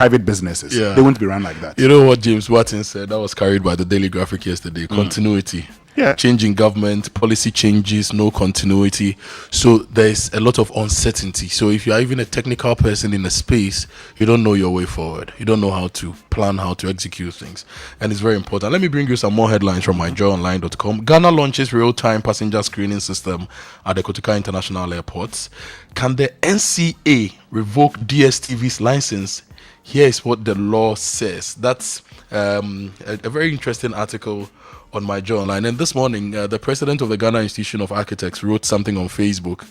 private businesses. Yeah. They won't be run like that. You know what James Watson said? That was carried by the Daily Graphic yesterday. Continuity. Yeah. Changing government, policy changes, no continuity. So there's a lot of uncertainty. So if you are even a technical person in a space, you don't know your way forward. You don't know how to plan, how to execute things. And it's very important. Let me bring you some more headlines from myjoyonline.com. Ghana launches real-time passenger screening system at the Kojo International Airport. Can the NCA revoke DSTV's license? Here is what the law says. That's a very interesting article on my Joy Online. And this morning, the president of the Ghana Institution of Architects wrote something on Facebook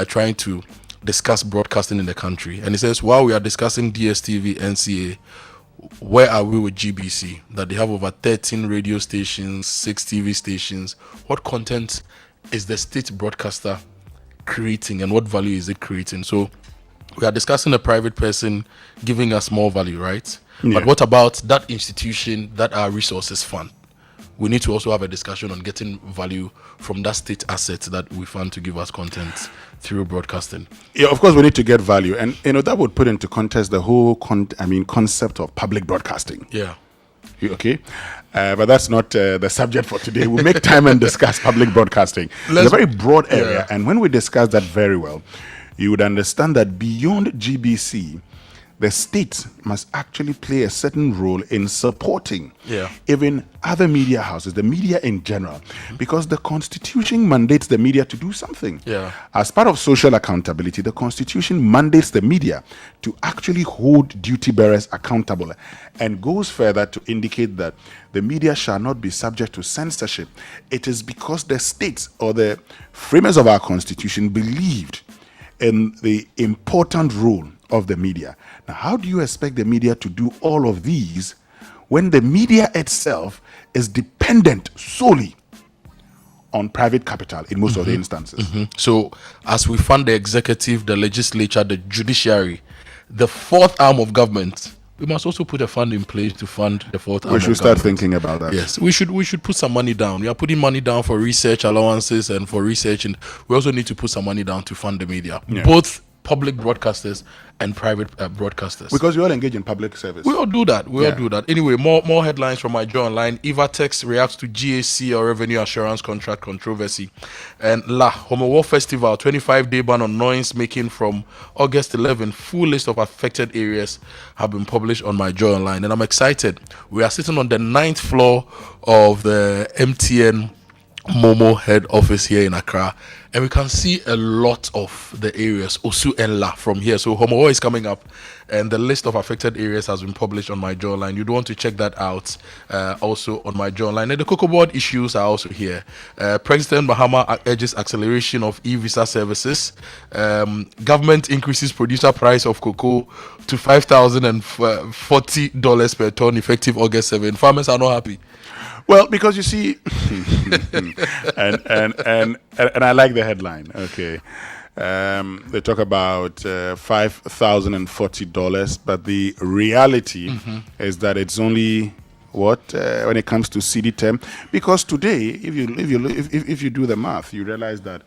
trying to discuss broadcasting in the country. And he says, while we are discussing DSTV, NCA, where are we with GBC? That they have over 13 radio stations, 6 TV stations. What content is the state broadcaster creating and what value is it creating? So we are discussing a private person giving us more value, right? Yeah. But what about that institution that our resources fund? We need to also have a discussion on getting value from that state asset that we fund to give us content through broadcasting. Yeah, of course, we need to get value. And, that would put into context the whole concept of public broadcasting. Yeah. Okay? But that's not the subject for today. We'll make time and discuss public broadcasting. It's a very broad area. Yeah. And when we discuss that very well, you would understand that beyond GBC, the state must actually play a certain role in supporting even other media houses, the media in general, because the Constitution mandates the media to do something. Yeah. As part of social accountability, the Constitution mandates the media to actually hold duty bearers accountable and goes further to indicate that the media shall not be subject to censorship. It is because the states or the framers of our Constitution believed in the important role of the media. Now, how do you expect the media to do all of these when the media itself is dependent solely on private capital in most of the instances? So, as we fund the executive, the legislature, the judiciary, the fourth arm of government, we must also put a fund in place to fund the fourth arm of government. We should start thinking about that. Yes, we should put some money down. We are putting money down for research allowances and for research, and we also need to put some money down to fund the media, both public broadcasters and private broadcasters. Because we all engage in public service. We all do that. We all do that. Anyway, more headlines from my Joy Online. Evatex reacts to GAC or revenue assurance contract controversy. And La Homo Festival, 25-day ban on noise making from August 11. Full list of affected areas have been published on my Joy Online. And I'm excited. We are sitting on the 9th floor of the MTN Momo head office here in Accra, and we can see a lot of the areas Osu and La from here. So Homo is coming up, and the list of affected areas has been published on my Joy Line. You'd want to check that out also on my Joy Line. And the Cocoa Board issues are also here. President Mahama urges acceleration of e-visa services. Government increases producer price of cocoa to $5,040 per ton effective August 7. Farmers are not happy. Well, because you see, and I like the headline. Okay, they talk about $5,040, but the reality is that it's only what when it comes to CD term. Because today, if you do the math, you realize that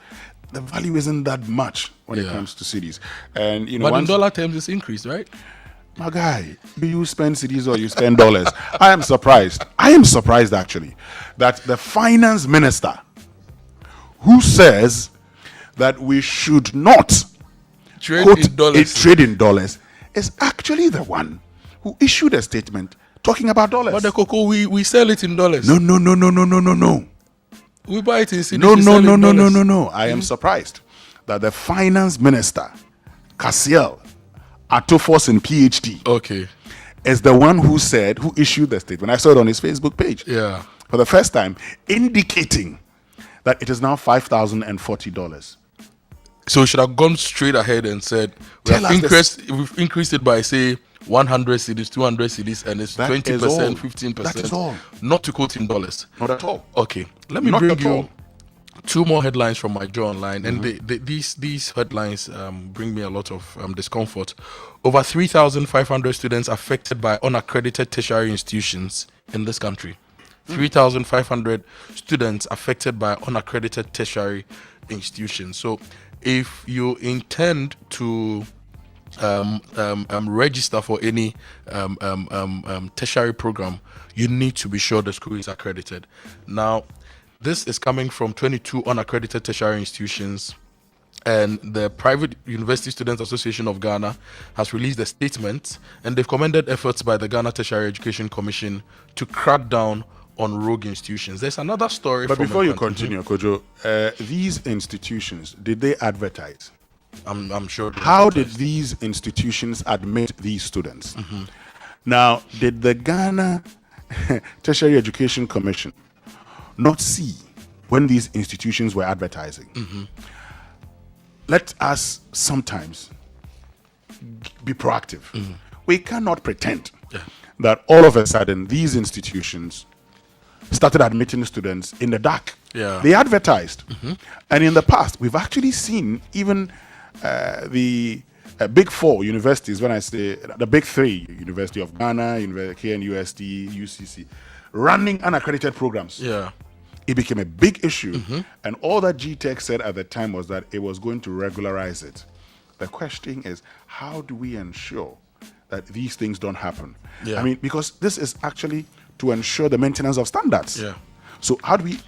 the value isn't that much when it comes to CDs. And but in dollar terms, it's increased, right? My guy, do you spend CDs or you spend dollars? I am surprised actually that the finance minister who says that we should not trade in dollars is actually the one who issued a statement talking about dollars. But the cocoa, we sell it in dollars. No. We buy it in CDs. No. I am surprised that the finance minister, Cassiel Atofos in PhD, is the one who issued the statement. I saw it on his Facebook page. Yeah. For the first time, indicating that it is now $5,040. So we should have gone straight ahead and said we've increased it by say 100 CDs, 200 CDs, and it's 20%, 15%. That is all. Not to quote in dollars. Not at all. Okay. Let me bring you two more headlines from my Joy Online, and these headlines bring me a lot of discomfort. Over 3,500 students affected by unaccredited tertiary institutions in this country. 3,500 students affected by unaccredited tertiary institutions. So if you intend to register for any tertiary program, you need to be sure the school is accredited. Now, this is coming from 22 unaccredited tertiary institutions, and the Private University Students Association of Ghana has released a statement, and they've commended efforts by the Ghana Tertiary Education Commission to crack down on rogue institutions. There's another story. But before you continue, Kojo, these institutions, did they advertise? I'm sure. How did these institutions admit these students? Now, did the Ghana Tertiary Education Commission not see when these institutions were advertising? Let us sometimes be proactive. We cannot pretend that all of a sudden these institutions started admitting students in the dark. They advertised. And in the past, we've actually seen even the big four universities, when I say the big three, University of Ghana, KNUST, UCC, running unaccredited programs. It became a big issue. And all that GTech said at the time was that it was going to regularize it. The question is, how do we ensure that these things don't happen? I mean, because this is actually to ensure the maintenance of standards. So how do we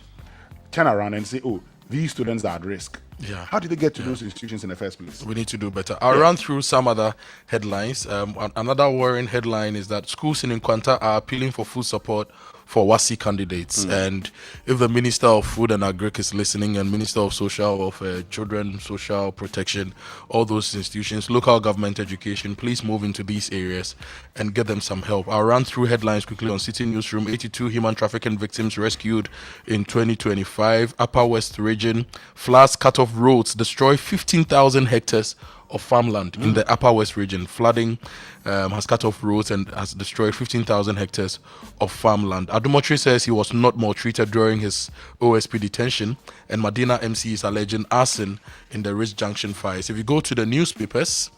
turn around and say, oh, these students are at risk? How did they get to those institutions in the first place? We need to do better. I'll run through some other headlines. Another worrying headline is that schools in Nkwanta are appealing for full support for WASI candidates. And if the Minister of Food and Agric is listening, and Minister of Social Welfare, Children, Social Protection, all those institutions, local government education, please move into these areas and get them some help. I'll run through headlines quickly on City Newsroom. 82 human trafficking victims rescued in 2025. Upper West region, floods cut off roads, destroy 15,000 hectares of farmland in the Upper West region. Flooding has cut off roads and has destroyed 15,000 hectares of farmland. Adumatri says he was not maltreated during his OSP detention, and Medina MC is alleging arson in the Rich Junction fires. If you go to the newspapers,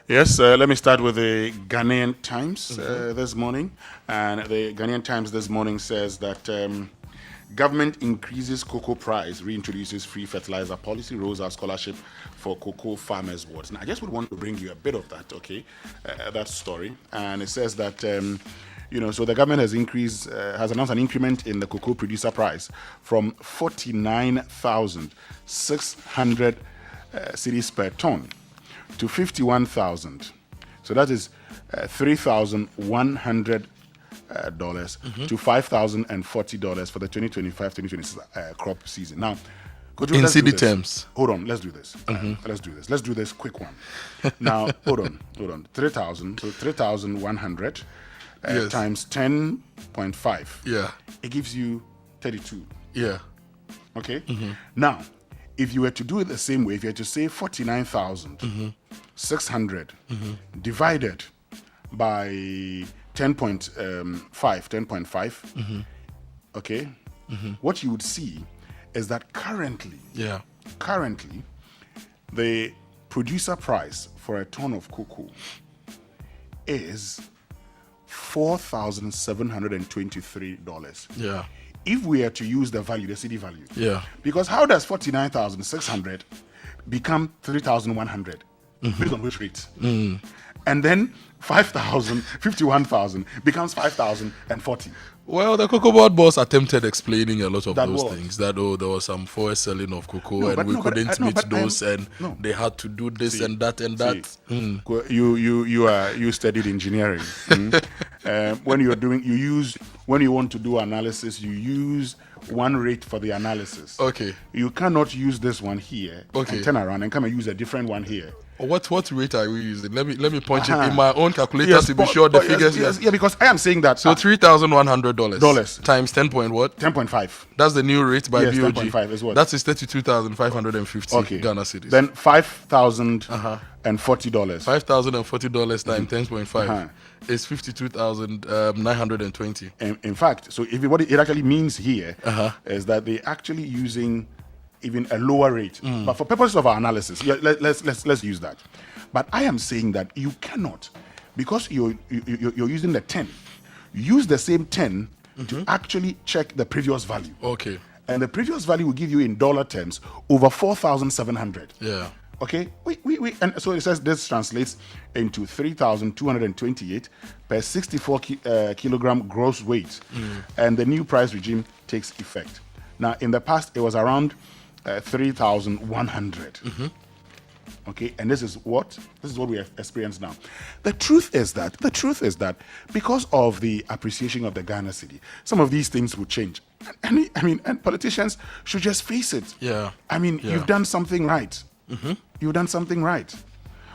yes, let me start with the Ghanaian Times this morning. And the Ghanaian Times this morning says that government increases cocoa price, reintroduces free fertilizer policy, rolls out scholarship for cocoa farmers wards. Now, I just would want to bring you a bit of that, that story. And it says that, so the government has announced an increment in the cocoa producer price from 49,600 cedis per ton to 51,000. So that is $3,100 to $5,040 for the 2025-2026 crop season. Now, in CD terms. Hold on, let's do this. Let's do this. Let's do this quick one. Now, hold on. 3,000, so 3,100 times 10.5. It gives you 32. Okay? Now, if you were to do it the same way, if you had to say 49,600 divided by 10.5, okay, what you would see is that currently the producer price for a ton of cocoa is $4,723. If we are to use the value, the city value, because how does 49,600 become 3,100 based on which rate? And then 5,000, 51,000 becomes 5,040. Well, the Cocoa Board boss attempted explaining a lot of those things. That there was some forced selling of cocoa, and we couldn't meet those, and they had to do this and that and that. You studied engineering. When you want to do analysis, you use one rate for the analysis. You cannot use this one here and turn around and come and use a different one here. What rate are we using? Let me punch it in my own calculator to be sure the figures. Yeah, because I am saying that. So $3,100 times 10 point what? 10.5. That's the new rate by BOG. 10.5 is what? That is 32,550 Ghana cedis. Then $5,040. $5,040 times 10.5 is 52,920. In fact, so what it actually means here is that they're actually using even a lower rate, but for purposes of our analysis, let's use that. But I am saying that you cannot, because you're using the 10, use the same 10 to actually check the previous value. Okay. And the previous value will give you in dollar terms over 4,700. Okay, and so it says this translates into 3,228 per 64 kilogram gross weight, and the new price regime takes effect. Now, in the past, it was around 3,100. Okay, and this is what we have experienced now. The truth is that because of the appreciation of the Ghana cedi, some of these things will change. And politicians should just face it. Yeah. You've done something right. You've done something right.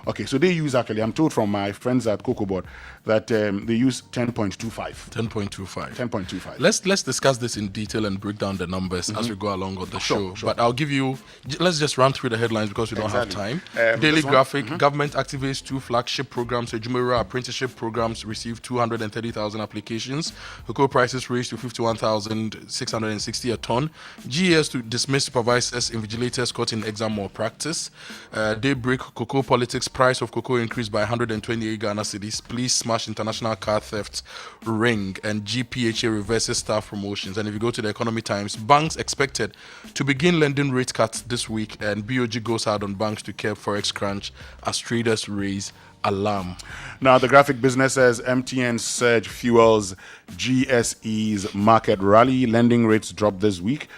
Okay, so they use, actually, I'm told from my friends at Cocoa Board that they use 10.25. 10.25. Let's discuss this in detail and break down the numbers as we go along on the show. Sure. But I'll give you, let's just run through the headlines because we don't have time. Daily Graphic, government activates 2 flagship programs. Ejumera apprenticeship programs received 230,000 applications. Cocoa prices raised to 51,660 a ton. GES to dismiss supervisors, invigilators caught in exam malpractice. Daybreak, cocoa politics, price of cocoa increased by 128 Ghana cedis. Police smash international car theft ring, and GPHA reverses staff promotions. And if you go to the Economy Times, banks expected to begin lending rate cuts this week, and BOG goes hard on banks to curb forex crunch as traders raise alarm. Now, the graphic business says MTN surge fuels GSE's market rally. Lending rates dropped this week.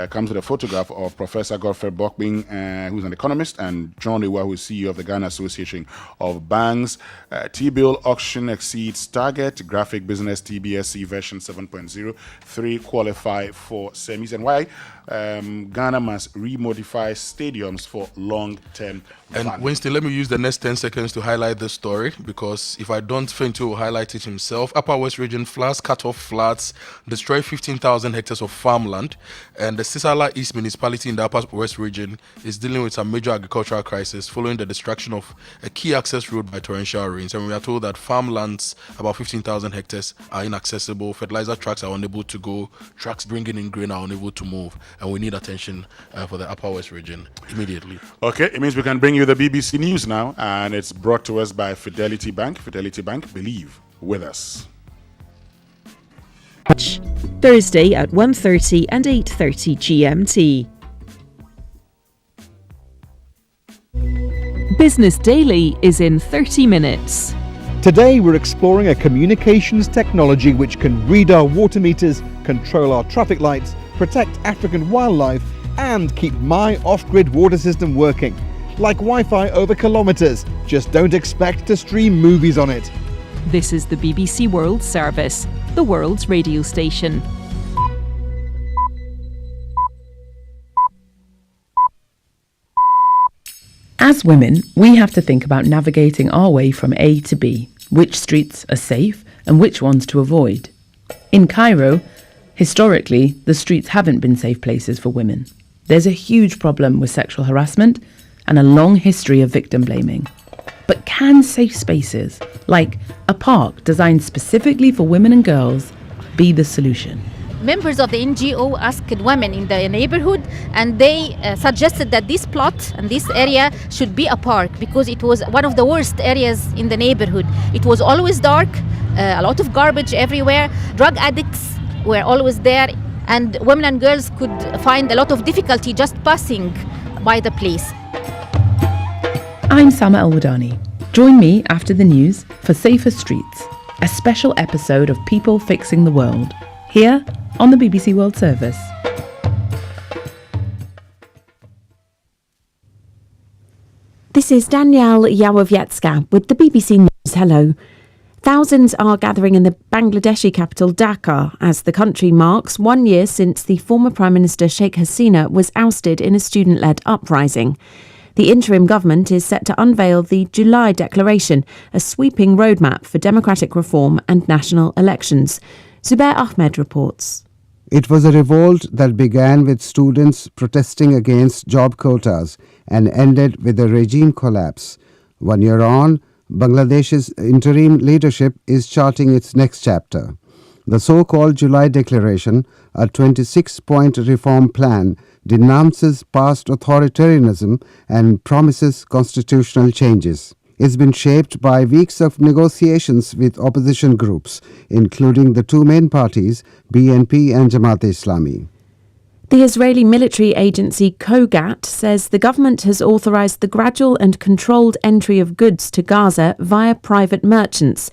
Comes with a photograph of Professor Godfrey Boateng, who's an economist, and John Amoah, who is CEO of the Ghana Association of Banks. T-bill auction exceeds target. Graphic business TBSC version 7.0. 3 qualify for semis. And why Ghana must remodify stadiums for long-term And value. Winston, let me use the next 10 seconds to highlight this story, because if I don't, Finto will highlight it himself. Upper West Region floods cut off floods, destroy 15,000 hectares of farmland, and the Sisala East municipality in the Upper West Region is dealing with some major agricultural crisis following the destruction of a key access road by torrential rains. And we are told that farmlands, about 15,000 hectares, are inaccessible. Fertilizer trucks are unable to go. Trucks bringing in grain are unable to move. And we need attention for the Upper West Region immediately. Okay, it means we can bring you the BBC News now, and it's brought to us by Fidelity Bank. Fidelity Bank, believe with us. Thursday at 1:30 and 8:30 GMT. Business Daily is in 30 minutes. Today we're exploring a communications technology which can read our water meters, control our traffic lights, protect African wildlife, and keep my off-grid water system working. Like Wi-Fi over kilometers, just don't expect to stream movies on it. This is the BBC World Service, the world's radio station. As women, we have to think about navigating our way from A to B, which streets are safe and which ones to avoid. In Cairo, historically, the streets haven't been safe places for women. There's a huge problem with sexual harassment and a long history of victim blaming. But can safe spaces, like a park designed specifically for women and girls, be the solution? Members of the NGO asked women in the neighborhood, and they suggested that this plot and this area should be a park because it was one of the worst areas in the neighborhood. It was always dark, a lot of garbage everywhere, drug addicts were always there, and women and girls could find a lot of difficulty just passing by the place. I'm Sama Al-Wadani. Join me after the news for Safer Streets, a special episode of People Fixing the World, here on the BBC World Service. This is Danielle Yawowiecka with the BBC News. Hello. Thousands are gathering in the Bangladeshi capital Dhaka as the country marks 1 year since the former Prime Minister Sheikh Hasina was ousted in a student-led uprising. The interim government is set to unveil the July Declaration, a sweeping roadmap for democratic reform and national elections. Zubair Ahmed reports. It was a revolt that began with students protesting against job quotas and ended with a regime collapse. 1 year on, Bangladesh's interim leadership is charting its next chapter. The so-called July Declaration, a 26-point reform plan, denounces past authoritarianism and promises constitutional changes. It's been shaped by weeks of negotiations with opposition groups, including the two main parties, BNP and Jamaat-e-Islami. The Israeli military agency Kogat says the government has authorised the gradual and controlled entry of goods to Gaza via private merchants.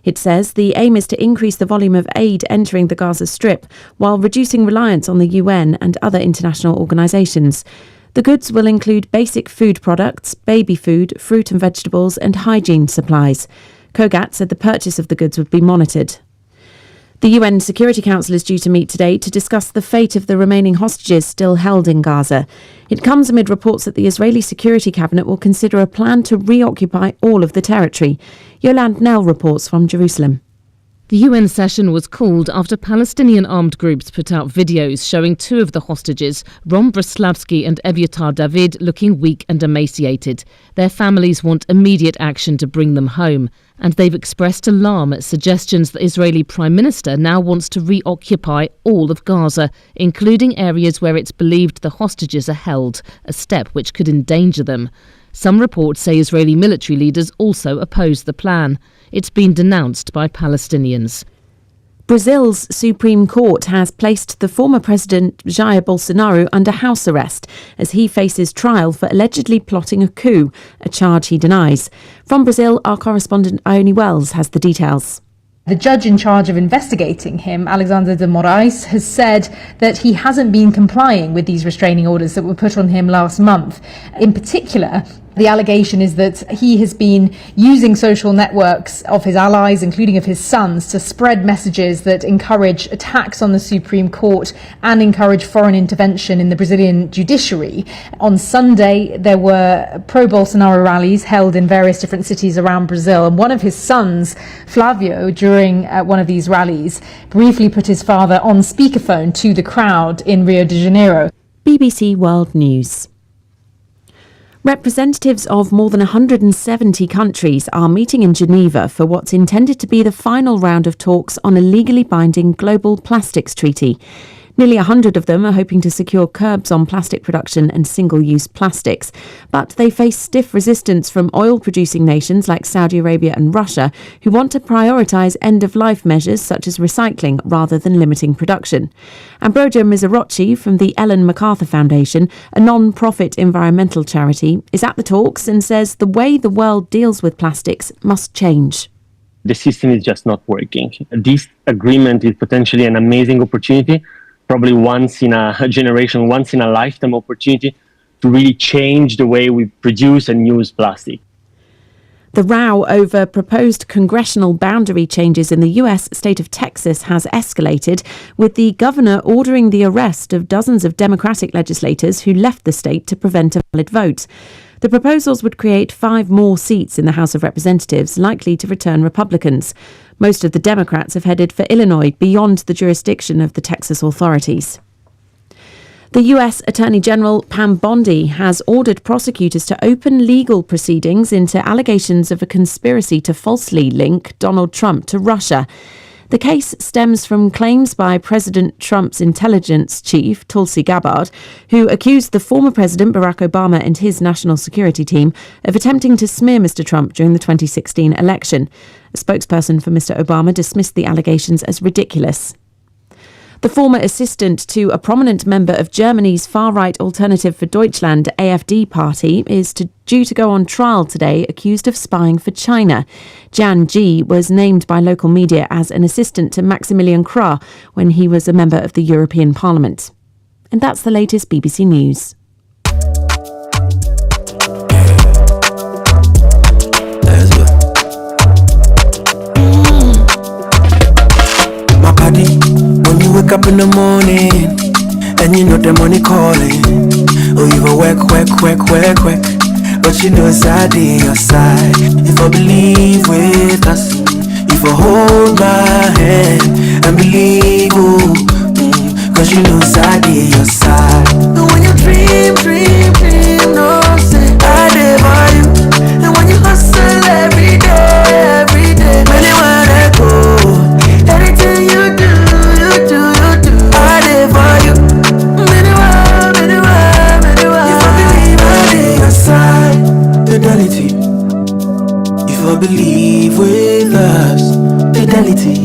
It says the aim is to increase the volume of aid entering the Gaza Strip while reducing reliance on the UN and other international organisations. The goods will include basic food products, baby food, fruit and vegetables and hygiene supplies. Kogat said the purchase of the goods would be monitored. The UN Security Council is due to meet today to discuss the fate of the remaining hostages still held in Gaza. It comes amid reports that the Israeli Security Cabinet will consider a plan to reoccupy all of the territory. Yolande Nell reports from Jerusalem. The UN session was called after Palestinian armed groups put out videos showing two of the hostages, Ron Breslavsky and Eviatar David, looking weak and emaciated. Their families want immediate action to bring them home, and they've expressed alarm at suggestions the Israeli Prime Minister now wants to reoccupy all of Gaza, including areas where it's believed the hostages are held, a step which could endanger them. Some reports say Israeli military leaders also oppose the plan. It's been denounced by Palestinians. Brazil's Supreme Court has placed the former President Jair Bolsonaro under house arrest as he faces trial for allegedly plotting a coup, a charge he denies. From Brazil, our correspondent Ione Wells has the details. The judge in charge of investigating him, Alexander de Moraes, has said that he hasn't been complying with these restraining orders that were put on him last month. In particular, the allegation is that he has been using social networks of his allies, including of his sons, to spread messages that encourage attacks on the Supreme Court and encourage foreign intervention in the Brazilian judiciary. On Sunday, there were pro-Bolsonaro rallies held in various different cities around Brazil, and one of his sons, Flavio, during one of these rallies, briefly put his father on speakerphone to the crowd in Rio de Janeiro. BBC World News. Representatives of more than 170 countries are meeting in Geneva for what's intended to be the final round of talks on a legally binding global plastics treaty. Nearly 100 of them are hoping to secure curbs on plastic production and single-use plastics. But they face stiff resistance from oil-producing nations like Saudi Arabia and Russia, who want to prioritise end-of-life measures such as recycling rather than limiting production. Ambrosia Mizrachi from the Ellen MacArthur Foundation, a non-profit environmental charity, is at the talks and says the way the world deals with plastics must change. The system is just not working. This agreement is potentially an amazing opportunity, probably once in a generation, once in a lifetime opportunity to really change the way we produce and use plastic. The row over proposed congressional boundary changes in the US state of Texas has escalated, with the governor ordering the arrest of dozens of Democratic legislators who left the state to prevent a valid vote. The proposals would create 5 more seats in the House of Representatives, likely to return Republicans. Most of the Democrats have headed for Illinois, beyond the jurisdiction of the Texas authorities. The US Attorney General Pam Bondi has ordered prosecutors to open legal proceedings into allegations of a conspiracy to falsely link Donald Trump to Russia. The case stems from claims by President Trump's intelligence chief, Tulsi Gabbard, who accused the former President Barack Obama and his national security team of attempting to smear Mr. Trump during the 2016 election. A spokesperson for Mr. Obama dismissed the allegations as ridiculous. The former assistant to a prominent member of Germany's far-right Alternative for Deutschland AfD party is due to go on trial today, accused of spying for China. Jan Ji was named by local media as an assistant to Maximilian Krah when he was a member of the European Parliament. And that's the latest BBC News. When you wake up in the morning and you know the money calling, oh, you go work, but you know it's out on your side. If I believe with us, if I hold my hand and believe, cause you know it's out on your side. And when you dream, no say I live for you. And when you hustle every day, many wanna go. Anything you do, I live for you. Many if I believe I live your side, fidelity. If I believe with us, fidelity.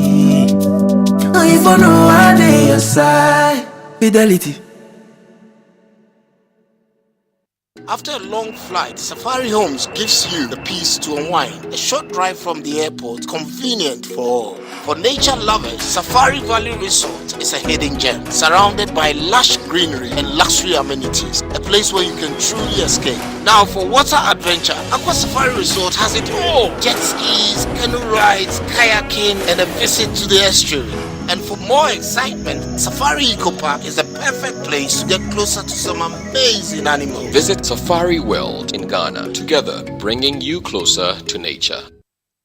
If I know I live your side, fidelity. After a long flight, Safari Homes gives you the peace to unwind. A short drive from the airport, convenient for all. For nature lovers, Safari Valley Resort is a hidden gem, surrounded by lush greenery and luxury amenities. A place where you can truly escape. Now for water adventure, Aqua Safari Resort has it all. Jet skis, canoe rides, kayaking, and a visit to the estuary. And for more excitement, Safari Eco Park is the perfect place to get closer to some amazing animals. Visit Safari World in Ghana, together bringing you closer to nature.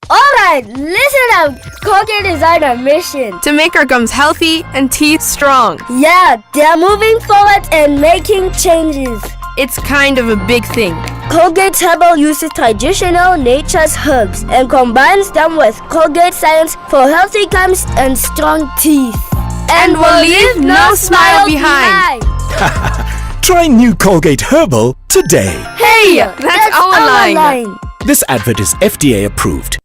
Alright, listen up. Colgate is on a mission to make our gums healthy and teeth strong. Yeah, they're moving forward and making changes. It's kind of a big thing. Colgate Herbal uses traditional nature's herbs and combines them with Colgate Science for healthy gums and strong teeth. And we'll leave no smile behind. Try new Colgate Herbal today. Hey, that's our line. This advert is FDA approved.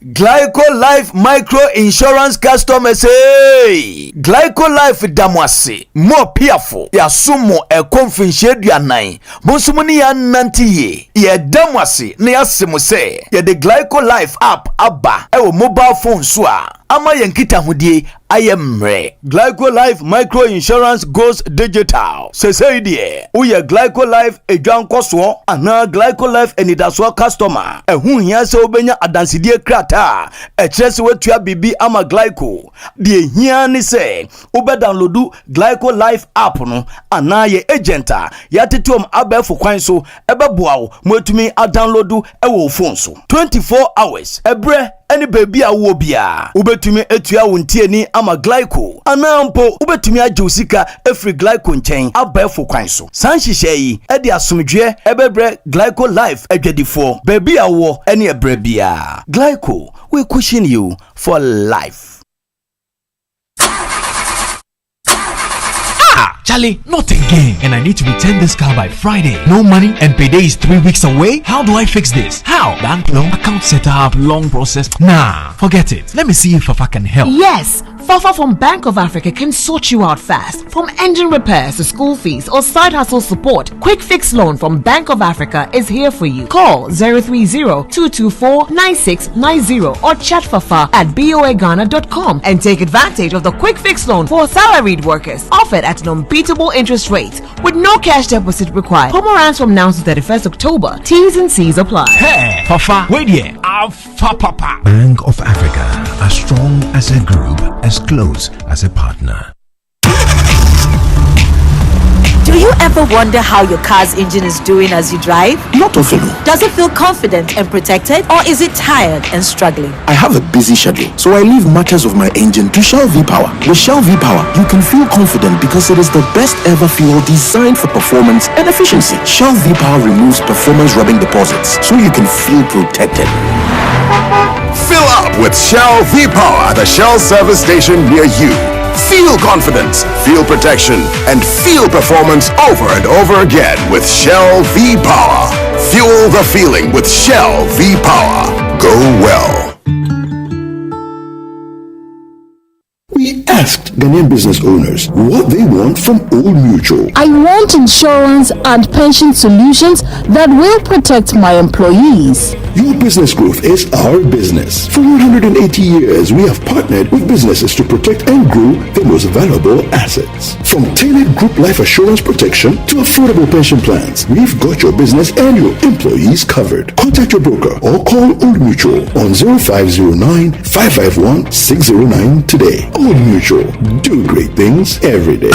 Glyco Life Micro Insurance customers, hey! Glyco Life Damwasi, more peerful. Ya sumo e confinshed ya nine. Monsumuni ya nanti ye Damwasi, ne ya simuse. Ye the Glyco Life app abba, ewo mobile phone swa. Ama yankita hudie, I am re. Glyco Life Micro Insurance goes digital. Say die. Uye Glyco Life e John Koswo, ana Glyco Life enidaswa customer. E hunya se obenya adansidie krata. E chese wetua bibi ama Glyco. Die hiya ni se, ube downloadu Glyco Life app no, ana ye agenta. Ya tituom abefu kwanso, ebe buawo, mwetumi a downloadu ewo phone so. 24 hours, ebre, any baby a wobia. Ubetumi etua wuntie ni ama Glyco. Anampo ubetumi ajusika every Glyco nchen abefu kwanso. Sanhihye edi asumdwe ebebre Glyco Life edwedifo. Baby a wo any ebrebia. Glyco, we cushion you for life. Charlie, not again. And I need to return this car by Friday. No money and payday is 3 weeks away. How do I fix this? How? Bank loan, account setup, long process. Nah, forget it. Let me see if Fafa can help. Yes, Fafa from Bank of Africa can sort you out fast. From engine repairs to school fees or side hustle support, Quick Fix Loan from Bank of Africa is here for you. Call 030-224-9690 or chat Fafa at boaghana.com and take advantage of the Quick Fix Loan for salaried workers offered at an unbeatable interest rate with no cash deposit required. Promo runs from now to 31st October. T's and C's apply. Hey, Fafa, wait here. Papa. Bank of Africa, as strong as a group, as close as a partner. Do you ever wonder how your car's engine is doing as you drive? Not often. Does it feel confident and protected, or is it tired and struggling? I have a busy schedule, so I leave matters of my engine to Shell V-Power. With Shell V-Power, you can feel confident because it is the best ever fuel designed for performance and efficiency. Shell V-Power removes performance rubbing deposits, so you can feel protected. Fill up with Shell V-Power at the Shell service station near you. Feel confidence, feel protection, and feel performance over and over again with Shell V-Power. Fuel the feeling with Shell V-Power. Go well. We asked Ghanaian business owners what they want from Old Mutual. I want insurance and pension solutions that will protect my employees. Your business growth is our business. For 180 years, we have partnered with businesses to protect and grow their most valuable assets. From tailored group life assurance protection to affordable pension plans, we've got your business and your employees covered. Contact your broker or call Old Mutual on 0509-551-609 today. Old Mutual, do great things every day.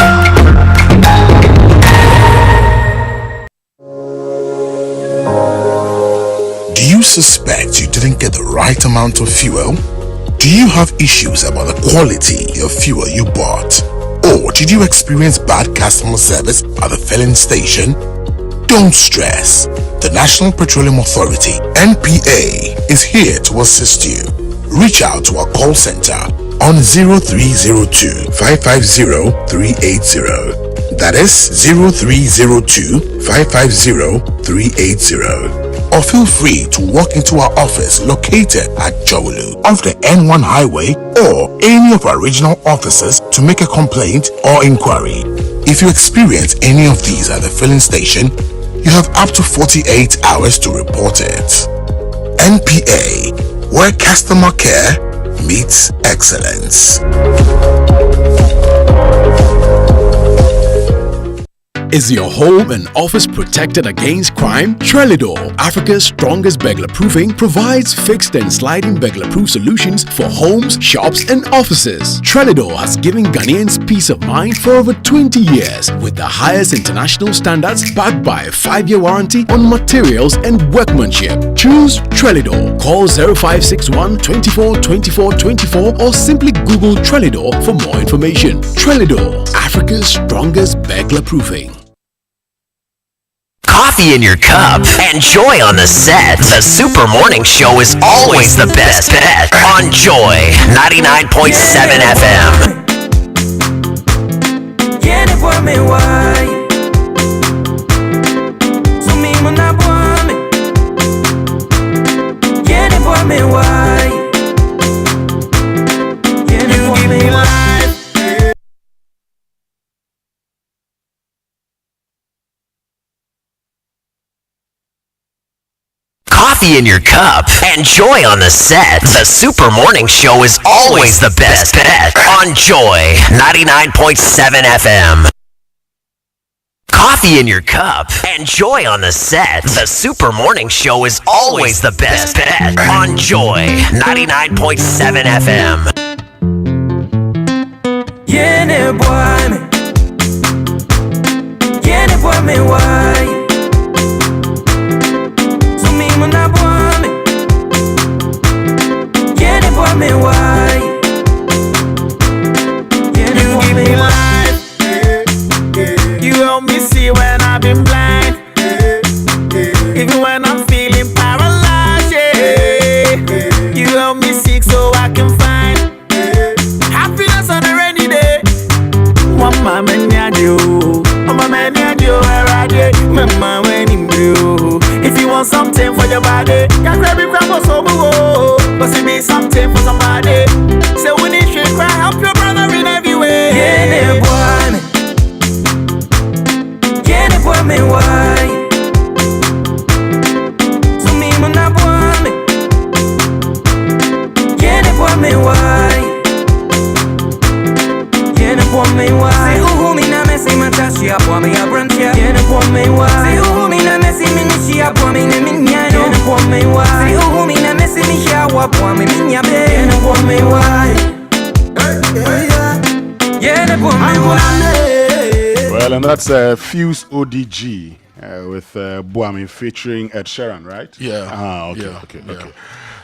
Do you suspect you didn't get the right amount of fuel? Do you have issues about the quality of fuel you bought? Or did you experience bad customer service at the filling station? Don't stress. The National Petroleum Authority, NPA, is here to assist you. Reach out to our call center on 0302-550-380. That is 0302-550-380. Or feel free to walk into our office located at Jowolu off the N1 highway or any of our regional offices to make a complaint or inquiry. If you experience any of these at the filling station, you have up to 48 hours to report it. NPA, where customer care meets excellence. Is your home and office protected against crime? Trelidor, Africa's strongest burglar-proofing, provides fixed and sliding burglar-proof solutions for homes, shops, and offices. Trelidor has given Ghanaians peace of mind for over 20 years with the highest international standards backed by a 5-year warranty on materials and workmanship. Choose Trelidor. Call 0561 24 24 24 or simply Google Trelidor for more information. Trelidor, Africa's strongest burglar-proofing. Coffee in your cup and Joy on the set. The Super Morning Show is always the best bet on Joy 99.7 FM. Coffee in your cup and Joy on the set. The Super Morning Show is always the best bet on Joy 99.7 FM. Coffee in your cup and Joy on the set. The Super Morning Show is always the best bet on Joy 99.7 FM. You help me see when I've been blind, even when I'm feeling paralyzed. Yeah. You help me seek so I can find happiness on a rainy day. One mama nyajo, mama nyajo, where I did, mama when in blue. If you want something for your body, can grab it from us over. Must it be something for somebody? So when you should cry, help your brother in every way. Yeah, boy, me why? So me muna boy me. Yeah, boy me why? Yeah, boy me why? Say who me na me say my touch ya boy me a brunch ya. Yeah, boy me why? Say who me na me say me ni she a boy me ne me nya no. Yeah, boy me why? Say who me na me say me she a boy me me nya be. Yeah, boy me why? Yeah, boy me why? Well, and that's Fuse ODG with Boami featuring Ed Sheeran, right? Yeah. Okay.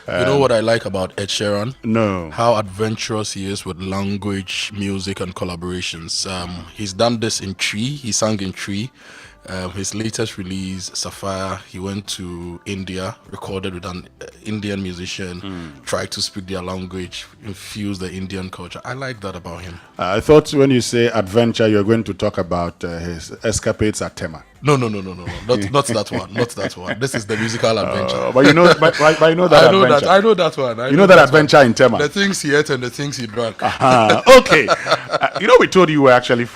You know what I like about Ed Sheeran? No. How adventurous he is with language, music, and collaborations. He's done this in Tree. He sang in Tree. His latest release, Sapphire, he went to India, recorded with an Indian musician, tried to speak their language, infuse the Indian culture. I like that about him. I thought when you say adventure, you're going to talk about his escapades at Tema. No. Not that one. Not that one. This is the musical adventure. But you know that adventure. I know that one. You know that adventure in Tema. The things he ate and the things he drank. Okay. We told you we're actually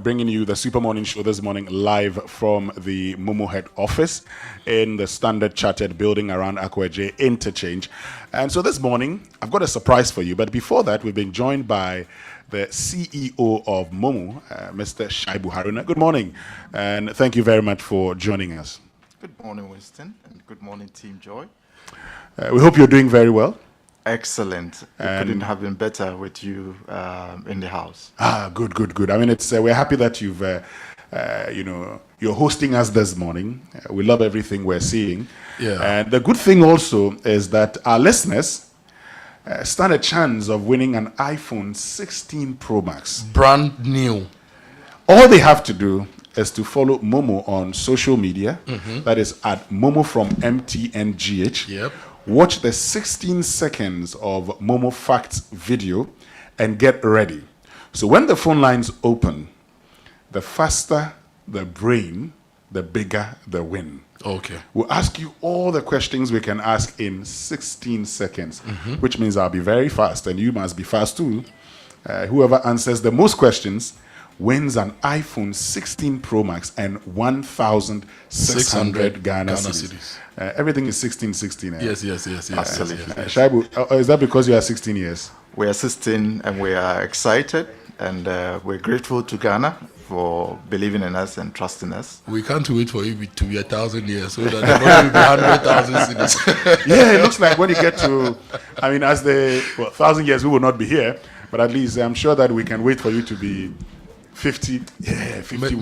bringing you the Super Morning Show this morning live from the Momo head office in the Standard Chartered building around Akweje Interchange. And so this morning, I've got a surprise for you. But before that, we've been joined by the CEO of Momo, Mr. Shaibu Haruna. Good morning, and thank you very much for joining us. Good morning, Winston, and good morning, Team Joy. We hope you're doing very well. Excellent. It couldn't have been better with you in the house. Good. I mean, we're happy that you're hosting us this morning. We love everything we're seeing. Yeah. And the good thing also is that our listeners stand a chance of winning an iPhone 16 Pro Max. Brand new. All they have to do is to follow Momo on social media. That is at Momo from MTN GH. Yep. Watch the 16 seconds of Momo Facts video and get ready. So when the phone lines open, the faster the brain, the bigger the win. Okay. We'll ask you all the questions we can ask in 16 seconds, which means I'll be very fast and you must be fast too. Whoever answers the most questions wins an iPhone 16 Pro Max and 1,600 Ghana cedis. Everything is 16. Yes. Absolutely. Shaibu, is that because you are 16 years? We are 16 and we are excited and we're grateful to Ghana for believing in us and trusting us. We can't wait for it to be 1,000 years so that the money will be 100,000 cedis. Yeah, it looks like when you get to, I mean, 1,000 years we will not be here, but at least I'm sure that we can wait for you to be 50. Yeah, 50.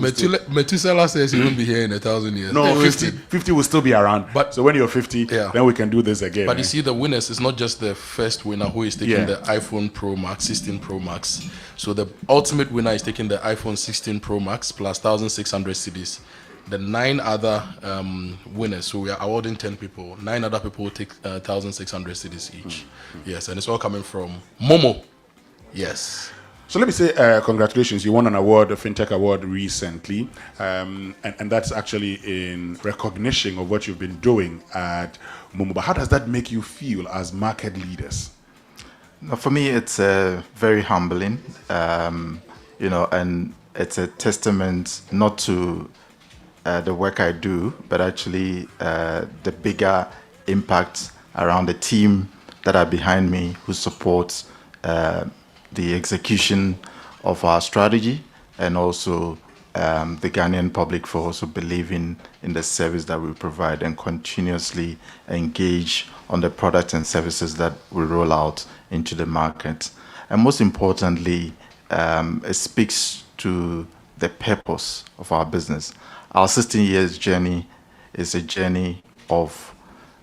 Methuselah says he won't be here in 1,000 years. No, 50 will still be around. But so when you're 50, then we can do this again. But you see, the winners is not just the first winner who is taking the iPhone Pro Max, 16 Pro Max. So the ultimate winner is taking the iPhone 16 Pro Max plus 1,600 cedis. The 9 other winners, so we are awarding 10 people. 9 other people will take 1,600 cedis each. Yes, and it's all coming from Momo. Yes. So let me say congratulations. You won an award, a FinTech award recently. And that's actually in recognition of what you've been doing at Momo. But how does that make you feel as market leaders? Now, for me, it's very humbling, and it's a testament not to the work I do, but actually the bigger impact around the team that are behind me who supports the execution of our strategy, and also the Ghanaian public for also believing in the service that we provide and continuously engage on the products and services that we roll out into the market. And most importantly, it speaks to the purpose of our business. Our 16 years journey is a journey of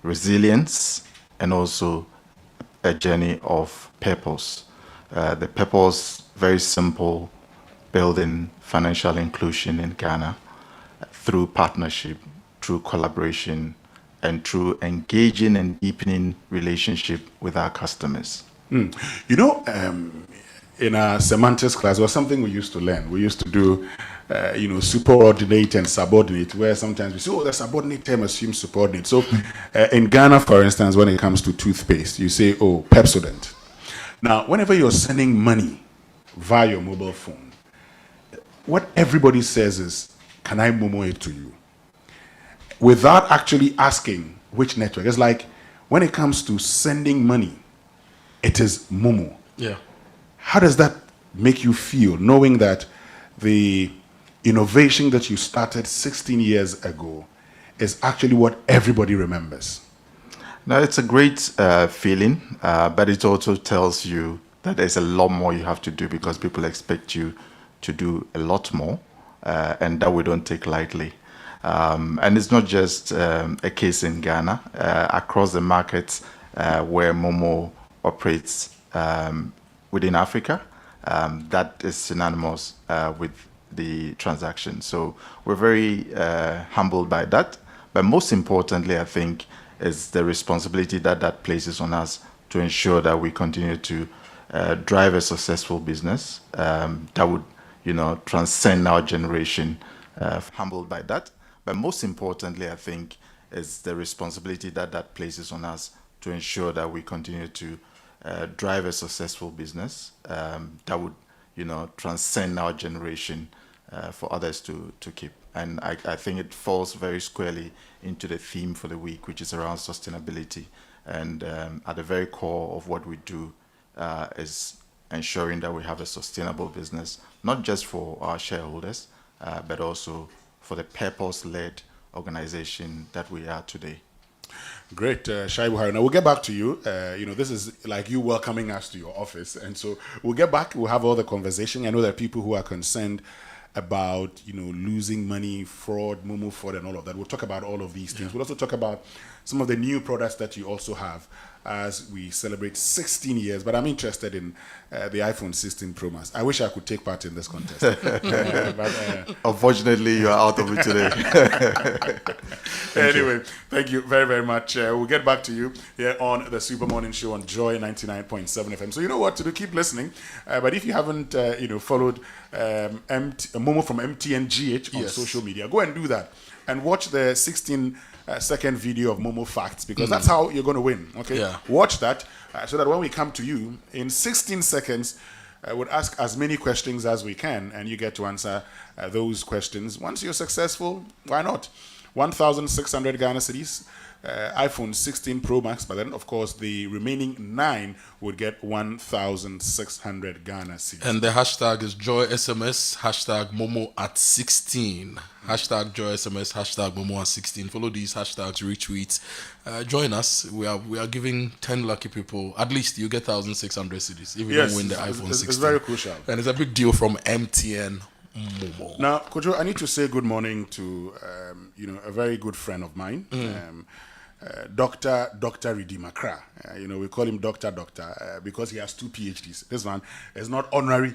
resilience and also a journey of purpose. The purpose, very simple, building financial inclusion in Ghana through partnership, through collaboration, and through engaging and deepening relationship with our customers. You know, in our semantics class, was something we used to learn. We used to do, superordinate and subordinate, where sometimes we say, the subordinate term assumes subordinate. So in Ghana, for instance, when it comes to toothpaste, you say, Pepsodent. Now, whenever you're sending money via your mobile phone, what everybody says is, can I Momo it to you? Without actually asking which network. It's like when it comes to sending money, it is Momo. Yeah. How does that make you feel, knowing that the innovation that you started 16 years ago is actually what everybody remembers? Now, it's a great feeling, but it also tells you that there's a lot more you have to do because people expect you to do a lot more, and that we don't take lightly. And it's not just a case in Ghana. Across the markets where Momo operates within Africa, that is synonymous with the transaction. So we're very humbled by that. But most importantly, I think, is the responsibility that places on us to ensure that we continue to drive a successful business that would, transcend our generation. Humbled by that. But most importantly, I think, is the responsibility that places on us to ensure that we continue to drive a successful business that would, transcend our generation for others to keep. And I think it falls very squarely into the theme for the week, which is around sustainability. And at the very core of what we do is ensuring that we have a sustainable business, not just for our shareholders, but also for the purpose-led organization that we are today. Great, Shaibu Hari. Now we'll get back to you. This is like you welcoming us to your office. And so we'll get back, we'll have all the conversation. I know there are people who are concerned about losing money, fraud, Momo fraud, and all of that. We'll talk about all of these things. We'll also talk about some of the new products that you also have as we celebrate 16 years. But I'm interested in the iPhone 16 Pro Max. I wish I could take part in this contest. Unfortunately, you are out of it today. Anyway, thank you very, very much. We'll get back to you here on the Super Morning Show on Joy 99.7 FM. So you know what to do. Keep listening. But if you haven't, followed Momo from MTN GH on social media, go and do that. And watch the 16-second video of Momo Facts, because that's how you're going to win. Okay, watch that so that when we come to you in 16 seconds, would ask as many questions as we can, and you get to answer those questions. Once you're successful, why not? 1,600 Ghana cedis, iPhone 16 Pro Max, but then, of course, the remaining 9 would get 1,600 Ghana cedis. And the hashtag is JoySMS, hashtag Momo at 16. Hashtag JoySMS, hashtag Momo at 16. Follow these hashtags, retweet. Join us. We are giving 10 lucky people, at least you get 1,600 cedis if you don't win the iPhone 16. It's very crucial. And it's a big deal from MTN Momo. Now, Kojo, I need to say good morning to a very good friend of mine, Dr. Redeemer Kra. We call him Doctor because he has 2 PhDs. This one is not honorary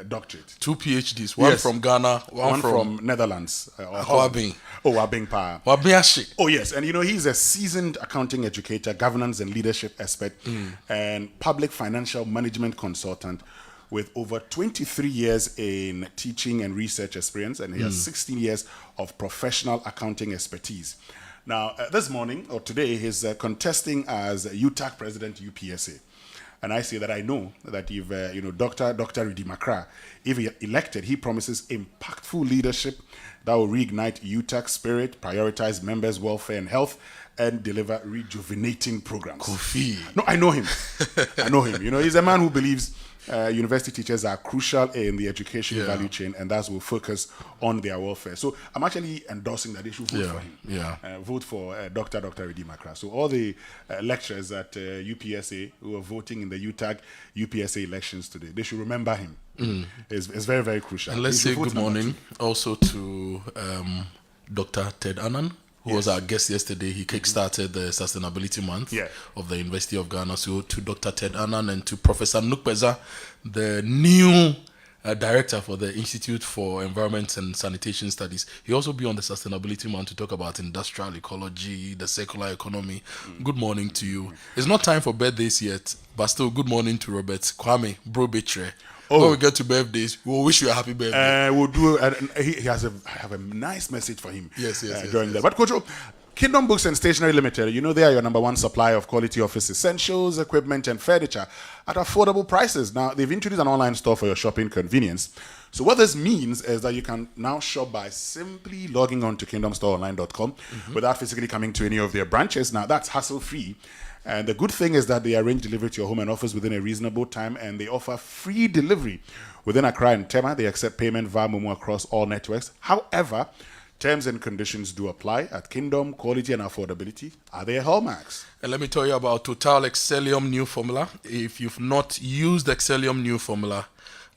doctorate. 2 PhDs, one from Ghana, one from Netherlands. Wabing. Wabing Pa. Wabiashi. Oh, yes. And he's a seasoned accounting educator, governance and leadership expert, and public financial management consultant with over 23 years in teaching and research experience, and he has 16 years of professional accounting expertise. Now, this morning, or today, he's contesting as UTAC President UPSA. And I say that I know that if, Dr. Redeemer Kra, if he elected, he promises impactful leadership that will reignite UTAC spirit, prioritize members' welfare and health, and deliver rejuvenating programs. Kofi. No, I know him. He's a man who believes university teachers are crucial in the education value chain, and that will focus on their welfare. So I'm actually endorsing that they should vote for him. Vote for Dr. Redeemer Kra. So all the lecturers at UPSA who are voting in the UTAG UPSA elections today, they should remember him. It's very, very crucial. And let's say good morning also to Dr. Ted Annan, who was our guest yesterday. He kickstarted the Sustainability Month of the University of Ghana. So to Dr. Ted Annan and to Professor Nukpeza, the new director for the Institute for Environment and Sanitation Studies. He also be on the Sustainability Month to talk about industrial ecology, the circular economy. Good morning to you. It's not time for birthdays yet, but still good morning to Robert Kwame Brobetre. When we get to birthdays, we'll wish you a happy birthday. We'll do. He has I have a nice message for him. Yes. That. But Kojo, Kingdom Books and Stationery Limited, they are your #1 supplier of quality office essentials, equipment, and furniture at affordable prices. Now, they've introduced an online store for your shopping convenience. So what this means is that you can now shop by simply logging on to kingdomstoreonline.com without physically coming to any of their branches. Now, that's hassle-free. And the good thing is that they arrange delivery to your home and office within a reasonable time, and they offer free delivery within Accra and Tema. They accept payment via Momo across all networks. However, terms and conditions do apply. At Kingdom, quality and affordability are their hallmarks. And let me tell you about Total Excellium New Formula. If you've not used Excellium New Formula,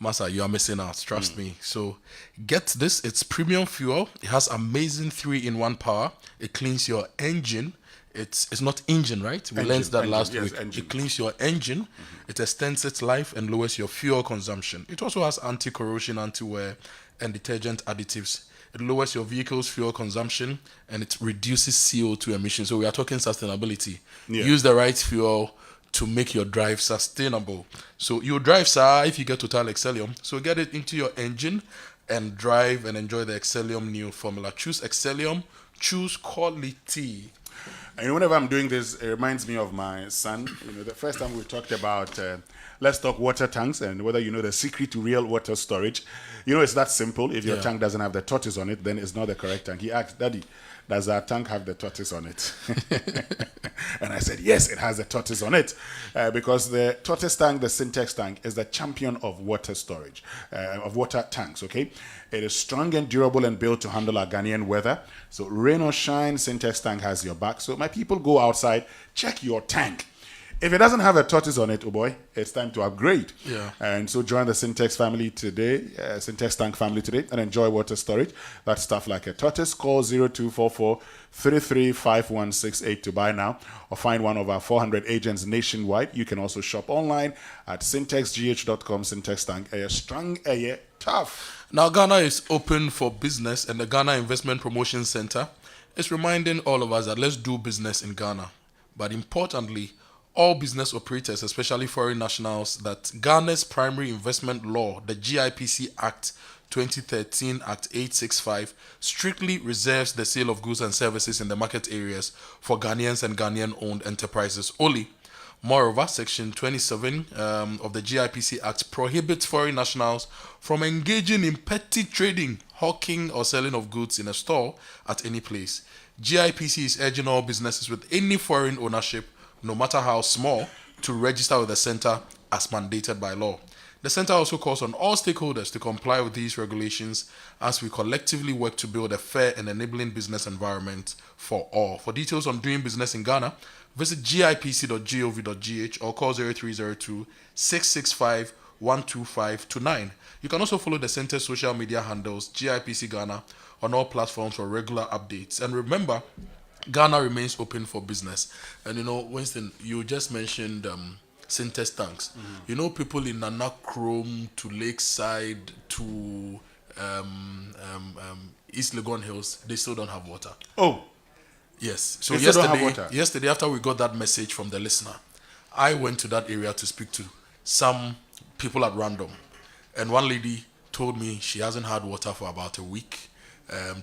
Massa, you are missing out, trust me. So get this, it's premium fuel. It has amazing 3-in-1 power. It cleans your engine. It's not engine, right? We learned that last week. It cleans your engine, it extends its life, and lowers your fuel consumption. It also has anti-corrosion, anti-wear, and detergent additives. It lowers your vehicle's fuel consumption, and it reduces CO2 emissions. So we are talking sustainability. Use the right fuel to make your drive sustainable. So you drive, sir, if you get Total Excellium. So get it into your engine and drive and enjoy the Excellium New Formula. Choose Excellium, choose quality. And whenever I'm doing this, it reminds me of my son. The first time we talked about, let's talk water tanks and whether you know the secret to real water storage. It's that simple. If your tank doesn't have the tortoise on it, then it's not the correct tank. He asked, Daddy, does our tank have the tortoise on it? And I said, yes, it has the tortoise on it. Because the tortoise tank, the Syntex tank, is the champion of water storage, of water tanks, okay? It is strong and durable and built to handle our Ghanaian weather. So rain or shine, Syntex tank has your back. So my people, go outside, check your tank. If it doesn't have a tortoise on it, oh boy, it's time to upgrade. And so join the Syntex family today, Syntex tank family today, and enjoy water storage. That's stuff like a tortoise. Call 0244 335168 to buy now, or find one of our 400 agents nationwide. You can also shop online at syntexgh.com. Syntex tank, strong, tough. Now Ghana is open for business, and the Ghana Investment Promotion Center is reminding all of us that let's do business in Ghana. But importantly, all business operators, especially foreign nationals, that Ghana's primary investment law, the GIPC Act 2013 Act 865, strictly reserves the sale of goods and services in the market areas for Ghanaians and Ghanaian-owned enterprises only. Moreover, Section 27 of the GIPC Act prohibits foreign nationals from engaging in petty trading, hawking, or selling of goods in a store at any place. GIPC is urging all businesses with any foreign ownership, no matter how small, to register with the Centre as mandated by law. The Centre also calls on all stakeholders to comply with these regulations as we collectively work to build a fair and enabling business environment for all. For details on doing business in Ghana, visit gipc.gov.gh or call 0302 665 12529. You can also follow the Centre's social media handles, GIPC Ghana, on all platforms for regular updates. And remember, Ghana remains open for business. And you know, Winston, you just mentioned Syntex tanks. You know, people in Nanachrome to Lakeside to East Legon Hills, they still don't have water. Oh. Yes. So They still don't have water. yesterday, after we got that message from the listener, I went to that area to speak to some people at random. And one lady told me she hasn't had water for about a week.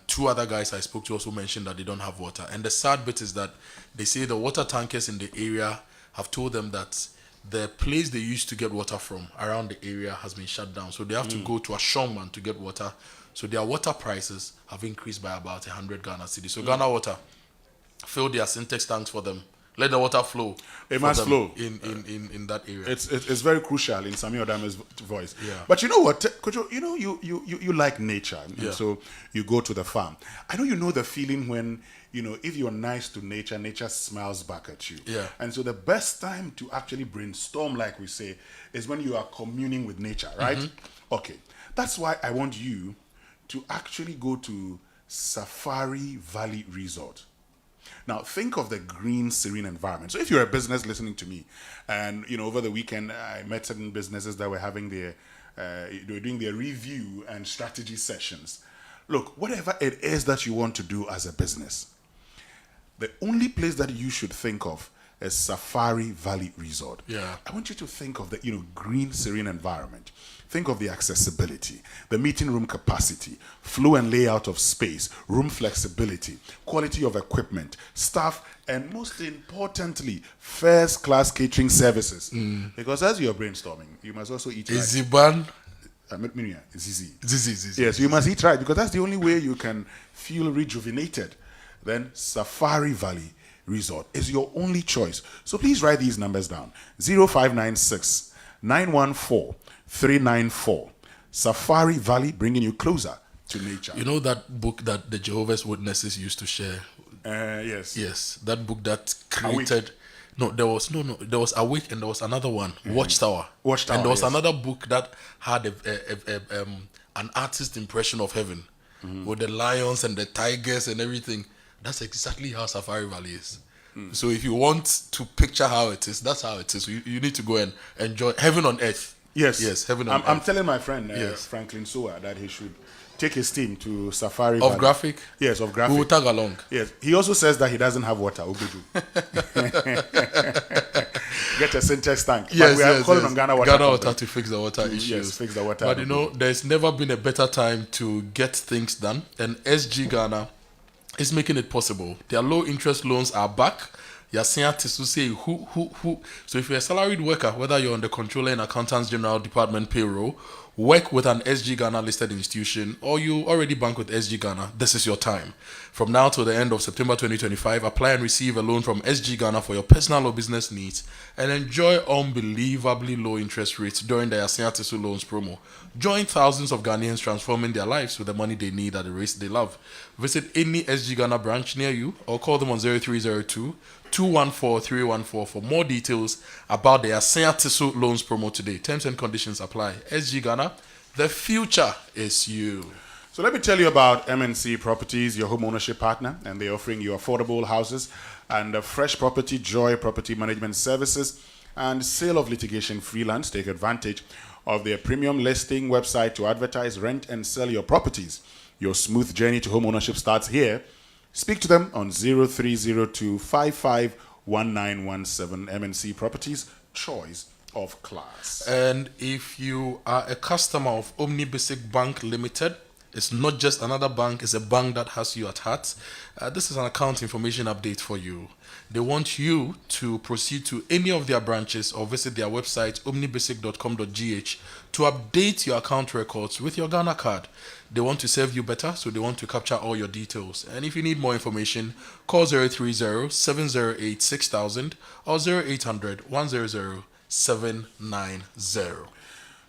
Two other guys I spoke to also mentioned that they don't have water. And the sad bit is that they say the water tankers in the area have told them that the place they used to get water from around the area has been shut down. So they have to go to a Shongman to get water. So their water prices have increased by about 100 Ghana cedis. So Ghana Water filled their Syntex tanks for them. Let the water flow. It must flow in that area. It's very crucial in Samuel Adame's voice. Yeah. But you know what, Kojo, you know you like nature, and Yeah. so you go to the farm. I know the feeling when if you're nice to nature, nature smiles back at you. Yeah. And so the best time to actually brainstorm, like we say, is when you are communing with nature, right? Okay, that's why I want you to actually go to Safari Valley Resort. Now, think of the green, serene environment. So if you're a business listening to me, and, over the weekend, I met certain businesses that were having they were doing their review and strategy sessions. Look, whatever it is that you want to do as a business, the only place that you should think of is Safari Valley Resort. Yeah. I want you to think of the, green, serene environment. Think of the accessibility, the meeting room capacity, flow and layout of space, room flexibility, quality of equipment, staff, and most importantly, first-class catering services. Because as you're brainstorming, you must also eat right. Ziban? Zizi. Yes, you must eat right because that's the only way you can feel rejuvenated. Then Safari Valley Resort is your only choice. So please write these numbers down. 0596 914 394. Safari Valley, bringing you closer to nature. You know that book that the Jehovah's Witnesses used to share? Yes. Yes, that book that created... There was Awake and there was another one, Watchtower. And there was another book that had an artist impression of heaven with the lions and the tigers and everything. That's exactly how Safari Valley is. So if you want to picture how it is, that's how it is. So you need to go and enjoy heaven on earth. Yes, heaven on earth. I'm telling my friend Franklin Soa that he should take his team to Safari Valley. Of graphic? Yes, of graphic. We will tag along. Yes, he also says that he doesn't have water. Get a Syntex tank. Yes, but we are calling on Ghana Water. To fix the water issues. Yes, fix the water. But there's never been a better time to get things done, and SG Ghana is making it possible. Their low interest loans are back. So if you're a salaried worker, whether you're on the Controller and Accountants General Department payroll, work with an SG Ghana listed institution, or you already bank with SG Ghana, this is your time. From now to the end of September 2025, apply and receive a loan from SG Ghana for your personal or business needs and enjoy unbelievably low interest rates during the Yasia Tisu Loans promo. Join thousands of Ghanaians transforming their lives with the money they need at the rates they love. Visit any SG Ghana branch near you or call them on 0302 214-314 for more details about the Yasia Tisu Loans promo today. Terms and conditions apply. SG Ghana, the future is you. So let me tell you about MNC Properties, your home ownership partner, and they're offering you affordable houses and fresh property, joy property management services, and sale of litigation freelance. Take advantage of their premium listing website to advertise, rent, and sell your properties. Your smooth journey to home ownership starts here. Speak to them on 0302 551917. MNC Properties, choice of class. And if you are a customer of Omni Basic Bank Limited, It's not just another bank, it's a bank that has you at heart. This is an account information update for you. They want you to proceed to any of their branches or visit their website, omnibasic.com.gh, to update your account records with your Ghana card. They want to serve you better, so they want to capture all your details. And if you need more information, call 030-708-6000 or 0800-100-790.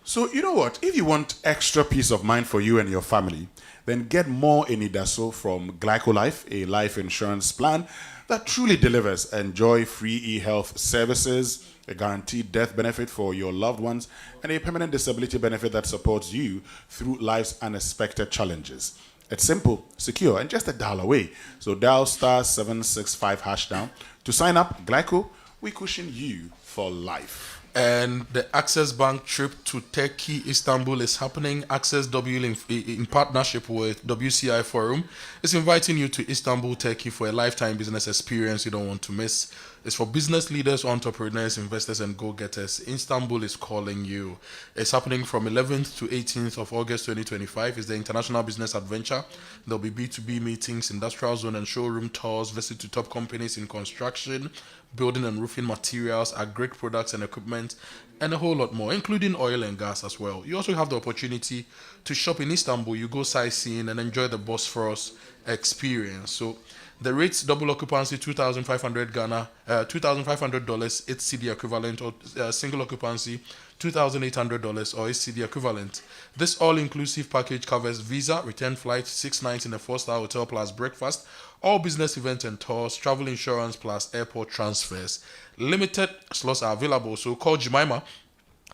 So, you know what? If you want extra peace of mind for you and your family, then get more Inidaso from Glycolife, a life insurance plan that truly delivers. Enjoy free e-health services, a guaranteed death benefit for your loved ones, and a permanent disability benefit that supports you through life's unexpected challenges. It's simple, secure, and just a dial away. So dial *765# now to sign up. Glyco, we cushion you for life. And the Access Bank trip to Turkey, Istanbul is happening. Access W in partnership with WCI Forum is inviting you to Istanbul, Turkey for a lifetime business experience you don't want to miss. It's for business leaders, entrepreneurs, investors, and go-getters. Istanbul is calling you. It's happening from 11th to 18th of August 2025. It's the International Business Adventure. There'll be B2B meetings, industrial zone and showroom tours, visit to top companies in construction, building and roofing materials, agri products and equipment, and a whole lot more, including oil and gas as well. You also have the opportunity to shop in Istanbul. You go sightseeing and enjoy the Bosphorus experience. So the rates: double occupancy $2,500 Ghana, $2,500 its CD equivalent, or single occupancy $2,800 or its CD equivalent. This all-inclusive package covers visa, return flight, 6 nights in a 4-star hotel plus breakfast, all business events and tours, travel insurance plus airport transfers. Limited slots are available, so call Jemima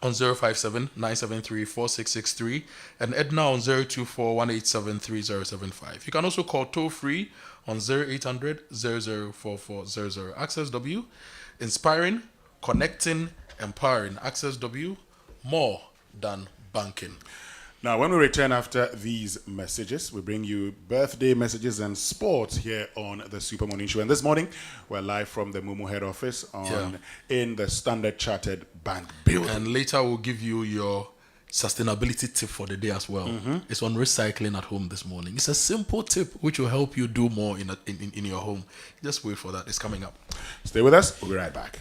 on 057-973-4663 and Edna on 024-187-3075. You can also call toll-free on 0800-004400. Access W, inspiring, connecting, empowering. Access W, more than banking. Now, when we return after these messages, we bring you birthday messages and sports here on the Super Morning Show. And this morning, we're live from the Momo head office in the Standard Chartered Bank building. And later, we'll give you your sustainability tip for the day as well. It's on recycling at home this morning. It's a simple tip which will help you do more in your home. Just wait for that. It's coming up. Stay with us. We'll be right back.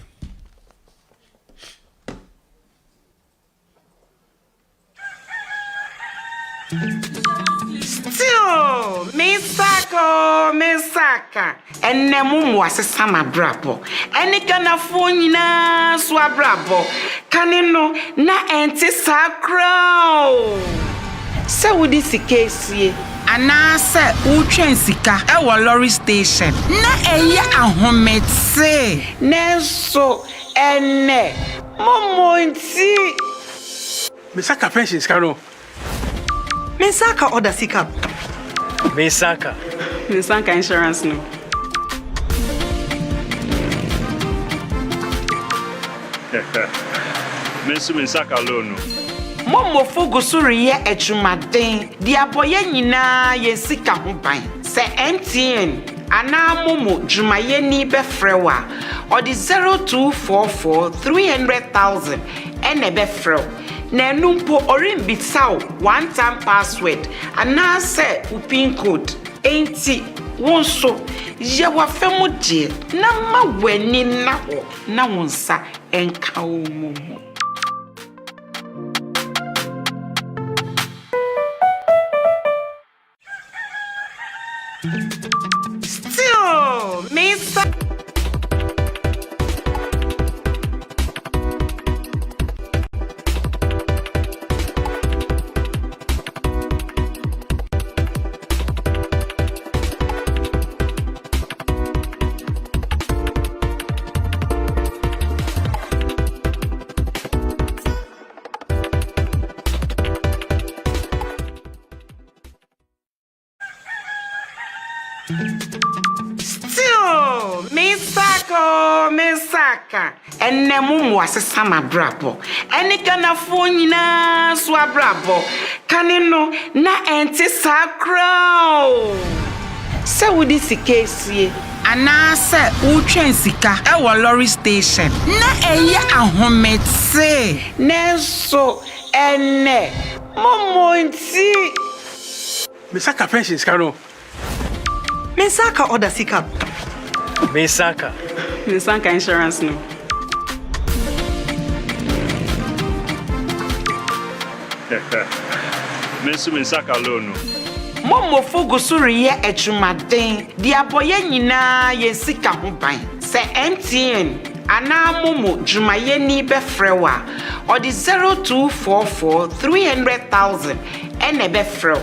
Still, Misaka, and Nemum was a summer brabo, and it can afford na swabrabo, canino, na anti sacro. So, would this case ye? And I said, Utrensika, our lorry station, na a ya a home say, Neso, and ne, Momo, Misaka pensions, Caro. Misaka order sika. Misaka insurance no. Misaka loan no. Momo fogo suri ye echumaden. Di aboye nyina ye sika ho ban. Se MTN ana Momo jumaye ni befrewa. Or the 0244 300,000 ene befrew. Na numpo orin bitsaw one-time password ana se upin code enti wonso ye wa femu die na ma wani na ho na wonsa enka omo. Still Misa Misaka, and Nemum was a summer brabo, and it can afford na swabrabo, canino, na anti sacro. So, would this case ye? And I said, Utrensika, our lorry station, na a ya a home say, Neso, and ne, Momo, Misaka pensions, Kano. Misaka order sika. Misaka. Misaka insurance no. Misaka loan. Momo fogusuri ye echumaden. Di aboye nyina ye sika ho ban. Se MTN ana Momo jumaye ni befrewa. Or the 0244 300,000 ene befrew.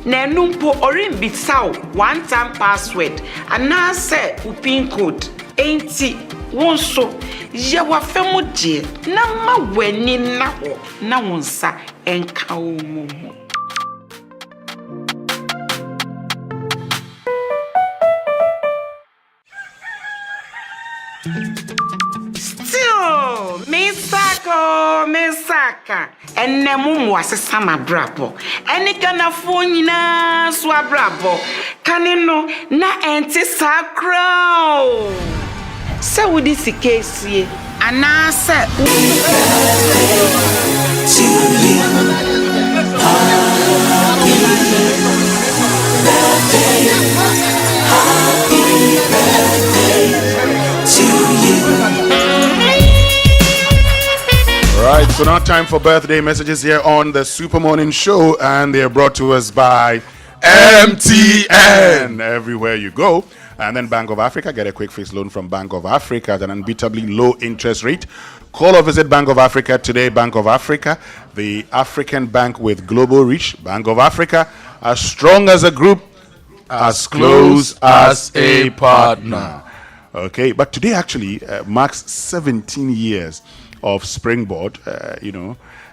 Na numpo orin bitsaw one time password. Ana se upin code. Enti wonso ye wa femu je na ma weni na ho na wonsa enka wo Momo. Still, Misaka, and Nemu was a summer brabo. Any kind of phone na swabrabo. Canino na anti sacro. So would this case ye? And I said, Right, so now time for birthday messages here on the Super Morning Show, and they are brought to us by MTN. Everywhere you go. And then Bank of Africa, get a quick fix loan from Bank of Africa at an unbeatably low interest rate. Call or visit Bank of Africa today. Bank of Africa, the African bank with global reach. Bank of Africa, as strong as a group, as close as a partner. Okay, but today actually marks 17 years of Springboard,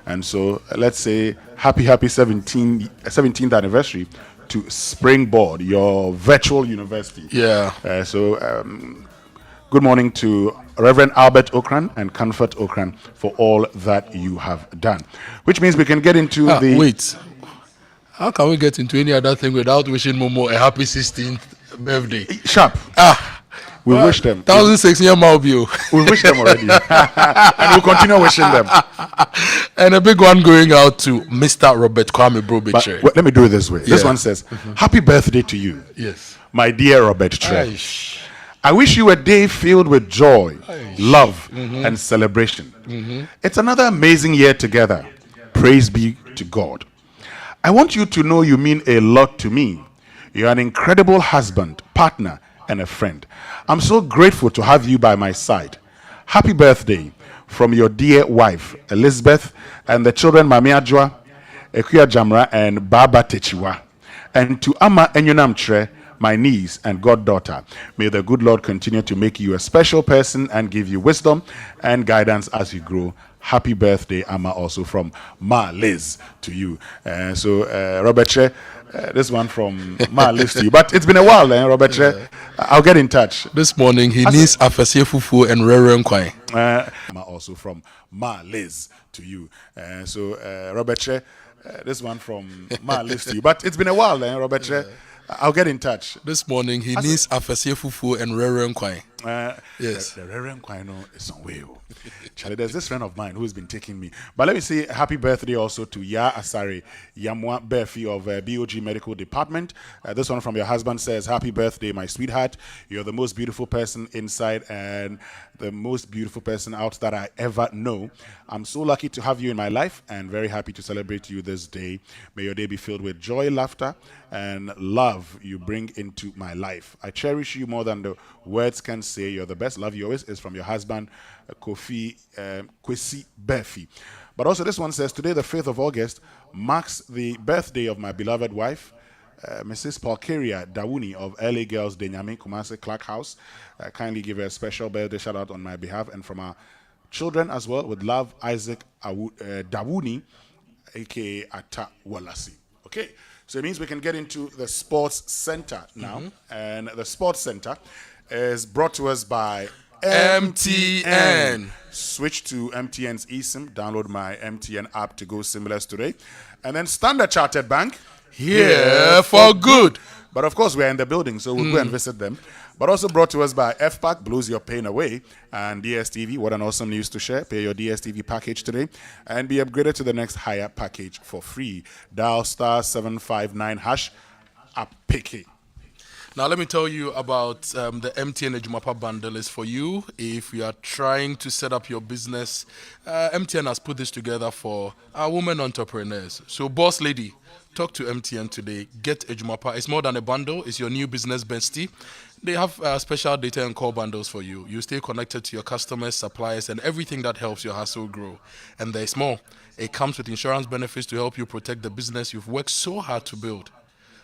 and so let's say happy 17th anniversary to Springboard, your virtual university. Yeah. Good morning to Reverend Albert Okran and Comfort Okran for all that you have done. Which means we can get into the... Wait. How can we get into any other thing without wishing Momo a happy 16th birthday? Sharp. We wish them. 1,600 Malbio. We wish them already. And we'll continue wishing them. And a big one going out to Mr. Robert Kwame Brobiche. Let me do it this way. This one says, Happy birthday to you. Yes. My dear Robert Tre. I wish you a day filled with joy, love, and celebration. It's another amazing year together. Praise be to God. I want you to know you mean a lot to me. You're an incredible husband, partner, and a friend. I'm so grateful to have you by my side. Happy birthday from your dear wife, Elizabeth, and the children Mami Adjoa, Ekuya Jamra, and Baba Techiwa. And to Ama Enyunam Tre, my niece and goddaughter. May the good Lord continue to make you a special person and give you wisdom and guidance as you grow. Happy birthday, Ama, also from Ma Liz to you. Robert Tre, this one from Ma Liz to you. But it's been a while, Robert Tre. I'll get in touch. This morning, he needs Afase Fufu and Reren Kwai. Also from Ma Liz to you. Robert Tre, this one from Ma Liz to you. But it's been a while, Robert Tre. I'll get in touch. This morning, he needs Afase Fufu and Reren Kwai. Yes. The Reren Kwai is on way. Charlie, there's this friend of mine who's been taking me. But let me say happy birthday also to Ya Asare Yamwa Berfi of BOG Medical Department. This one from your husband says, happy birthday, my sweetheart. You're the most beautiful person inside and the most beautiful person out that I ever know. I'm so lucky to have you in my life and very happy to celebrate you this day. May your day be filled with joy, laughter, and love you bring into my life. I cherish you more than the words can say. You're the best. Love you always is from your husband, Kwesi Berfi. But also this one says, today the 5th of August marks the birthday of my beloved wife, Mrs. Paulkeria Dawuni of LA Girls Denyami Kumasi Clark House. Kindly give her a special birthday shout out on my behalf and from our children as well. With love, Isaac Dawuni, aka Ata Walasi. Okay, so it means we can get into the Sports Center now. And the Sports Center is brought to us by MTN. Switch to MTN's eSIM. Download my MTN app to go seamless today. And then Standard Chartered Bank. Here for good. But of course, we're in the building, so we'll go and visit them. But also brought to us by FPAC, blows your pain away. And DSTV, what an awesome news to share. Pay your DSTV package today and be upgraded to the next higher package for free. Dial *759# Apeke. Now, let me tell you about the MTN Ejumapa bundle. Is for you if you are trying to set up your business. MTN has put this together for our women entrepreneurs. So, boss lady, talk to MTN today. Get Ejumapa. It's more than a bundle. It's your new business bestie. They have special data and call bundles for you. You stay connected to your customers, suppliers, and everything that helps your hustle grow. And there's more. It comes with insurance benefits to help you protect the business you've worked so hard to build.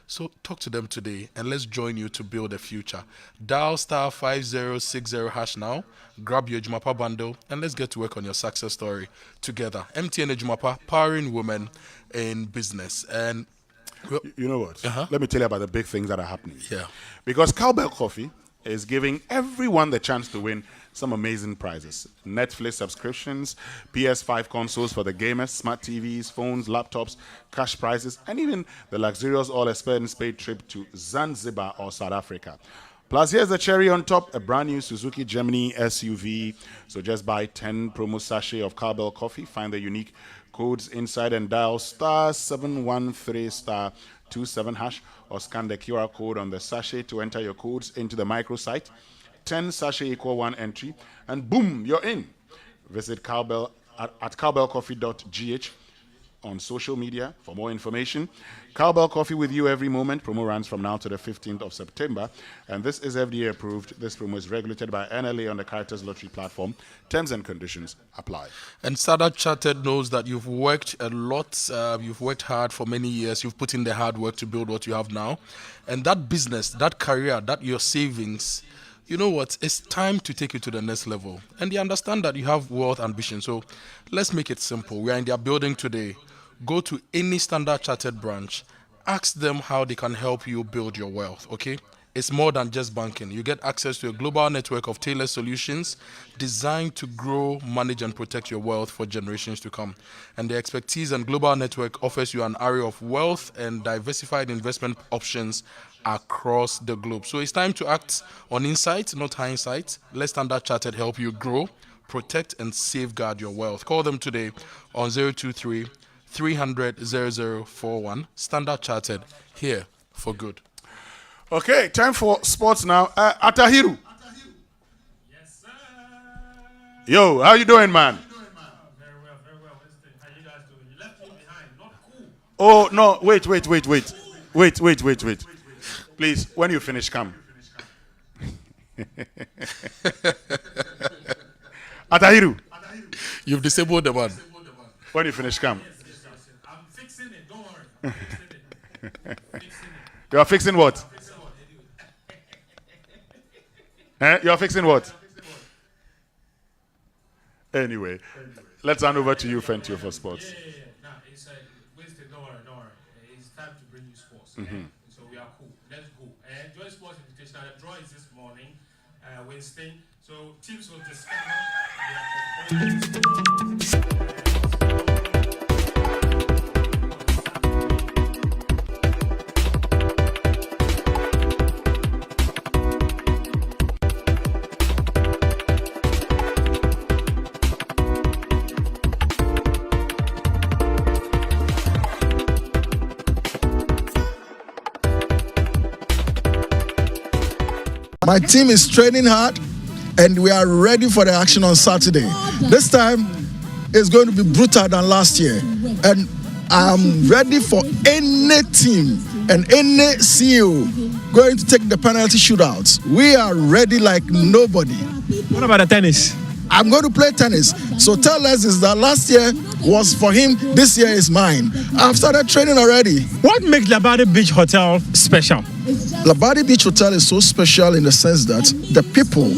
So talk to them today and let's join you to build a future. Dial *5060# now, grab your Ejumapa bundle, and let's get to work on your success story together. MTN Ejumapa, powering women in business. And you know what? Let me tell you about the big things that are happening. Yeah. Because Cowbell Coffee is giving everyone the chance to win some amazing prizes. Netflix subscriptions, PS5 consoles for the gamers, smart TVs, phones, laptops, cash prizes, and even the luxurious all-expense-paid trip to Zanzibar or South Africa. Plus, here's the cherry on top, a brand new Suzuki Gemini SUV. So just buy 10 promo sachet of Cowbell Coffee, find the unique codes inside and dial *713*27# or scan the QR code on the sachet to enter your codes into the microsite. 10 sachet equal 1 entry, and boom, you're in. Visit Cowbell at cowbellcoffee.gh on social media for more information. Cowbell Coffee with you every moment. Promo runs from now to the 15th of September, and this is FDA approved. This promo is regulated by NLA on the Characters Lottery platform. Terms and conditions apply. And Standard Chartered knows that you've worked a lot, you've worked hard for many years, you've put in the hard work to build what you have now. And that business, that career, that your savings, you know what? It's time to take you to the next level. And they understand that you have wealth ambition. So let's make it simple. We are in their building today. Go to any Standard Chartered branch. Ask them how they can help you build your wealth, okay? It's more than just banking. You get access to a global network of tailored solutions designed to grow, manage, and protect your wealth for generations to come. And the expertise and global network offers you an array of wealth and diversified investment options across the globe. So it's time to act on insight, not hindsight. Let Standard Chartered help you grow, protect, and safeguard your wealth. Call them today on 023-300-0041. Standard Chartered, here for good. Okay, time for sports now. Atahiru. Yes, sir. Yo, how you doing, man? Very well. Winston, how you guys doing? You left me behind. Not cool. Oh, no, wait. Please, when you finish, come. Atahiru. You've disabled the man. When you finish, come. Yes, I'm fixing it. Don't worry. You are fixing what? You are fixing what? Anyway, let's hand over to you, Fentio, for sports. Yeah. Nah, it's Winston, don't worry. It's time to bring you sports. So we are cool. Let's go. Enjoy Sports Invitational. The draw is this morning, Winston. So teams will discover My team is training hard and we are ready for the action on Saturday. This time it's going to be brutal than last year. And I'm ready for any team and any CEO going to take the penalty shootouts. We are ready like nobody. What about the tennis? I'm going to play tennis. So tell us is that last year was for him, this year is mine. I've started training already. What makes Labadi Beach Hotel special? Labadi Beach Hotel is so special in the sense that the people,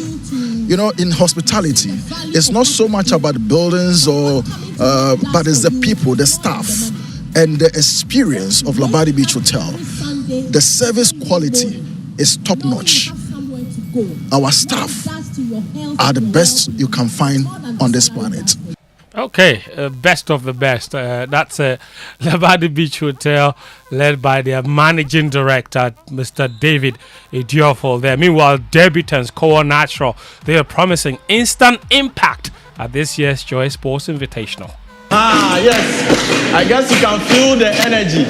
you know, in hospitality, it's not so much about the buildings but it's the people, the staff, and the experience of Labadi Beach Hotel. The service quality is top notch. Our staff are the best you can find on this planet. Okay, best of the best. That's Labadi Beach Hotel, led by their managing director, Mr. David Idiofo there. Meanwhile, debutants, Core Natural, they are promising instant impact at this year's Joy Sports Invitational. Yes, I guess you can feel the energy.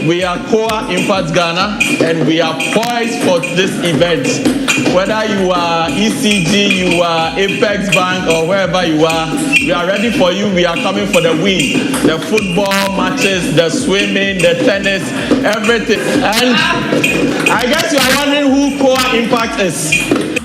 We are Core Impact Ghana, and we are poised for this event. Whether you are ECG, you are Apex Bank, or wherever you are, we are ready for you. We are coming for the win. The football matches, the swimming, the tennis, everything. And I guess you are wondering who Core Impact is.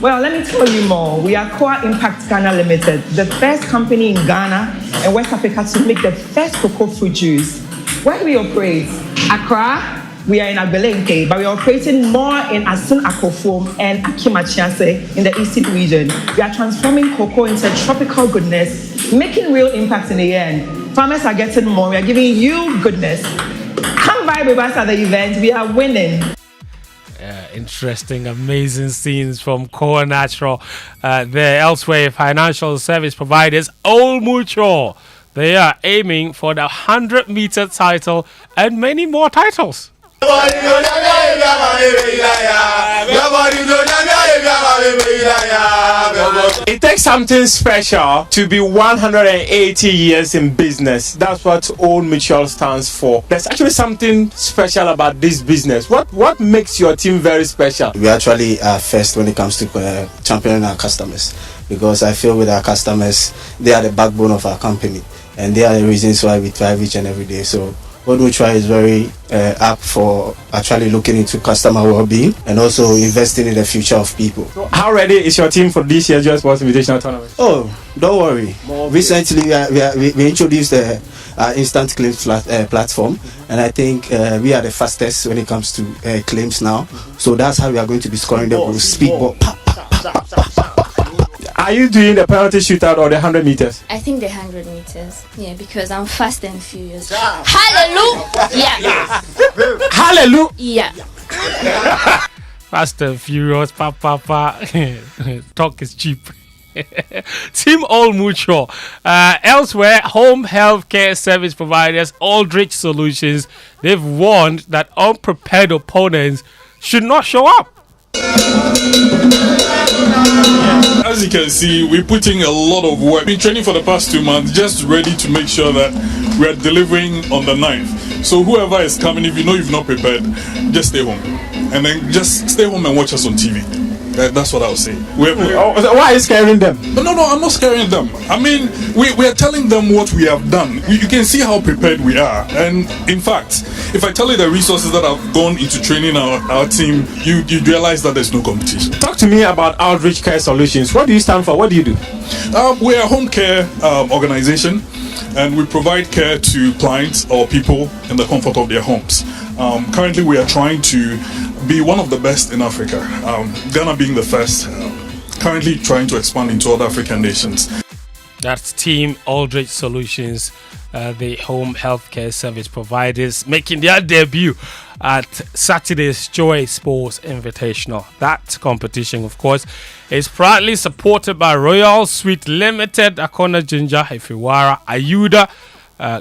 Well, let me tell you more. We are Core Impact Ghana Limited, the first company in Ghana and West Africa to make the first cocoa fruit juice. Where do we operate? Accra, we are in Abelenke, but we are operating more in Asin Akofom and Akimachiase in the eastern region. We are transforming cocoa into tropical goodness, making real impact in the end. Farmers are getting more. We are giving you goodness. Come by with us at the event. We are winning. Interesting, amazing scenes from Core Natural. There elsewhere, financial service providers Old Mutual. They are aiming for the 100-meter title and many more titles. It takes something special to be 180 years in business. That's what Old Mutual stands for. There's actually something special about this business. What makes your team very special? We actually are first when it comes to championing our customers, because I feel with our customers, they are the backbone of our company, and they are the reasons why we thrive each and every day. So what we try is very apt for actually looking into customer well-being and also investing in the future of people. So how ready is your team for this year's Sports Invitational tournament? Oh, don't worry. Recently, we introduced the instant claims platform, and I think we are the fastest when it comes to claims now. So that's how we are going to be scoring the goals. Speed ball. Are you doing the penalty shootout or the 100 meters? I think the 100 meters. Yeah, because I'm fast and furious. Hallelujah! Hallelujah! Yeah. Fast and furious, talk is cheap. Team All Mutual. Elsewhere, home healthcare service providers Aldrich Solutions, they've warned that unprepared opponents should not show up. As you can see, we're putting a lot of work. Been training for the past 2 months, just ready to make sure that we're delivering on the 9th. So whoever is coming, if you know you've not prepared, just stay home. And then just stay home and watch us on TV. That's what I would say. Why are you scaring them? No, I'm not scaring them. I mean, we are telling them what we have done. You can see how prepared we are. And in fact, if I tell you the resources that have gone into training our team, you realize that there's no competition. Talk to me about Outreach Care Solutions. What do you stand for? What do you do? We're a home care organization, and we provide care to clients or people in the comfort of their homes. Currently, we are trying to be one of the best in Africa. Ghana being the first, currently trying to expand into other African nations. That's Team Aldrich Solutions, the home healthcare service providers, making their debut at Saturday's Joy Sports Invitational. That competition, of course, is proudly supported by Royal Sweet Limited, Akona Ginger, Ifiwara, Ayuda,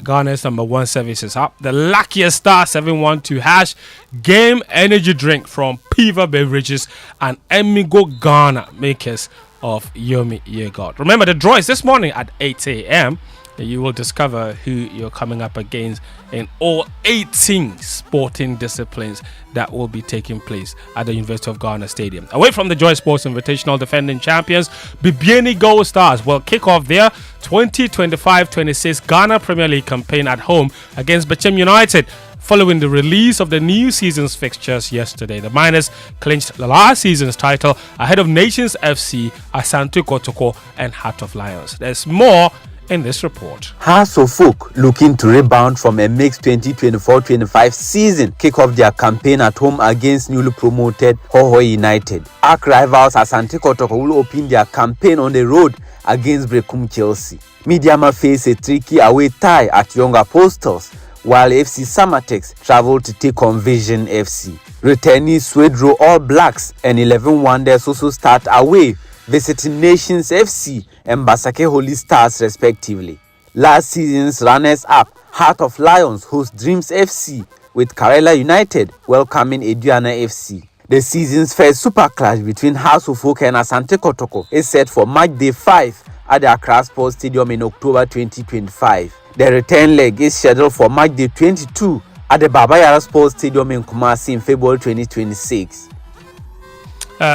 Ghana's #1 services up. The luckiest star 712 hash game energy drink from Piva Beverages and Emigo Ghana, makers of Yomi Yogurt. Remember, the draw is this morning at 8 a.m. You will discover who you're coming up against in all 18 sporting disciplines that will be taking place at the University of Ghana Stadium. Away from the Joy Sports Invitational, defending champions Bibiani Gold Stars will kick off their 2025-26 Ghana Premier League campaign at home against Bechem United. Following the release of the new season's fixtures yesterday, the Miners clinched the last season's title ahead of Nations FC, Asante Kotoko and Heart of Lions. There's more in this report. Hearts of Folk looking to rebound from a mixed 2024-25 season kick off their campaign at home against newly promoted Hoho United. Arch rivals Asante Kotoko will open their campaign on the road against Brekum Chelsea. Midiama face a tricky away tie at Young Apostles, while FC Samatex travel to take on Vision FC. Returnees Swedro All Blacks and 11 Wonders also start away, visiting Nations FC and Basake Holy Stars respectively. Last season's runners-up, Heart of Lions host Dreams FC, with Karela United welcoming Aduana FC. The season's first super clash between House of Folk and Asante Kotoko is set for match day 5 at the Accra Sports Stadium in October 2025. The return leg is scheduled for match day 22 at the Baba Yara Sports Stadium in Kumasi in February 2026.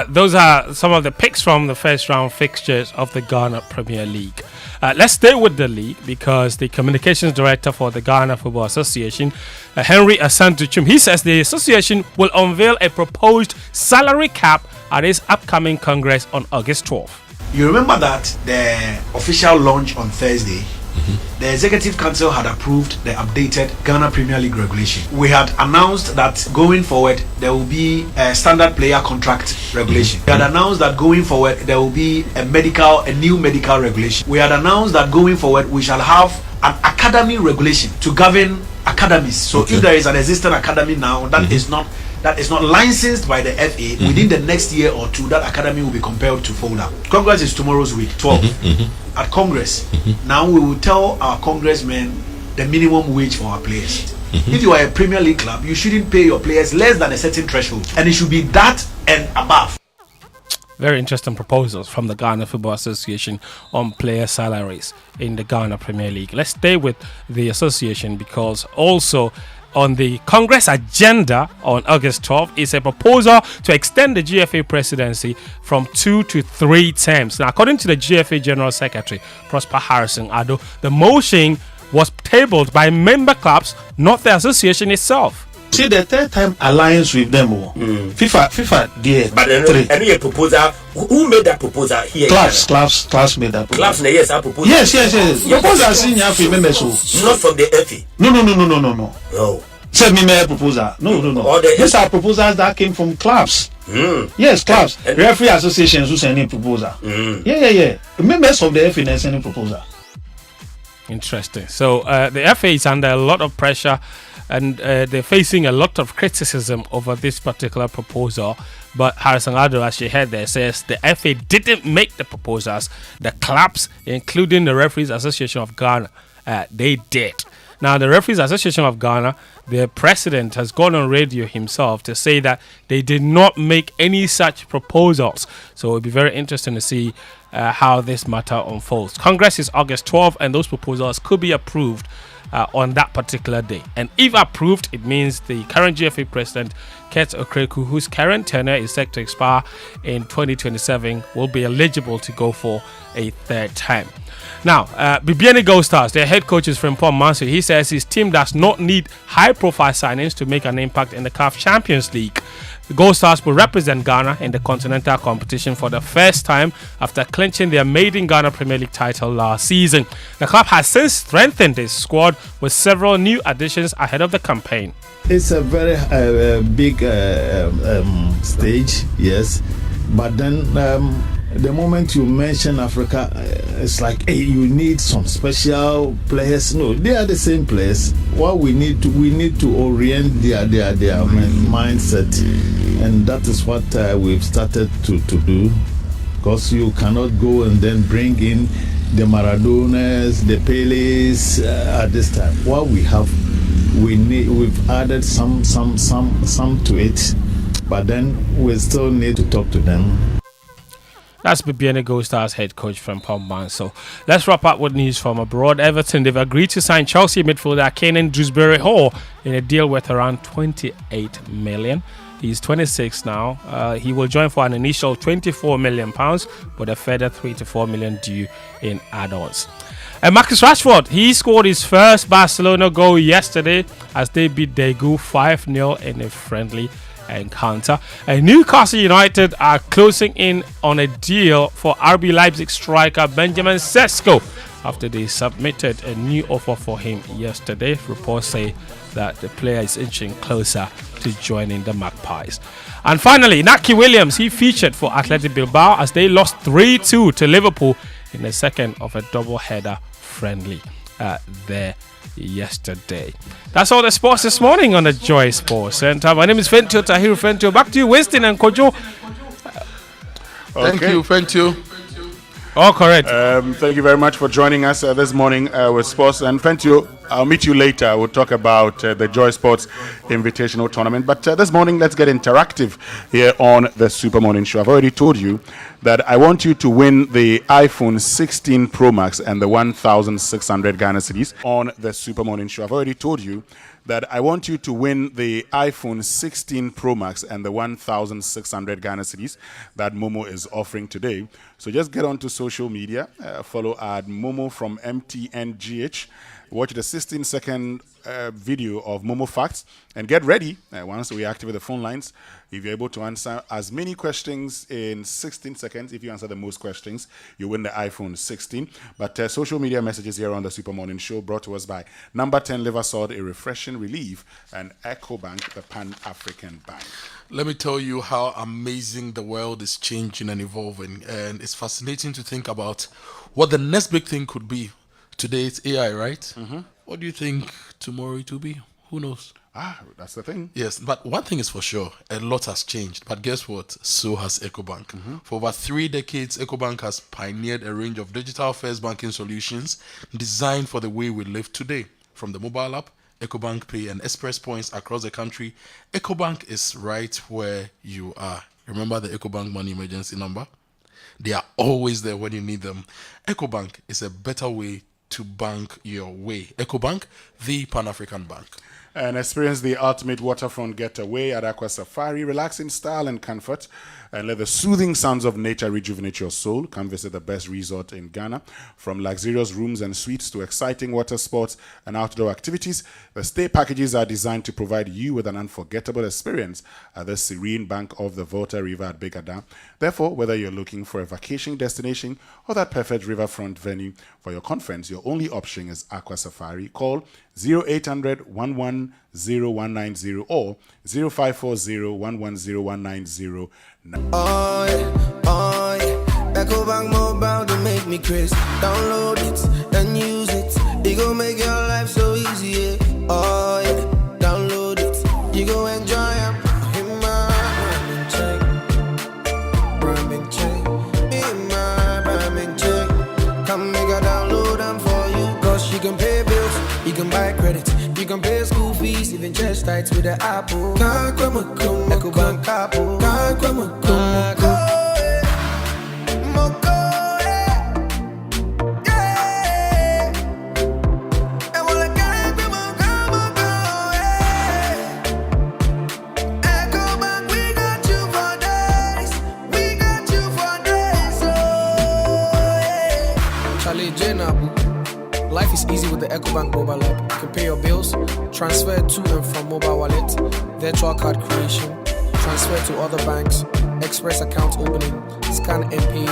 Those are some of the picks from the first round fixtures of the Ghana Premier League. Let's stay with the league because the communications director for the Ghana Football Association, Henry Asantuchum, he says the association will unveil a proposed salary cap at its upcoming Congress on August 12th. You remember that the official launch on Thursday, the Executive Council had approved the updated Ghana Premier League regulation. We had announced that going forward there will be a standard player contract regulation. We had announced that going forward there will be a new medical regulation. We had announced that going forward we shall have an academy regulation to govern academies. So if there is an existing academy now that is not licensed by the FA, within the next year or two, that academy will be compelled to fold out. Congress is tomorrow's week, 12. At Congress, now we will tell our congressmen the minimum wage for our players. If you are a Premier League club, you shouldn't pay your players less than a certain threshold, and it should be that and above. Very interesting proposals from the Ghana Football Association on player salaries in the Ghana Premier League. Let's stay with the association because also on the Congress agenda on August 12th is a proposal to extend the GFA presidency from 2 to 3 terms. Now, according to the GFA General Secretary, Prosper Harrison Ado, the motion was tabled by member clubs, not the association itself. See, the third time alliance with them, FIFA, but any proposal, who made that proposal here? Clubs made that proposal. Clubs, yes, I proposal. Yes. Proposal senior members. Not from the FA. No. Send me a proposal. No. These are proposals that came from clubs. Yes, clubs. Referee associations who send a proposal. Yeah. Members of the FA send a proposal. Interesting. So the FA is under a lot of pressure and they're facing a lot of criticism over this particular proposal. But Harrison Ado, as you heard there, says the FA didn't make the proposals. The clubs, including the Referees Association of Ghana, they did. Now, the Referees Association of Ghana, their president has gone on radio himself to say that they did not make any such proposals. So it'll be very interesting to see how this matter unfolds. Congress is August 12th, and those proposals could be approved on that particular day. And if approved, it means the current GFA president, Kurt Okreku, whose current tenure is set to expire in 2027, will be eligible to go for a third time. Now, Bibiani Gold Stars, their head coach is Frimpong Manso. He says his team does not need high-profile signings to make an impact in the CAF Champions League. The Gold Stars will represent Ghana in the continental competition for the first time after clinching their maiden Ghana Premier League title last season. The club has since strengthened its squad with several new additions ahead of the campaign. It's a very big stage, yes, but then the moment you mention Africa, it's like, hey, you need some special players. No, they are the same players. What we need to orient their mindset, and that is what we've started to do. Because you cannot go and then bring in the Maradonas, the Peles at this time. What we have, we've added some to it, but then we still need to talk to them. That's Bibiani Gold Stars head coach from Pomban. So let's wrap up with news from abroad. Everton, they've agreed to sign Chelsea midfielder Kenan Dewsbury Hall in a deal worth around 28 million. He's 26 now. He will join for an initial £24 million, with a further 3 to 4 million due in add-ons. And Marcus Rashford, he scored his first Barcelona goal yesterday as they beat Daegu 5-0 in a friendly encounter. And Newcastle United are closing in on a deal for RB Leipzig striker Benjamin Sesko after they submitted a new offer for him yesterday. Reports say that the player is inching closer to joining the Magpies. And finally, Naki Williams, he featured for Athletic Bilbao as they lost 3-2 to Liverpool in the second of a double-header friendly there yesterday. That's all the sports this morning on the Joy Sports Center. My name is Fentio Tahiru Fentio. Back to you, Winston and Kojo. Thank you, Fentio. All correct. Thank you very much for joining us this morning with sports. And Fentio, I'll meet you later. We'll talk about the Joy Sports Invitational Tournament. But this morning, let's get interactive here on the Super Morning Show. I've already told you that I want you to win the iPhone 16 Pro Max and the 1,600 Ghana cedis on the Super Morning Show. I've already told you that I want you to win the iPhone 16 Pro Max and the 1,600 Ghana cedis that Momo is offering today. So just get onto social media, follow at Momo from MTN GH, watch the 16-second video of Momo Facts, and get ready. Once we activate the phone lines, if you're able to answer as many questions in 16 seconds, if you answer the most questions, you win the iPhone 16. But social media messages here on the Super Morning Show brought to us by Number 10 Liver Salt, a refreshing relief, and EcoBank, the Pan-African Bank. Let me tell you how amazing the world is changing and evolving, and it's fascinating to think about what the next big thing could be. Today it's AI, right? Mm-hmm. What do you think tomorrow it will be? Who knows? That's the thing. Yes, but one thing is for sure, a lot has changed. But guess what? So has EcoBank. Mm-hmm. For over 3 decades, EcoBank has pioneered a range of digital-first banking solutions designed for the way we live today. From the mobile app, EcoBank Pay, and Express Points across the country, EcoBank is right where you are. Remember the EcoBank Money Emergency number? They are always there when you need them. EcoBank is a better way to bank your way. EcoBank, the Pan-African Bank. And experience the ultimate waterfront getaway at Aqua Safari. Relax in style and comfort, and let the soothing sounds of nature rejuvenate your soul. Come visit the best resort in Ghana. From luxurious rooms and suites to exciting water sports and outdoor activities, the stay packages are designed to provide you with an unforgettable experience at the serene bank of the Volta River at Begada. Therefore, whether you're looking for a vacation destination or that perfect riverfront venue for your conference, your only option is Aqua Safari. Call 0800 110190 or 0540 110190. Oh yeah. EcoBank Mobile to make me crazy. Download it and use it. It gon' make your life so easy. Yeah. Oh yeah. Download it. You go enjoy it. In my Brahmin check. In my Brahmin check. Come make a download them for you. Cause you can pay bills, you can buy credit, you can pay school fees, even church tights with the Apple. EcoBank Apple. Life is easy with the EcoBank mobile app. You can pay your bills, transfer to and from mobile wallet, virtual card creation, transfer to other banks, express account opening, scan and pay,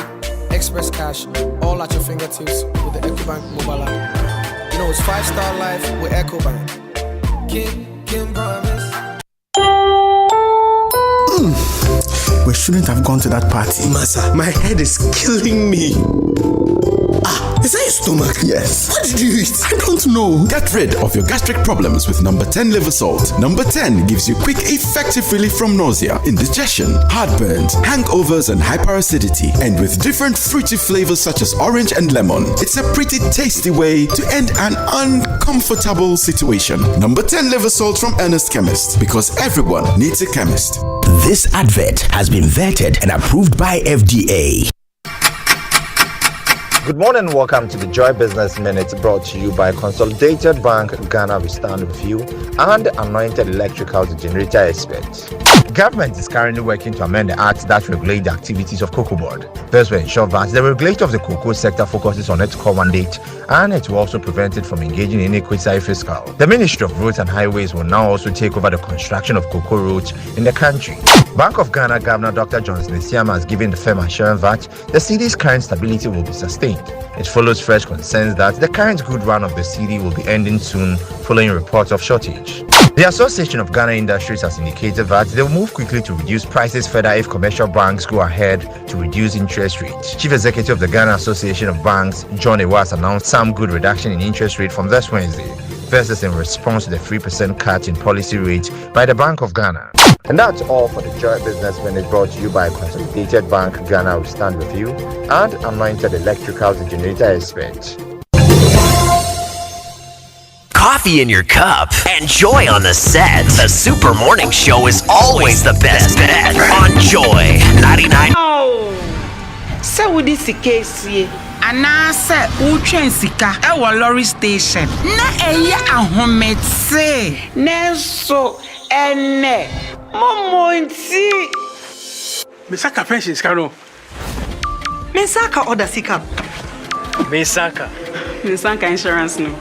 express cash, all at your fingertips with the EcoBank mobile app. You know, it's 5-star life with EcoBank. Kim promise. We shouldn't have gone to that party. Masa, my head is killing me. Is that your stomach? Yes. What did you eat? I don't know. Get rid of your gastric problems with Number 10 Liver Salt. Number 10 gives you quick, effective relief from nausea, indigestion, heartburns, hangovers, and hyperacidity. And with different fruity flavors such as orange and lemon, it's a pretty tasty way to end an uncomfortable situation. Number 10 Liver Salt from Ernest Chemist, because everyone needs a chemist. This advert has been vetted and approved by FDA. Good morning and welcome to the Joy Business Minute, brought to you by Consolidated Bank Ghana, we stand with you, and Anointed Electrical Generator Experts. Government is currently working to amend the acts that regulate the activities of Cocoa Board. This will ensure that the regulator of the cocoa sector focuses on its core mandate, and it will also prevent it from engaging in equity fiscal. The Ministry of Roads and Highways will now also take over the construction of cocoa roads in the country. Bank of Ghana Governor Dr. Johnson Isiama has given the firm assurance that the cedi's current stability will be sustained. It follows fresh concerns that the current good run of the cedi will be ending soon, following reports of shortage. The Association of Ghana Industries has indicated that they will move quickly to reduce prices further if commercial banks go ahead to reduce interest rates. Chief Executive of the Ghana Association of Banks, John Amoah, has announced some good reduction in interest rate from this Wednesday. This is in response to the 3% cut in policy rate by the Bank of Ghana. And that's all for the Joy Business Minute, brought to you by Consolidated Bank Ghana, we stand with you, and Anointed Electrical Generator Experts. coffee in your cup, and Joy on the set. The Super Morning Show is always the best bet on Joy 99. So with this case, anasa utren sika e wo lorry station na eye ahometse na so ene momonti Misaka pensions karo Misaka order sika Misaka insurance no.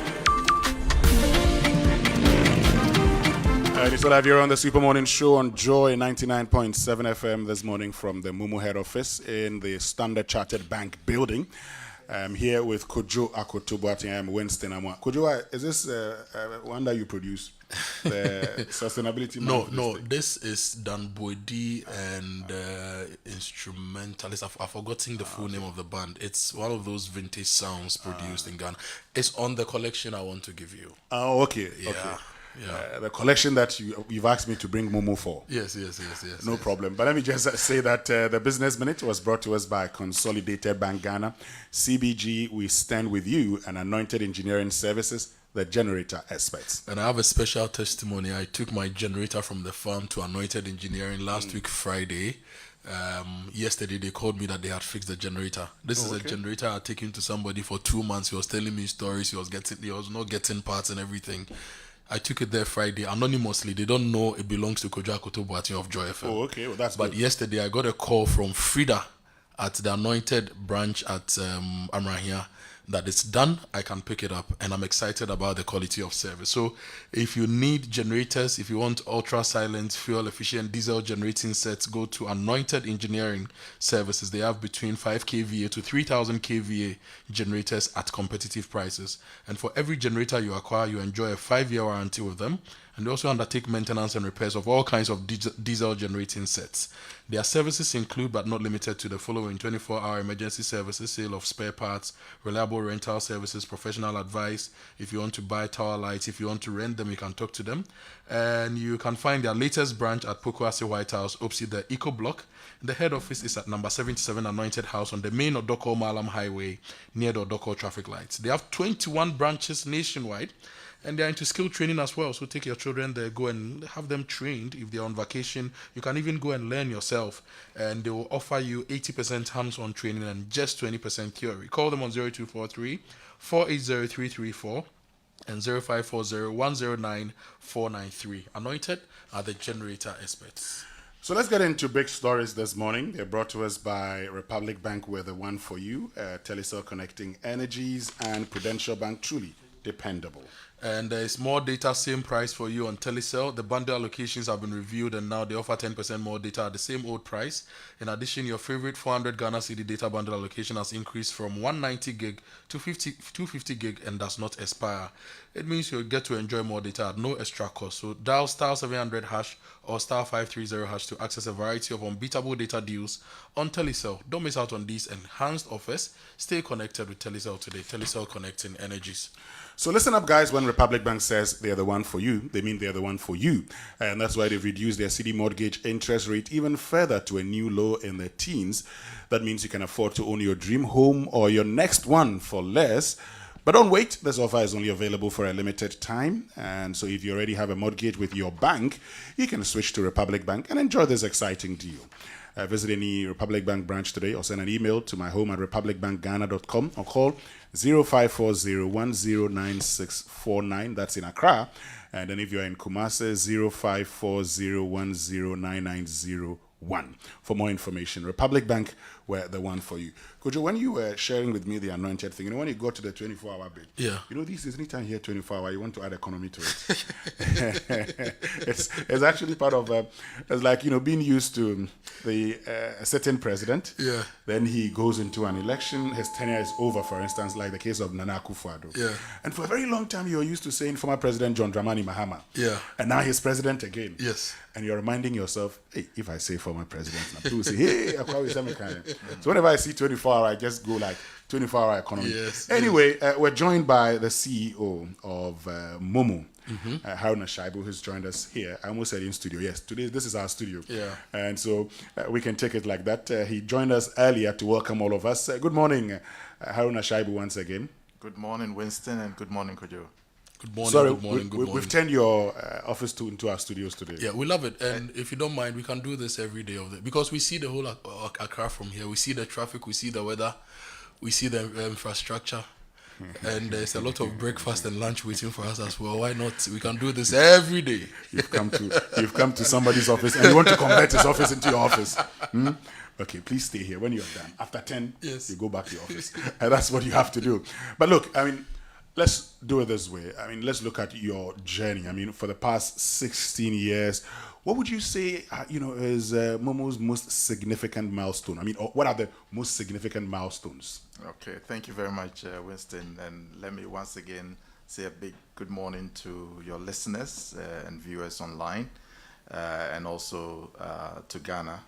It's live here on the Super Morning Show on Joy 99.7 FM this morning from the Momo head office in the Standard Chartered Bank building. I'm here with Kojo, Akoto, Boateng. I'm Winston Amoah. Kojo, is this one that you produce? The sustainability? No. This is Dan Boedi and instrumentalist. I've forgotten the full name of the band. It's one of those vintage sounds produced in Ghana. It's on the collection I want to give you. Oh, okay. Yeah. Okay. Yeah. The collection that you've asked me to bring Momo for. Yes. No problem. But let me just say that the Business Minute was brought to us by Consolidated Bank Ghana, CBG, we stand with you, and Anointed Engineering Services, the generator experts. And I have a special testimony. I took my generator from the farm to Anointed Engineering last week, Friday. Yesterday they called me that they had fixed the generator. This is a generator I had taken to somebody for 2 months. He was telling me stories. He was not getting parts and everything. I took it there Friday anonymously. They don't know it belongs to Kojo Akoto Boateng of Joy FM. Oh, okay. Well, that's But good. yesterday I got a call from Frida at the Anointed branch at Amrahia that it's done. I can pick it up, and I'm excited about the quality of service. So if you need generators, if you want ultra silent, fuel efficient diesel generating sets, go to Anointed Engineering Services. They have between 5 kVA to 3000 kVA generators at competitive prices. And for every generator you acquire, you enjoy a 5-year warranty with them. And they also undertake maintenance and repairs of all kinds of diesel generating sets. Their services include, but not limited to, the following: 24-hour emergency services, sale of spare parts, reliable rental services, professional advice. If you want to buy tower lights, if you want to rent them, you can talk to them. And you can find their latest branch at Pokuase White House, opposite the Eco Block. The head office is at number 77 Anointed House on the main Odoko Malam Highway near the Odoko traffic lights. They have 21 branches nationwide. And they're into skill training as well. So take your children there, go and have them trained. If they're on vacation, you can even go and learn yourself. And they will offer you 80% hands-on training and just 20% theory. Call them on 0243 480 334 and 0540 109 493. Anointed are the generator experts. So let's get into big stories this morning. They're brought to us by Republic Bank, we're the one for you, Telecel Connecting Energies, and Prudential Bank, truly dependable. And there is more data, same price for you on Telecel. The bundle allocations have been reviewed, and now they offer 10% more data at the same old price. In addition, your favorite 400 Ghana CD data bundle allocation has increased from 190 gig to 250 gig and does not expire. It means you'll get to enjoy more data at no extra cost. So dial star 700 hash or star 530 hash to access a variety of unbeatable data deals on Telecel. Don't miss out on these enhanced offers. Stay connected with Telecel today. Telecel Connecting Energies. So listen up, guys. When Republic Bank says they're the one for you, they mean they're the one for you. And that's why they've reduced their CD mortgage interest rate even further to a new low in the teens. That means you can afford to own your dream home or your next one for less. But don't wait. This offer is only available for a limited time. And so if you already have a mortgage with your bank, you can switch to Republic Bank and enjoy this exciting deal. Visit any Republic Bank branch today or send an email to myhome@republicbankghana.com or call 0540109649. That's in Accra. And then if you're in Kumasi, 0540109901. For more information, Republic Bank, we're the one for you. Kojo, when you were sharing with me the Anointed thing, when you go to the 24-hour bit, this is anytime here 24-hour, you want to add economy to it. It's actually part of, it's like, being used to a certain president. Yeah. Then he goes into an election, his tenure is over, for instance, like the case of Nana Akufo-Addo. Yeah. And for a very long time, you were used to saying former President John Dramani Mahama. Yeah. And now he's president again. Yes. And you're reminding yourself, hey, if I say former president, people say, hey, so whenever I see 24-hour, I just go like 24-hour economy. Yes. Anyway, we're joined by the CEO of Momo, Haruna Shaibu, who's joined us here. I almost said in studio. Yes, today this is our studio. Yeah. And so we can take it like that. He joined us earlier to welcome all of us. Good morning, Haruna Shaibu, once again. Good morning, Winston, and good morning, Kojo. Good morning, Sorry, good morning, good morning. We've turned your office into our studios today. Yeah, we love it. And if you don't mind, we can do this every day of the because we see the whole Accra from here. We see the traffic, we see the weather, we see the infrastructure. And there's a lot of breakfast and lunch waiting for us as well. Why not? We can do this every day. You've come to somebody's office and you want to convert his office into your office. Okay, please stay here. When you're done, after 10, yes, you go back to your office. And that's what you have to do. But look, I mean, let's do it this way. I mean, let's look at your journey. I mean, for the past 16 years, what would you say, is Momo's most significant milestone? I mean, what are the most significant milestones? Okay, thank you very much, Winston. And let me once again say a big good morning to your listeners and viewers online, and also to Ghana.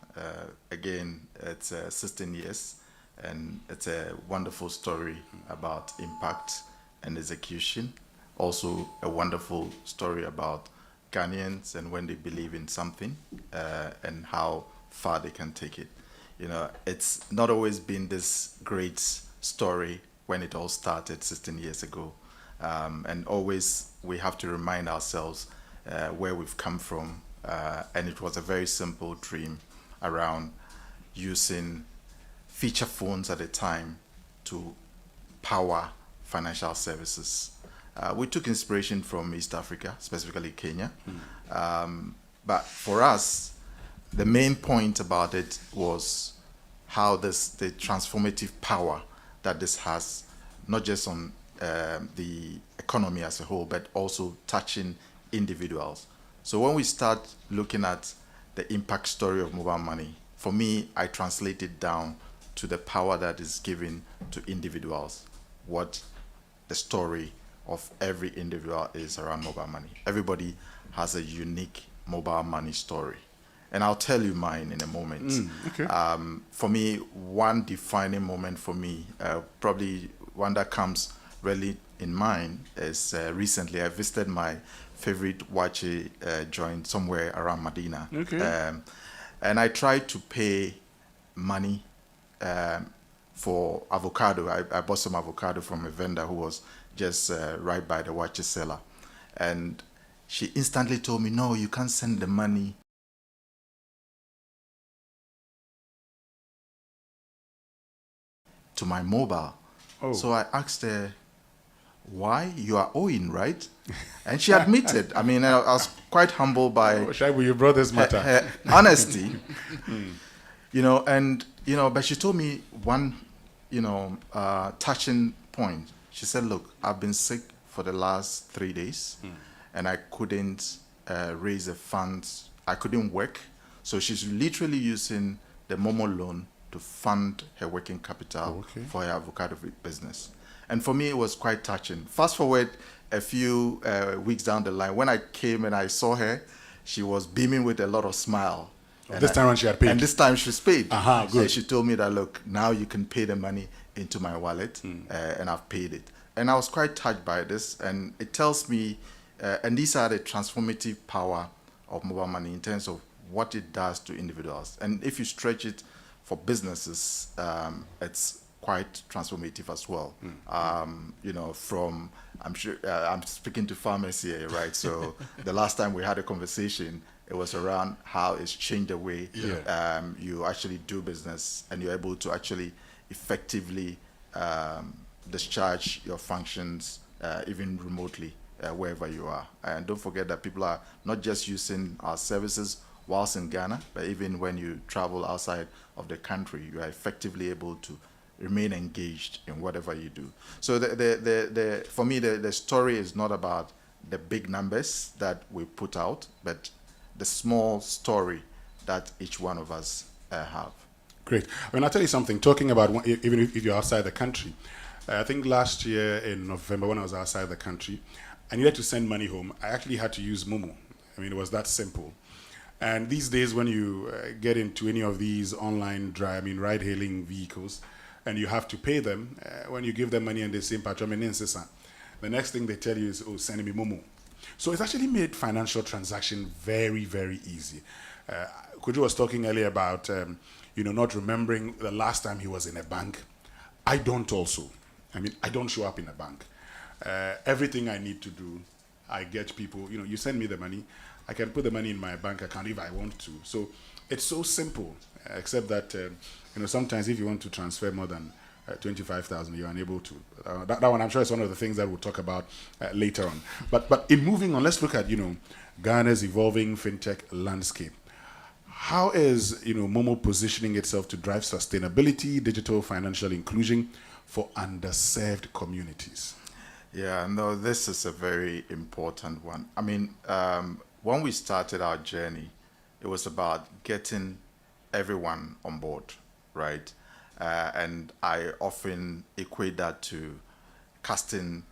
Again, it's 16 years, and it's a wonderful story about impact and execution. Also, a wonderful story about Ghanaians and when they believe in something and how far they can take it. It's not always been this great story when it all started 16 years ago. And always we have to remind ourselves where we've come from. And it was a very simple dream around using feature phones at the time to power financial services. We took inspiration from East Africa, specifically Kenya. But for us, the main point about it was how the transformative power that this has, not just on the economy as a whole, but also touching individuals. So when we start looking at the impact story of mobile money, for me, I translate it down to the power that is given to individuals. What the story of every individual is around mobile money. Everybody has a unique mobile money story. And I'll tell you mine in a moment. Okay. For me, one defining moment for me, probably one that comes really in mind, is recently I visited my favorite wache joint somewhere around Medina. Okay. And I tried to pay money for avocado. I bought some avocado from a vendor who was just right by the wache seller. And she instantly told me, no, you can't send the money to my mobile. Oh. So I asked her, why? You are owing, right? And she admitted. I mean, I was quite humbled by your brother's matter. her honesty. But she told me one, touching point. She said, look, I've been sick for the last 3 days and I couldn't raise the funds. I couldn't work. So she's literally using the Momo loan to fund her working capital for her avocado business. And for me, it was quite touching. Fast forward a few weeks down the line, when I came and I saw her, she was beaming with a lot of smile. This time when she had paid. And this time she's paid. Good. And she told me that, look, now you can pay the money into my wallet, and I've paid it. And I was quite touched by this. And it tells me, and these are the transformative power of mobile money in terms of what it does to individuals. And if you stretch it for businesses, it's quite transformative as well. I'm sure I'm speaking to farmers here, right? So the last time we had a conversation, it was around how it's changed the way you actually do business, and you're able to actually effectively discharge your functions even remotely wherever you are. And don't forget that people are not just using our services whilst in Ghana, but even when you travel outside of the country, you are effectively able to remain engaged in whatever you do. So for me, the story is not about the big numbers that we put out, but the small story that each one of us have. Great. I mean, I'll tell you something, talking about even if you're outside the country, I think last year in November when I was outside the country, I needed to send money home. I actually had to use Momo. I mean, it was that simple. And these days when you get into any of these online ride-hailing vehicles, and you have to pay them, when you give them money and they say, the next thing they tell you is, oh, send me Momo. So it's actually made financial transaction very, very easy. Kojo was talking earlier about, not remembering the last time he was in a bank. I don't also. I mean, I don't show up in a bank. everything I need to do, I get people, you send me the money, I can put the money in my bank account if I want to. So it's so simple, except that, sometimes if you want to transfer more than 25,000, you're unable to. That one, I'm sure, is one of the things that we'll talk about later on. But in moving on, let's look at, Ghana's evolving fintech landscape. How is, Momo positioning itself to drive sustainability, digital financial inclusion for underserved communities? Yeah, no, this is a very important one. I mean, when we started our journey, it was about getting everyone on board, right? And I often equate that to casting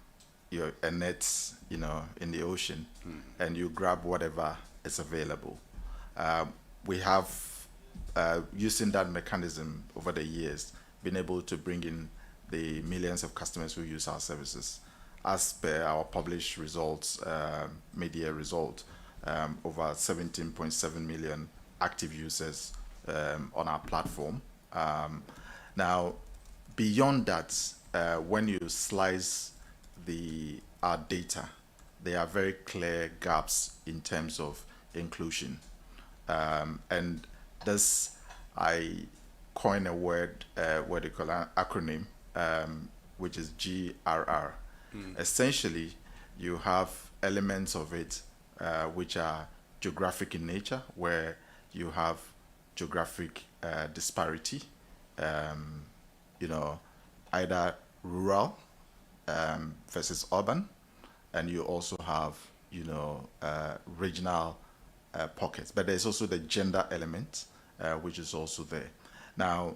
a net, in the ocean, and you grab whatever is available. We have, using that mechanism over the years, been able to bring in the millions of customers who use our services. As per our published results, mid-year result, over 17.7 million active users on our platform. Now, beyond that, when you slice our data, there are very clear gaps in terms of inclusion. And this, I coin a word, what they call an acronym, which is GRR. Essentially, you have elements of it which are geographic in nature, where you have geographic disparity, either rural versus urban, and you also have, regional pockets. But there's also the gender element, which is also there. Now,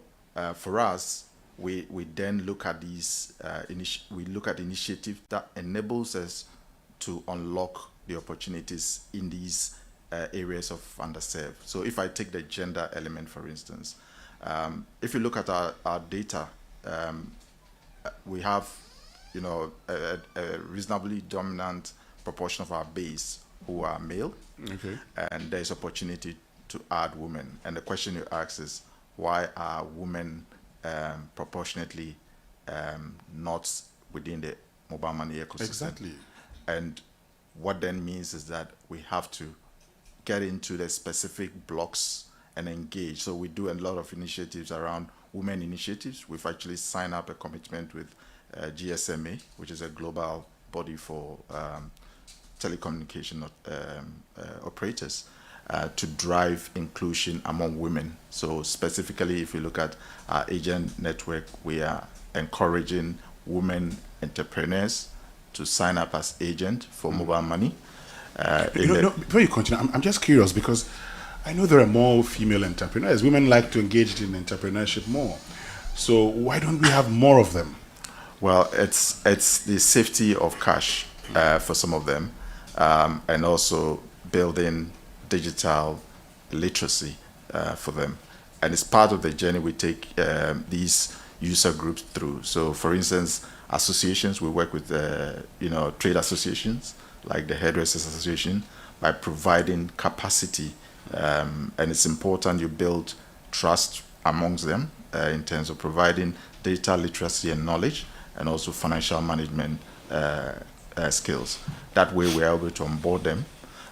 for us, we then look at these initiatives that enables us to unlock the opportunities in these areas of underserved. So if I take the gender element, for instance, if you look at our data, we have a reasonably dominant proportion of our base who are male, Okay. and there's opportunity to add women. And the question you ask is, why are women proportionately not within the mobile money ecosystem? Exactly. And what then means is that we have to get into the specific blocks and engage. So we do a lot of initiatives around women initiatives. We've actually signed up a commitment with GSMA, which is a global body for telecommunication operators, to drive inclusion among women. So specifically, if you look at our agent network, we are encouraging women entrepreneurs to sign up as agent for mobile money. Before you continue, I'm just curious, because I know there are more female entrepreneurs. Women like to engage in entrepreneurship more. So why don't we have more of them? Well, it's the safety of cash for some of them, and also building digital literacy for them. And it's part of the journey we take these user groups through. So, for instance, associations, we work with trade associations like the Hairdressers Association by providing capacity, and it's important you build trust amongst them in terms of providing data literacy and knowledge, and also financial management skills. That way we're able to onboard them.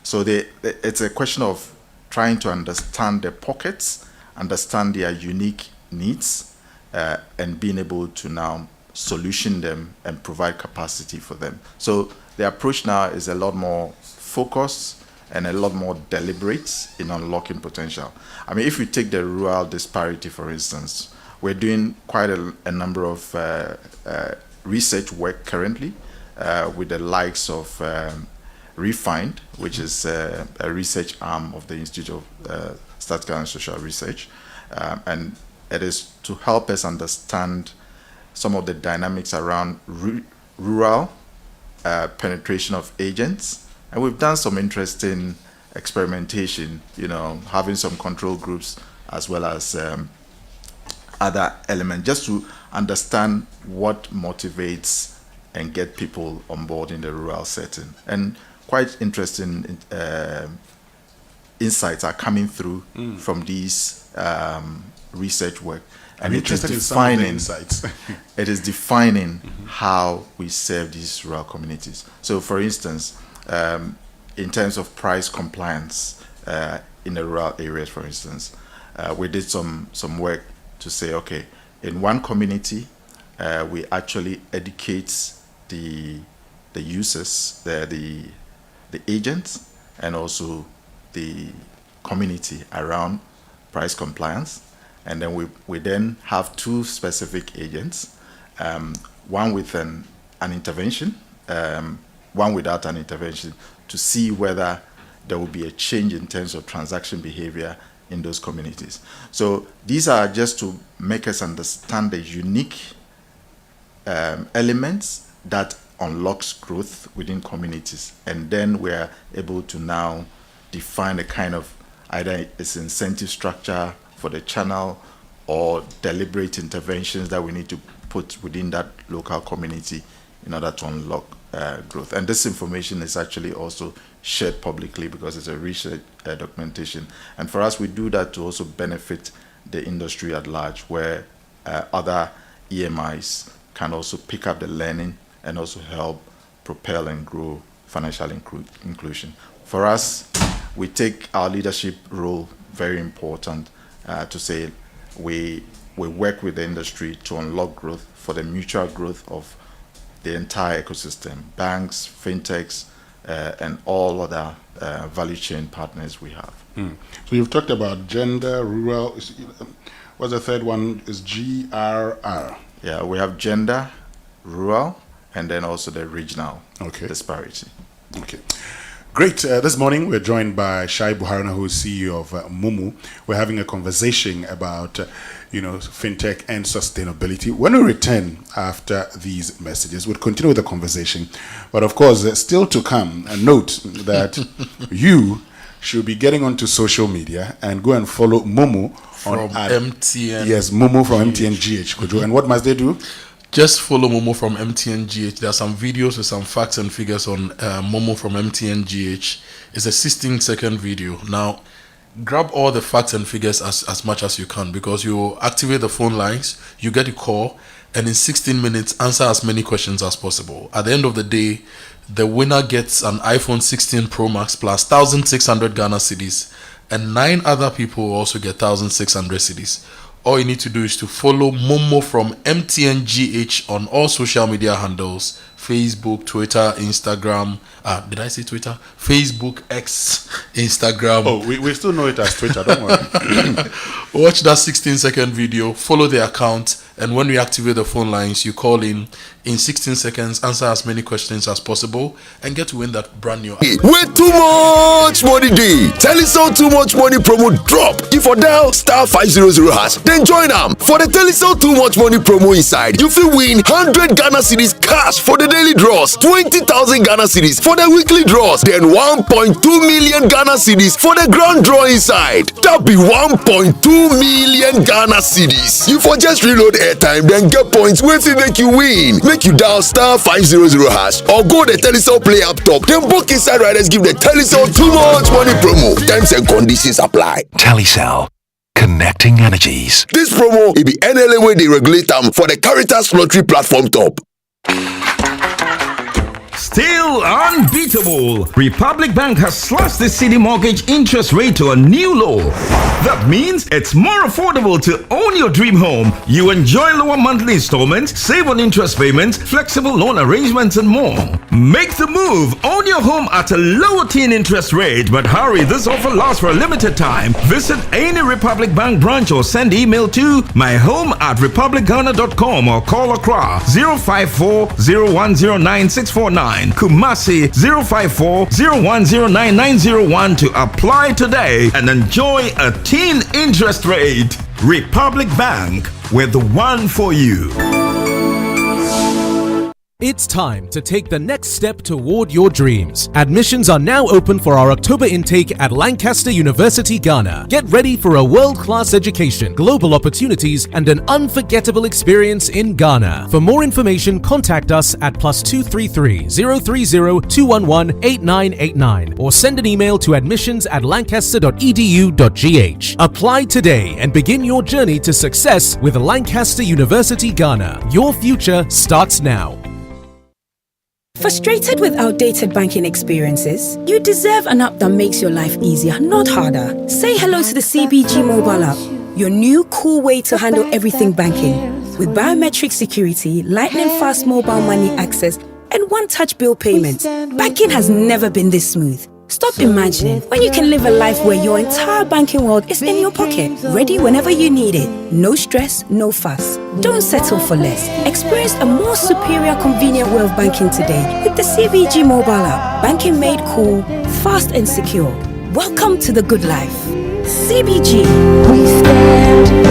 So it's a question of trying to understand their pockets, understand their unique needs, and being able to now solution them and provide capacity for them. So the approach now is a lot more focused and a lot more deliberate in unlocking potential. I mean, if you take the rural disparity, for instance, we're doing quite a number of research work currently with the likes of Refined, which is a research arm of the Institute of Statistical and Social Research. And it is to help us understand some of the dynamics around rural penetration of agents. And we've done some interesting experimentation, having some control groups as well as other elements, just to understand what motivates and get people on board in the rural setting. And quite interesting insights are coming through from these research work. I'm And interested in some of the insights. It is defining how we serve these rural communities. So, for instance, in terms of price compliance in the rural areas, for instance, we did some work to say, okay, in one community, we actually educate the users, the agents, and also the community around price compliance. And then we then have two specific agents, one with an intervention, one without an intervention, to see whether there will be a change in terms of transaction behavior in those communities. So these are just to make us understand the unique elements that unlocks growth within communities. And then we're able to now define a kind of either it's incentive structure for the channel or deliberate interventions that we need to put within that local community in order to unlock growth. And this information is actually also shared publicly because it's a research documentation. And for us, we do that to also benefit the industry at large, where other EMIs can also pick up the learning and also help propel and grow financial inclusion. For us, we take our leadership role very important to say we work with the industry to unlock growth for the mutual growth of the entire ecosystem, banks, fintechs, and all other value chain partners we have. So you've talked about gender, rural. What's the third one? Is GRR? Yeah, we have gender, rural, and then also the regional disparity. Okay. Great. This morning we're joined by Shai Buharna, who is CEO of Momo. We're having a conversation about, fintech and sustainability. When we return after these messages, we'll continue with the conversation. But of course, still to come, note that you should be getting onto social media and go and follow Momo from MTN. Yes, Momo from MTN GH. Kojo. And what must they do? Just follow Momo from MTN GH. There are some videos with some facts and figures on Momo from MTN GH. It's a 16-second video. Now, grab all the facts and figures as much as you can, because you activate the phone lines, you get a call, and in 16 minutes, answer as many questions as possible. At the end of the day, the winner gets an iPhone 16 Pro Max plus 1,600 Ghana cedis, and 9 other people will also get 1,600 cedis. All you need to do is to follow Momo from MTN GH on all social media handles: Facebook, Twitter, Instagram. Did I say Twitter? Facebook, X, Instagram. Oh, we still know it as Twitter, don't worry. Watch that 16-second video, follow the account, and when we activate the phone lines, you call in 16 seconds, answer as many questions as possible, and get to win that brand new. With too much money day, Telecel Too Much Money promo drop. If you dial *500#, then join them for the Telecel Too Much Money promo inside. You will win 100 Ghana cedis cash for the daily draws, 20,000 Ghana cedis for the weekly draws, then 1.2 million Ghana cedis for the grand draw inside. That be 1.2 million Ghana cedis. You for just reload airtime, then get points with it make you win. Make you dial *500# or go the Telecel Play app top. Then book inside riders give the Telecel Too Much Money promo. Terms and conditions apply. Telecel, connecting energies. This promo will be NLA where they regulate them for the Caritas Lottery platform top. Still unbeatable. Republic Bank has slashed the city mortgage interest rate to a new low. That means it's more affordable to own your dream home. You enjoy lower monthly installments, save on interest payments, flexible loan arrangements, and more. Make the move. Own your home at a lower teen interest rate. But hurry, this offer lasts for a limited time. Visit any Republic Bank branch or send email to myhome@republicghana.com or call Accra 054-0109-649. Kumasi 054-0109-901 to apply today and enjoy a teen interest rate. Republic Bank, we're the one for you. It's time to take the next step toward your dreams. Admissions are now open for our October intake at Lancaster University, Ghana. Get ready for a world-class education, global opportunities, and an unforgettable experience in Ghana. For more information, contact us at +233 030 211 8989 or send an email to admissions@lancaster.edu.gh. Apply today and begin your journey to success with Lancaster University, Ghana. Your future starts now. Frustrated with outdated banking experiences? You deserve an app that makes your life easier, not harder. Say hello to the CBG mobile app, your new cool way to handle everything banking. With biometric security, lightning fast mobile money access, and one-touch bill payments, banking has never been this smooth. Stop imagining when you can live a life where your entire banking world is in your pocket, ready whenever you need it. No stress, no fuss. Don't settle for less. Experience a more superior, convenient way of banking today with the CBG mobile app. Banking made cool, fast and secure. Welcome to the good life. CBG. We stand with you.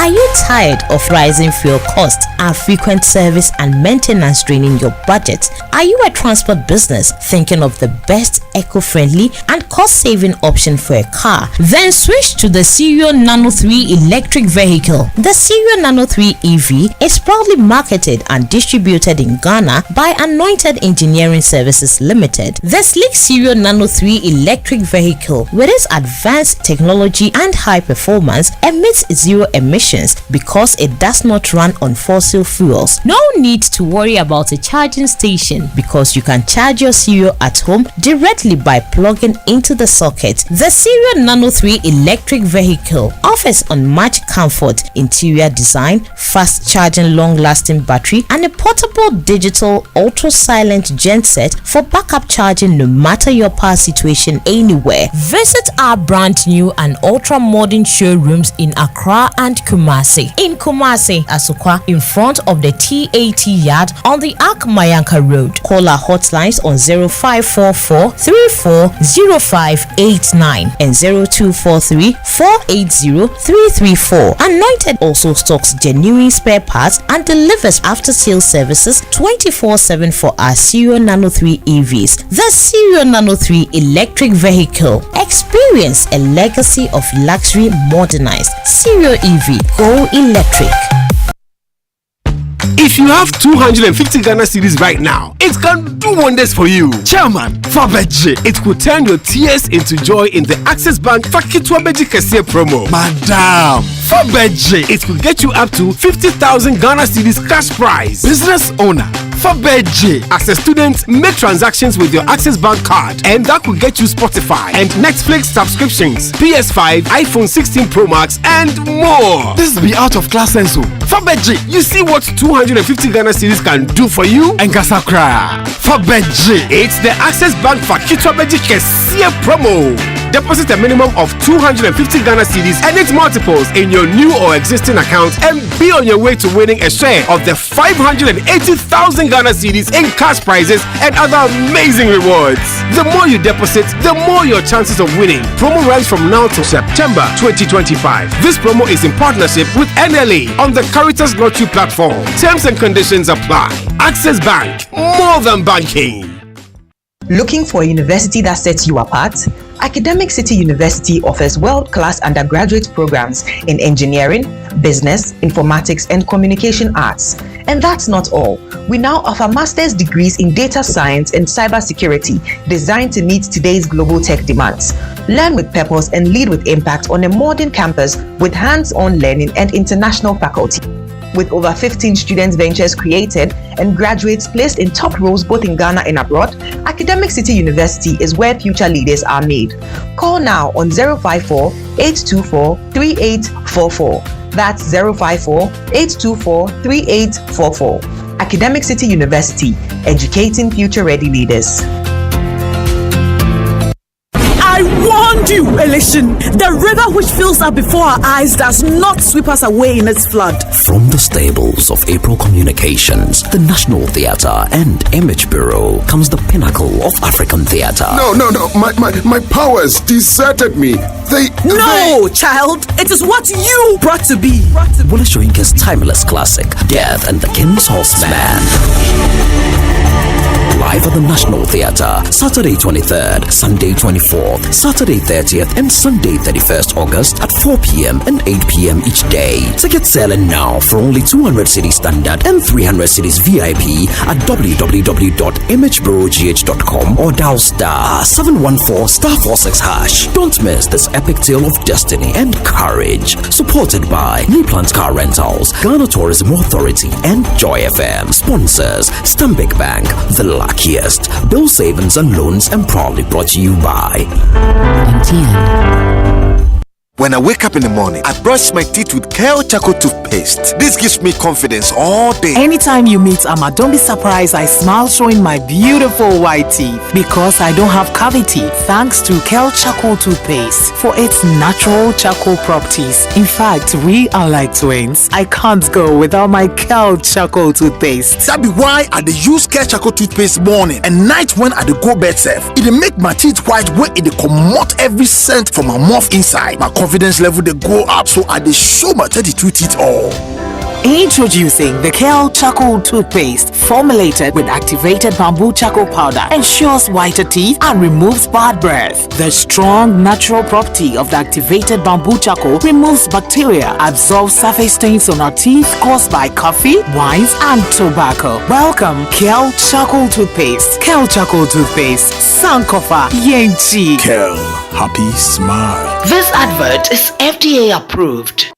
Are you tired of rising fuel costs and frequent service and maintenance draining your budget? Are you a transport business thinking of the best eco-friendly and cost-saving option for a car? Then switch to the Serial Nano 3 electric vehicle. The Serial Nano 3 EV is proudly marketed and distributed in Ghana by Anointed Engineering Services Limited. The sleek Serial Nano 3 electric vehicle, with its advanced technology and high performance, emits zero emissions because it does not run on fossil fuels. No need to worry about a charging station because you can charge your Serial at home directly by plugging into the socket. The Serial Nano 3 electric vehicle offers unmatched comfort, interior design, fast charging, long-lasting battery, and a portable digital ultra-silent genset for backup charging no matter your power situation anywhere. Visit our brand new and ultra-modern showrooms in Accra and Kumasi. In Kumasi, Asukwa, in front of the TAT yard on the Ak Mayanka Road. Call our hotlines on 0544 340589 and 0243 480 334. Anointed also stocks genuine spare parts and delivers after-sales services 24/7 for our Serial Nano 3 EVs. The Serial Nano 3 electric vehicle. Experience a legacy of luxury modernized. Serial EV. Go electric. If you have 250 Ghana cedis right now, it can do wonders for you. Chairman, Fabeji, it could turn your tears into joy in the Access Bank Fakitwabeji Kese promo. Madam, Fabeji, it could get you up to 50,000 Ghana cedis cash prize. Business owner, Fabeji, as a student, make transactions with your Access Bank card, and that could get you Spotify and Netflix subscriptions, PS5, iPhone 16 Pro Max, and more. This be out of class sense. Fabeji, you see what 250 Ghana cedis can do for you? And Gasakra. Fabeji, it's the Access Bank Fakitwabeji Kese promo. Deposit a minimum of 250 Ghana cedis and its multiples in your new or existing account and be on your way to winning a share of the 580,000 Ghana cedis in cash prizes and other amazing rewards. The more you deposit, the more your chances of winning. Promo runs from now to September 2025. This promo is in partnership with NLA on the Caritas Lottery platform. Terms and conditions apply. Access Bank, more than banking. Looking for a university that sets you apart? Academic City University offers world-class undergraduate programs in engineering, business, informatics, and communication arts. And that's not all. We now offer master's degrees in data science and cybersecurity designed to meet today's global tech demands. Learn with purpose and lead with impact on a modern campus with hands-on learning and international faculty. With over 15 student ventures created and graduates placed in top roles both in Ghana and abroad, Academic City University is where future leaders are made. Call now on 054-824-3844. That's 054-824-3844. Academic City University, educating future-ready leaders. I want undue elation. The river which fills up before our eyes does not sweep us away in its flood. From the stables of April Communications, the National Theatre and Image Bureau comes the pinnacle of African theatre. No. My powers deserted me. No, child. It is what you brought to be. Wole Soyinka's timeless classic, Death and the King's Horseman. Live at the National Theatre, Saturday 23rd, Sunday 24th, Saturday 30th, and Sunday 31st August at 4 p.m. and 8 p.m. each day. Tickets selling now for only 200 cedis standard and 300 cedis VIP at www.imagebureaugh.com or dial star 714 star 46 hash. Don't miss this epic tale of destiny and courage. Supported by New Plant Car Rentals, Ghana Tourism Authority, and Joy FM. Sponsors Stanbic Bank, the luckiest, Bill Savings and Loans, and proudly brought to you by MTN. When I wake up in the morning, I brush my teeth with Kale Charcoal toothpaste. This gives me confidence all day. Anytime you meet Amma, don't be surprised I smile showing my beautiful white teeth because I don't have cavity thanks to Kale Charcoal toothpaste for its natural charcoal properties. In fact, we are like twins. I can't go without my Kale Charcoal toothpaste. That be why I dey use Kale Charcoal toothpaste morning and night when I dey go bed safe. It dey make my teeth white when it dey comot every scent from my mouth inside. My confidence level they go up, so I dey show my 32 teeth all. Introducing the Kale Charcoal toothpaste, formulated with activated bamboo charcoal powder, ensures whiter teeth and removes bad breath. The strong natural property of the activated bamboo charcoal removes bacteria, absorbs surface stains on our teeth caused by coffee, wines, and tobacco. Welcome, Kale Charcoal toothpaste. Kale Charcoal toothpaste, Sankofa Yenchi. Kale, happy smile. This advert is FDA approved.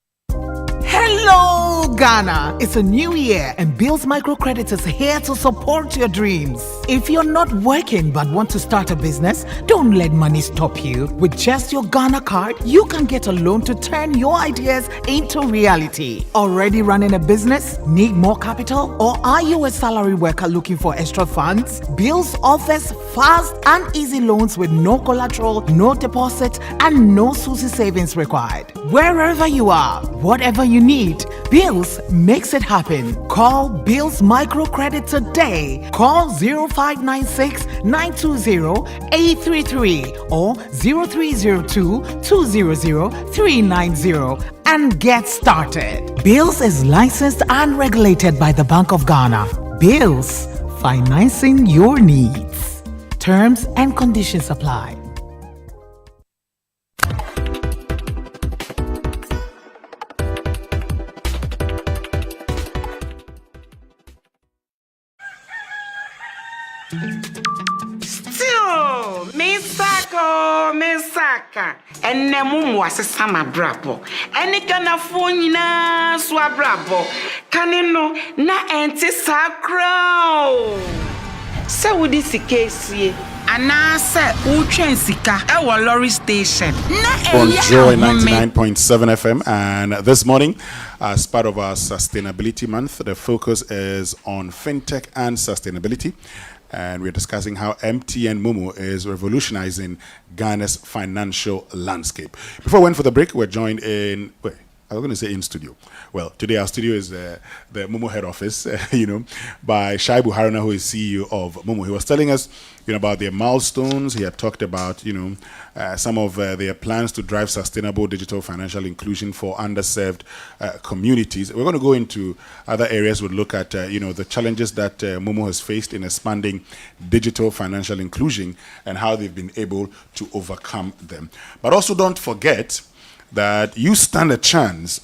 Hello, Ghana. It's a new year and Bill's Microcredit is here to support your dreams. If you're not working but want to start a business, don't let money stop you. With just your Ghana card, you can get a loan to turn your ideas into reality. Already running a business? Need more capital? Or are you a salary worker looking for extra funds? Bill's offers fast and easy loans with no collateral, no deposit, and no SUSI savings required. Wherever you are, whatever you need, Bills makes it happen. Call Bills Microcredit today. Call 0596 920 833 or 0302 200 390 and get started. Bills is licensed and regulated by the Bank of Ghana. Bills, financing your needs. Terms and conditions apply. Still, Misaka, and Nemum was a summer brabo, and it can afford na swabrabo, canino, na anti sacro. So, would this case, and I said, Uchen Sika, our lorry station. On Joy 99.7 FM, and this morning, as part of our Sustainability Month, the focus is on fintech and sustainability. And we're discussing how MTN Momo is revolutionizing Ghana's financial landscape. Before we went for the break, we're joined in, I was going to say in studio. Well, today our studio is the Momo head office, by Shaibu Haruna, who is CEO of Momo. He was telling us, about their milestones. He had talked about, some of their plans to drive sustainable digital financial inclusion for underserved communities. We're going to go into other areas. We'll look at, the challenges that Momo has faced in expanding digital financial inclusion and how they've been able to overcome them. But also don't forget that you stand a chance,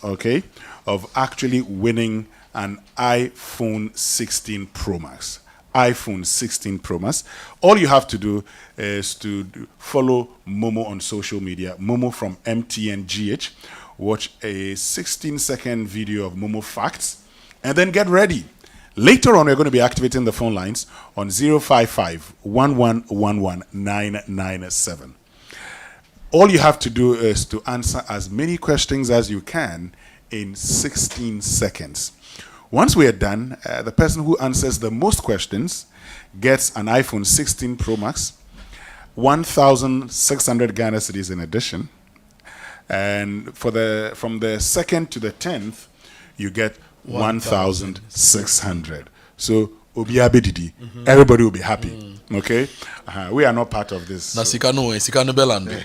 of actually winning an iPhone 16 Pro Max. iPhone 16 Pro Max. All you have to do is to follow Momo on social media, Momo from MTN GH, watch a 16-second video of Momo facts, and then get ready. Later on, we're going to be activating the phone lines on 055 1111 997. All you have to do is to answer as many questions as you can in 16 seconds. Once we are done, the person who answers the most questions gets an iPhone 16 Pro Max, 1,600 Ghana cedis in addition. And from the 2nd to the 10th, you get 1,600. So Obiabedidi, everybody will be happy. Okay, we are not part of this. Na sikano belande.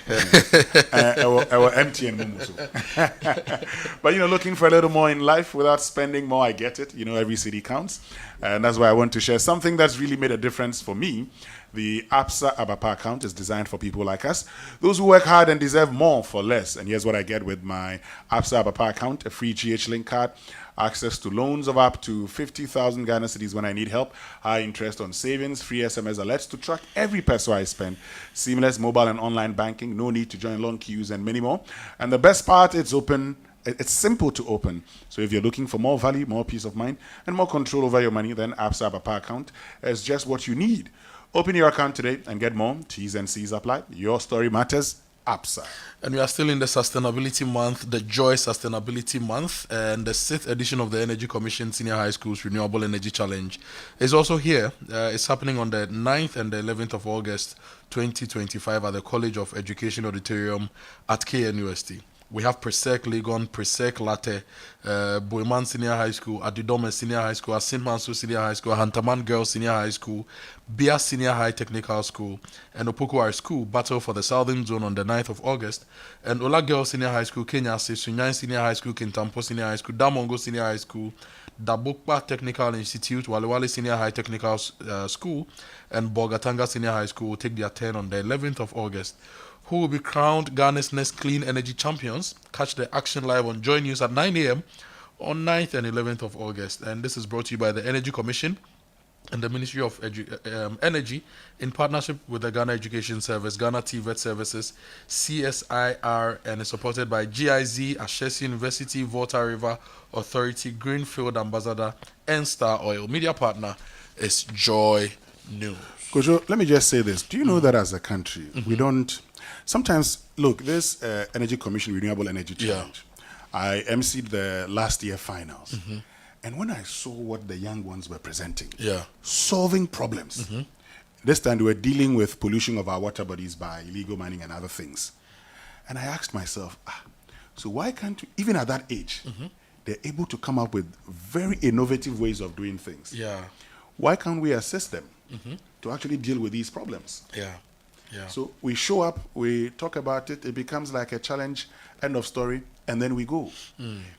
Our MTN Momo. But looking for a little more in life without spending more, I get it. Every city counts, and that's why I want to share something that's really made a difference for me. The ABSA Abapa account is designed for people like us, those who work hard and deserve more for less. And here's what I get with my ABSA Abapa account: a free GH Link card, access to loans of up to 50,000 Ghana cedis when I need help, high interest on savings, free SMS alerts to track every peso I spend, seamless mobile and online banking, no need to join long queues, and many more. And the best part, it's open. It's simple to open. So if you're looking for more value, more peace of mind, and more control over your money, then ABSA Abapa account is just what you need. Open your account today and get more. T's and C's apply. Your story matters. ABSA. And we are still in the Sustainability Month, the Joy Sustainability Month, and the 6th edition of the Energy Commission Senior High School's Renewable Energy Challenge is also here. It's happening on the 9th and the 11th of August 2025 at the College of Education Auditorium at KNUST. We have Presec Legon, Presec Latte, Boiman Senior High School, Adidome Senior High School, St. Manso Senior High School, Hantaman Girls Senior High School, Bia Senior High Technical School, and Opokuwari School battle for the Southern Zone on the 9th of August, and Ola Girls Senior High School, Kenya, Sunyan Senior High School, Kintampo Senior High School, Damongo Senior High School, Dabokpa Technical Institute, Walewale Senior High Technical School, and Bogatanga Senior High School will take their turn on the 11th of August. Who will be crowned Ghana's next clean energy champions? Catch the action live on Joy News at 9 a.m. on 9th and 11th of August. And this is brought to you by the Energy Commission and the Ministry of Energy in partnership with the Ghana Education Service, Ghana TVET Services, CSIR, and is supported by GIZ, Ashesi University, Volta River Authority, Greenfield Ambassador, and Star Oil. Media partner is Joy News. Kojo, let me just say this. Do you know that as a country, we don't... Sometimes, look, this Energy Commission Renewable Energy Challenge, I emceed the last year finals. And when I saw what the young ones were presenting, solving problems, this time they were dealing with pollution of our water bodies by illegal mining and other things. And I asked myself, so why can't we, even at that age, they're able to come up with very innovative ways of doing things. Why can't we assist them to actually deal with these problems? So we show up, we talk about it, it becomes like a challenge, end of story, and then we go.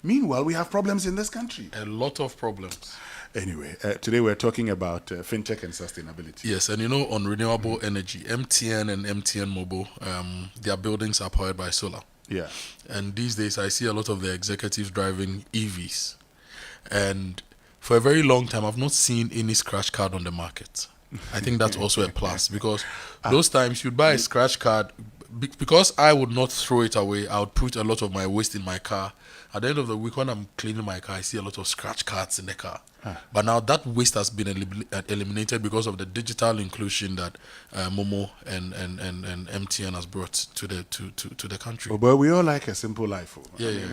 Meanwhile, we have problems in this country. A lot of problems. Anyway, today we're talking about fintech and sustainability. Yes, and on renewable energy, MTN and MTN Momo, their buildings are powered by solar. Yeah. And these days, I see a lot of the executives driving EVs. And for a very long time, I've not seen any scratch card on the market. I think that's also a plus, because those times you'd buy a scratch card, because I would not throw it away, I would put a lot of my waste in my car. At the end of the week, when I'm cleaning my car, I see a lot of scratch cards in the car. But now that waste has been eliminated because of the digital inclusion that Momo and MTN has brought to the country. Oh, but we all like a simple life.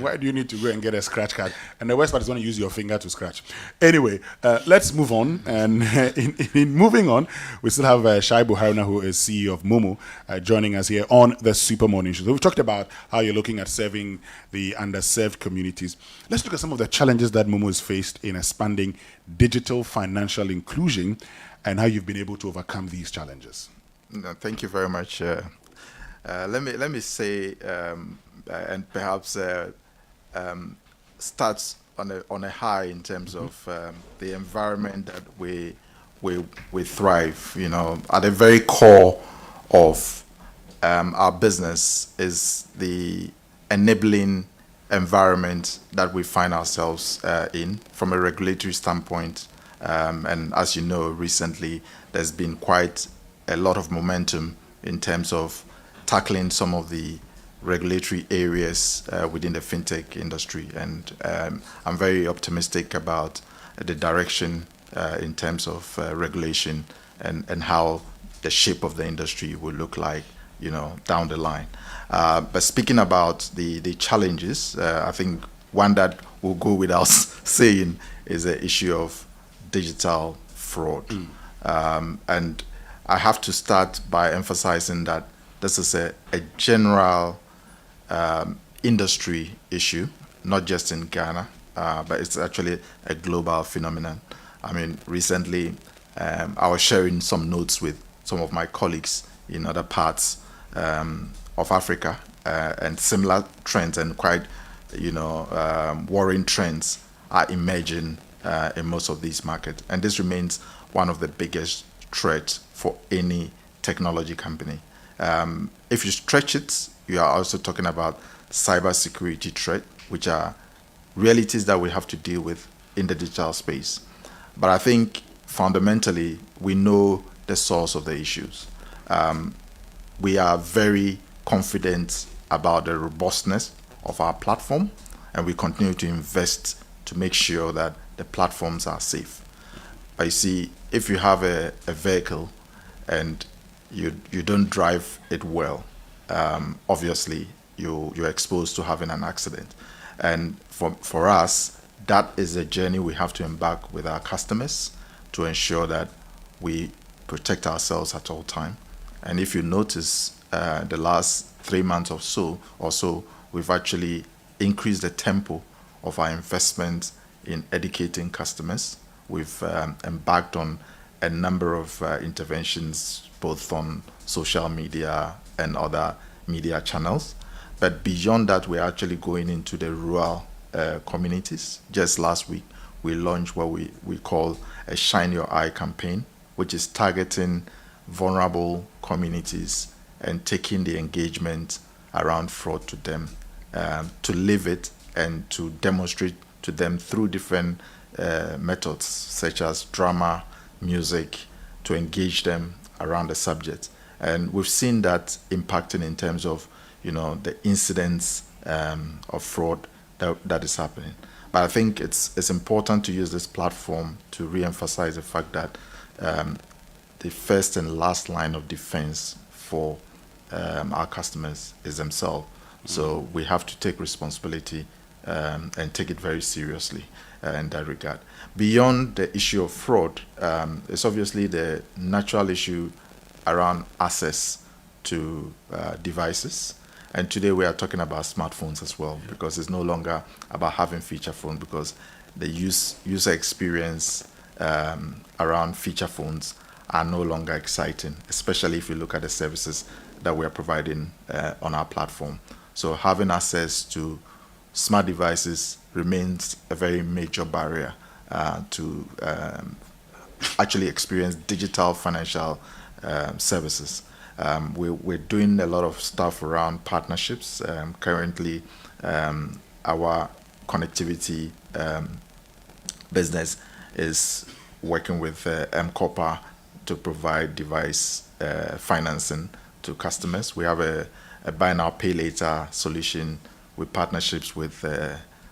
Why do you need to go and get a scratch card? And the worst part is when you use your finger to scratch. Anyway, let's move on. And in moving on, we still have Shaibu Haruna, who is CEO of Momo, joining us here on the Super Morning Show. So we've talked about how you're looking at serving the underserved communities. Let's look at some of the challenges that Momo has faced in expanding digital financial inclusion and how you've been able to overcome these challenges. No, thank you very much. Let me say, and perhaps starts on a high in terms of the environment that we thrive. At the very core of our business is the enabling environment that we find ourselves in from a regulatory standpoint. And as you know, recently there's been quite a lot of momentum in terms of tackling some of the regulatory areas within the fintech industry. And I'm very optimistic about the direction in terms of regulation and how the shape of the industry will look like, down the line. But speaking about the challenges, I think one that will go without saying is the issue of digital fraud. And I have to start by emphasizing that this is a general industry issue, not just in Ghana, but it's actually a global phenomenon. I mean, recently I was sharing some notes with some of my colleagues in other parts of Africa, and similar trends and quite, worrying trends are emerging in most of these markets. And this remains one of the biggest threats for any technology company. If you stretch it, you are also talking about cybersecurity threat, which are realities that we have to deal with in the digital space. But I think fundamentally, we know the source of the issues. We are very confident about the robustness of our platform, and we continue to invest to make sure that the platforms are safe. But you see, if you have a vehicle and you don't drive it well, obviously you're exposed to having an accident. And for us, that is a journey we have to embark with our customers to ensure that we protect ourselves at all time. And if you notice, the last 3 months or so, we've actually increased the tempo of our investment in educating customers. We've embarked on a number of interventions, both on social media and other media channels. But beyond that, we're actually going into the rural communities. Just last week, we launched what we call a Shine Your Eye campaign, which is targeting vulnerable communities and taking the engagement around fraud to them, to live it and to demonstrate to them through different methods such as drama, music, to engage them around the subject. And we've seen that impacting in terms of, the incidents of fraud that is happening. But I think it's important to use this platform to re-emphasize the fact that the first and last line of defense for our customers is themselves. So we have to take responsibility and take it very seriously in that regard. Beyond the issue of fraud, it's obviously the natural issue around access to devices. And today we are talking about smartphones as well, because it's no longer about having feature phone, because the user experience around feature phones are no longer exciting, especially if you look at the services that we are providing on our platform. So having access to smart devices remains a very major barrier to actually experience digital financial services. We're doing a lot of stuff around partnerships. Currently, our connectivity business is working with M-Copper to provide device financing to customers. We have a buy now, pay later solution with partnerships with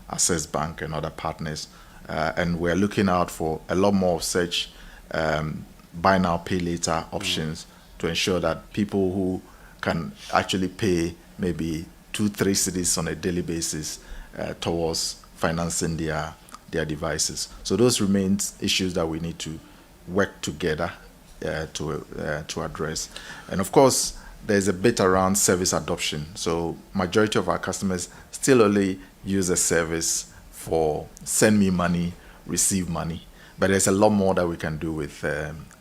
Access Bank and other partners. And we're looking out for a lot more of such buy now, pay later options to ensure that people who can actually pay maybe 2-3 cedis on a daily basis towards financing their devices. So those remain issues that we need to work together to address. And of course, there's a bit around service adoption. So majority of our customers still only use a service for send me money, receive money. But there's a lot more that we can do with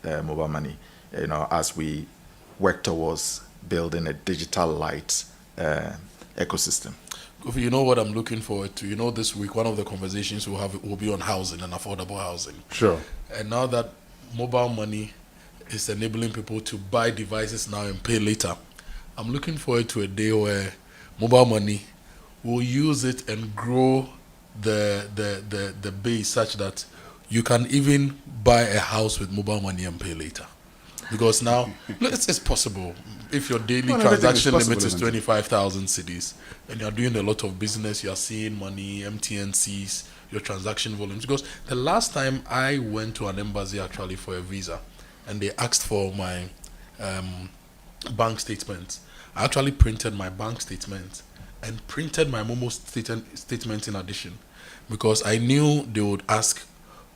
mobile money, as we work towards building a digital light ecosystem. Kofi, you know what I'm looking forward to? This week, one of the conversations we'll have will be on housing and affordable housing. Sure. And now that mobile money is enabling people to buy devices now and pay later, I'm looking forward to a day where mobile money will use it and grow the base such that you can even buy a house with mobile money and pay later. Because now it's possible. If your daily transaction limit is 25,000 cedis and you're doing a lot of business, you're seeing money, MTN sees your transaction volumes. Because the last time I went to an embassy actually for a visa and they asked for my bank statement, I actually printed my bank statement and printed my Momo statement in addition, because I knew they would ask,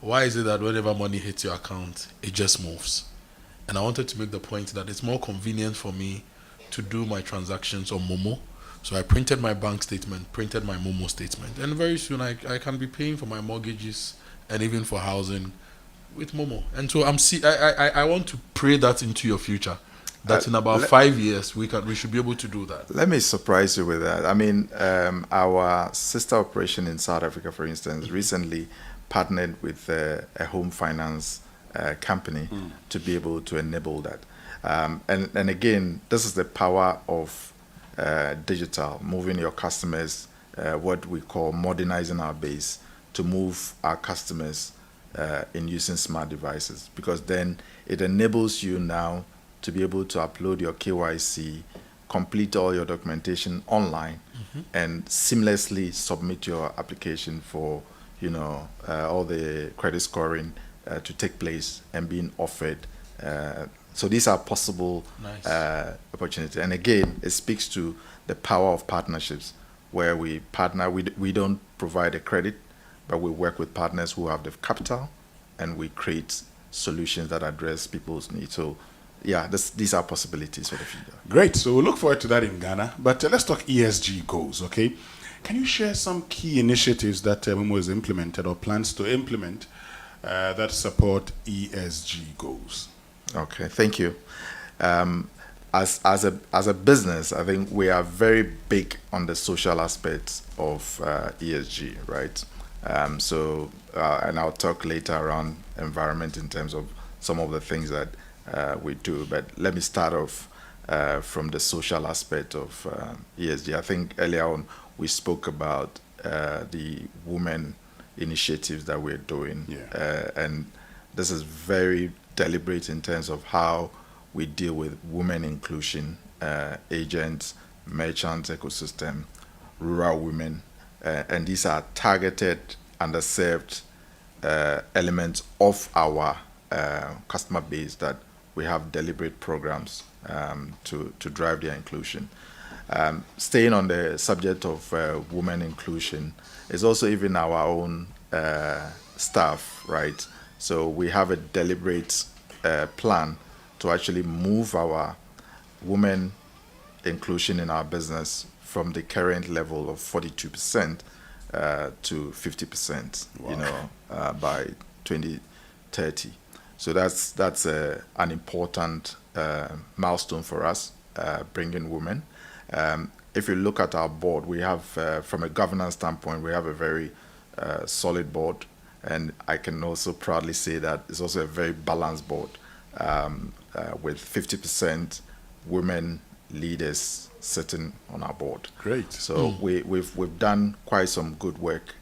why is it that whenever money hits your account, it just moves? And I wanted to make the point that it's more convenient for me to do my transactions on Momo. So I printed my bank statement, printed my Momo statement, and very soon I can be paying for my mortgages and even for housing with Momo. And so I want to pray that into your future, that in about 5 years we should be able to do that. Let me surprise you with that. I mean, our sister operation in South Africa, for instance, recently partnered with a home finance company to be able to enable that. And again, this is the power of digital, moving your customers, what we call modernizing our base, to move our customers in using smart devices, because then it enables you now to be able to upload your KYC, complete all your documentation online, and seamlessly submit your application for all the credit scoring to take place and being offered. So these are possible opportunities. And again, it speaks to the power of partnerships, where we partner. We don't provide a credit, but we work with partners who have the capital, and we create solutions that address people's needs. So yeah, these are possibilities for the future. Great. So we'll look forward to that in Ghana. But let's talk ESG goals, okay? Can you share some key initiatives that Momo has implemented or plans to implement that support ESG goals? Okay, thank you. As a business, I think we are very big on the social aspects of ESG, right? And I'll talk later around environment in terms of some of the things that we do. But let me start off from the social aspect of ESG. I think earlier on we spoke about the women initiatives that we're doing, and this is very deliberate in terms of how we deal with women inclusion, agents, merchants, ecosystem, rural women, and these are targeted, underserved elements of our customer base that we have deliberate programs to drive their inclusion. Staying on the subject of women inclusion is also even our own staff, right? So we have a deliberate plan to actually move our women inclusion in our business from the current level of 42% to 50%, by 2030. So that's an important milestone for us, bringing women. If you look at our board, we have, from a governance standpoint, we have a very solid board, and I can also proudly say that it's also a very balanced board, with 50% women leaders sitting on our board. Great. So we've done quite some good work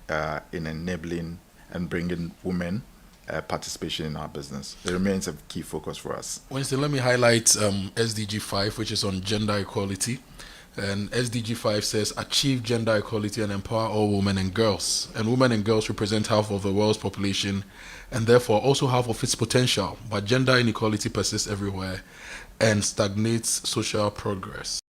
in enabling and bringing women participation in our business. It remains a key focus for us. Winston, let me highlight SDG 5, which is on gender equality. And SDG 5 says, achieve gender equality and empower all women and girls. And women and girls represent half of the world's population and therefore also half of its potential. But gender inequality persists everywhere and stagnates social progress.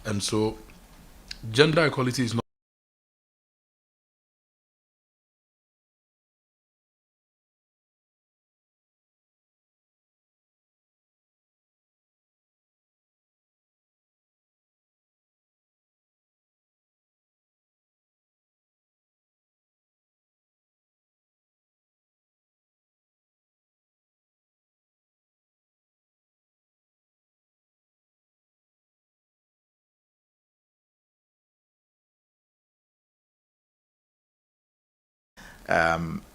And so gender equality is not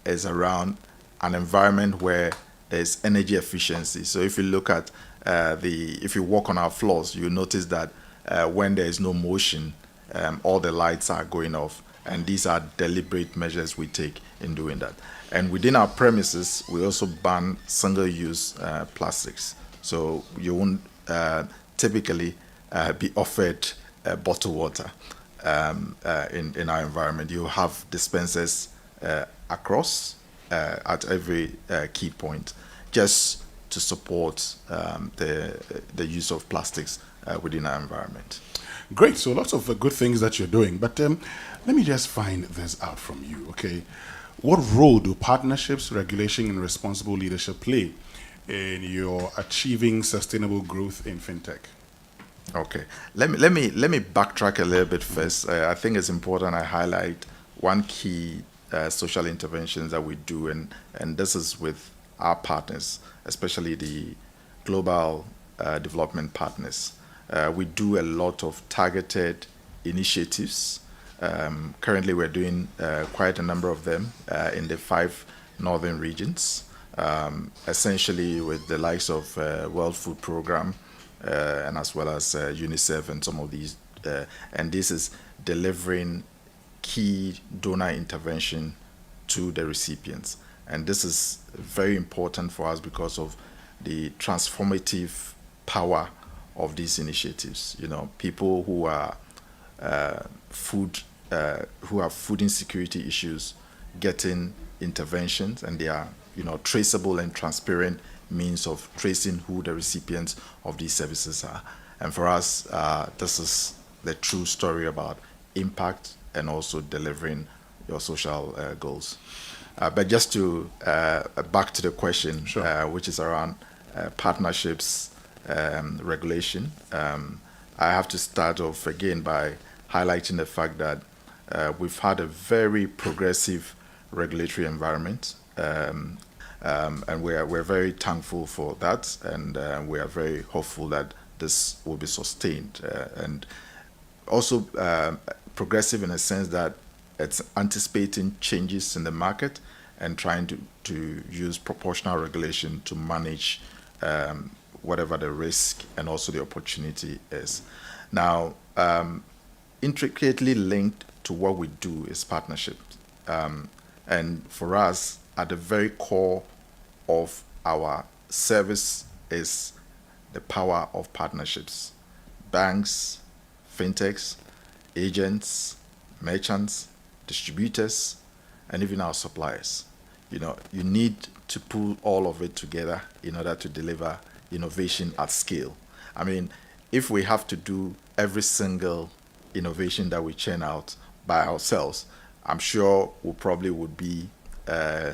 is around an environment where there's energy efficiency. So if you look at if you walk on our floors, you notice that when there is no motion, all the lights are going off, and these are deliberate measures we take in doing that. And within our premises, we also ban single-use plastics. So you won't typically be offered bottled water in our environment. You have dispensers across at every key point, just to support the use of plastics within our environment. Great. So lots of good things that you're doing. But let me just find this out from you, okay? What role do partnerships, regulation, and responsible leadership play in your achieving sustainable growth in fintech? Okay, let me backtrack a little bit first. I think it's important I highlight one key social interventions that we do, and this is with our partners, especially the global development partners. We do a lot of targeted initiatives. Currently, we're doing quite a number of them in the 5 northern regions, essentially with the likes of World Food Programme, and as well as UNICEF and some of these. And this is delivering key donor intervention to the recipients. And this is very important for us because of the transformative power of these initiatives. You know, people who are food insecurity issues getting interventions, and they are, you know, traceable and transparent means of tracing who the recipients of these services are. And for us, this is the true story about impact and also delivering your social goals. But just to back to the question, sure. Which is around partnerships, regulation, I have to start off again by highlighting the fact that we've had a very progressive regulatory environment, and we're very thankful for that, and we are very hopeful that this will be sustained, and also progressive in a sense that it's anticipating changes in the market and trying to use proportional regulation to manage whatever the risk and also the opportunity is. Now, intricately linked to what we do is partnerships. And for us, at the very core of our service is the power of partnerships. Banks, fintechs, agents, merchants, distributors, and even our suppliers. You know, you need to pull all of it together in order to deliver innovation at scale. I mean, if we have to do every single innovation that we churn out by ourselves, I'm sure we probably would be,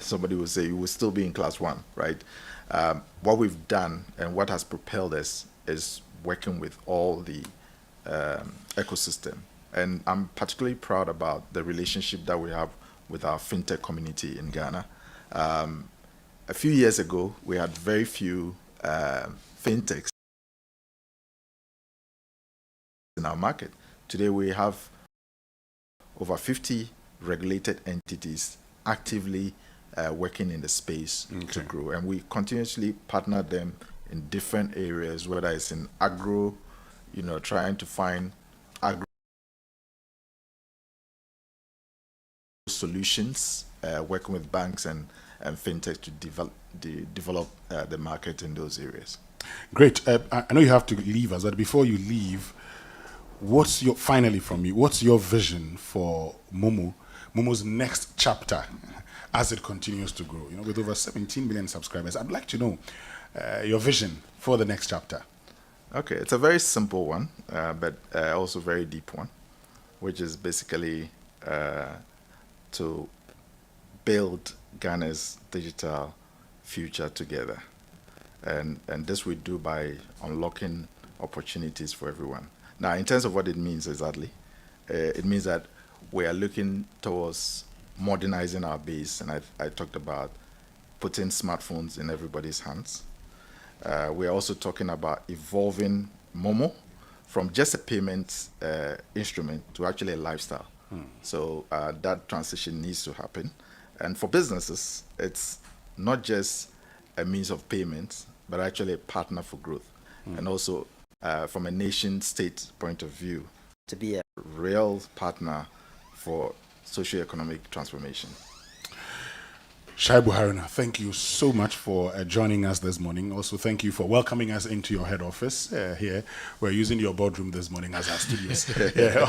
somebody would say, you will still be in class 1, right? What we've done and what has propelled us is working with all the ecosystem. And I'm particularly proud about the relationship that we have with our fintech community in Ghana. A few years ago, we had very few fintechs in our market. Today, we have over 50 regulated entities actively working in the space to grow. And we continuously partner them in different areas, whether it's in agro, you know, trying to find agro solutions, working with banks and fintech to develop the market in those areas. Great. I know you have to leave us, but before you leave, what's your vision for Momo's next chapter as it continues to grow? You know, with over 17 million subscribers, I'd like to know your vision for the next chapter. Okay, it's a very simple one, but also very deep one, which is basically to build Ghana's digital future together. And this we do by unlocking opportunities for everyone. Now, in terms of what it means exactly, it means that we are looking towards modernizing our base, and I talked about putting smartphones in everybody's hands. We are also talking about evolving Momo from just a payment instrument to actually a lifestyle. So that transition needs to happen. And for businesses, it's not just a means of payment, but actually a partner for growth. And also, from a nation-state point of view, to be a real partner for socio-economic transformation. Shaibu Haruna, thank you so much for joining us this morning. Also, thank you for welcoming us into your head office here. We're using your boardroom this morning as our studios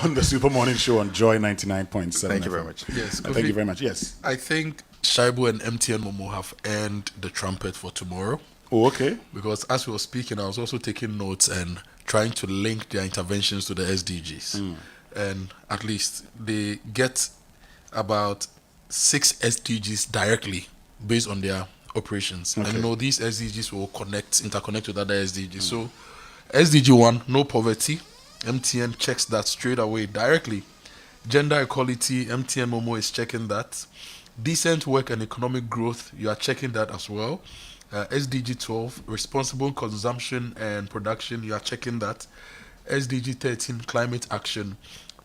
on the Super Morning Show on Joy 99.7. Thank you very much. Yes, thank you very much. Yes. I think Shaibu and MTN Momo have earned the trumpet for tomorrow. Oh, okay. Because as we were speaking, I was also taking notes and trying to link their interventions to the SDGs. And at least they get about 6 SDGs directly based on their operations. Okay. And these SDGs will interconnect with other SDGs. So SDG 1, no poverty. MTN checks that straight away directly. Gender equality, MTN Momo is checking that. Decent work and economic growth, you are checking that as well. SDG 12, responsible consumption and production, you are checking that. SDG 13, climate action.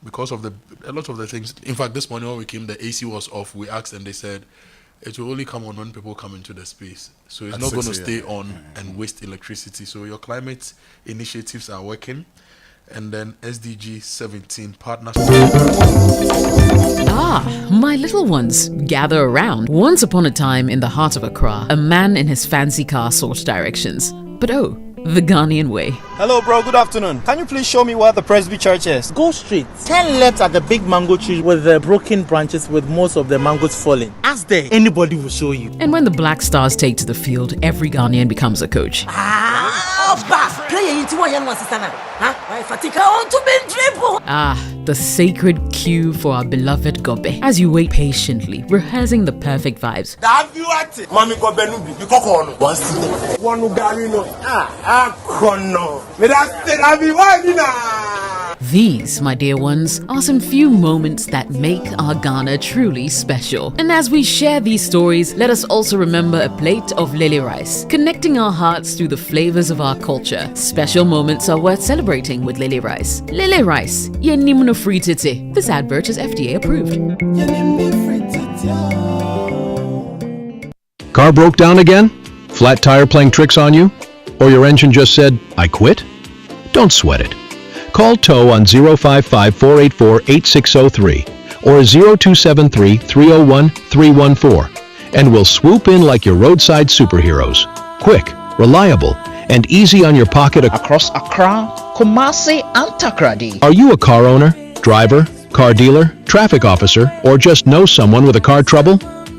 Because of a lot of the things, in fact, this morning when we came, the AC was off. We asked and they said it will only come on when people come into the space. So it's not going to stay on and waste electricity. So your climate initiatives are working. And then SDG 17, partnership. Ah, my little ones, gather around. Once upon a time in the heart of Accra, a man in his fancy car sought directions. But oh, the Ghanaian way. Hello, bro. Good afternoon. Can you please show me where the Presby Church is? Go straight. 10 left at the big mango tree with the broken branches with most of the mangoes falling. Ask there. Anybody will show you. And when the Black Stars take to the field, every Ghanaian becomes a coach. Ah, the sacred cue for our beloved Gobe. As you wait patiently, rehearsing the perfect vibes. These, my dear ones, are some few moments that make our Ghana truly special. And as we share these stories, let us also remember a plate of lily rice, connecting our hearts through the flavors of our culture. Special moments are worth celebrating with lily rice. Lily rice, yenimno fritite. This advert is FDA approved. Car broke down again? Flat tire playing tricks on you? Or your engine just said, I quit? Don't sweat it. Call TOW on 055-484-8603 or 0273-301-314 and we'll swoop in like your roadside superheroes. Quick, reliable, and easy on your pocket across Accra, Kumasi, and Takoradi. Are you a car owner, driver, car dealer, traffic officer, or just know someone with a car trouble?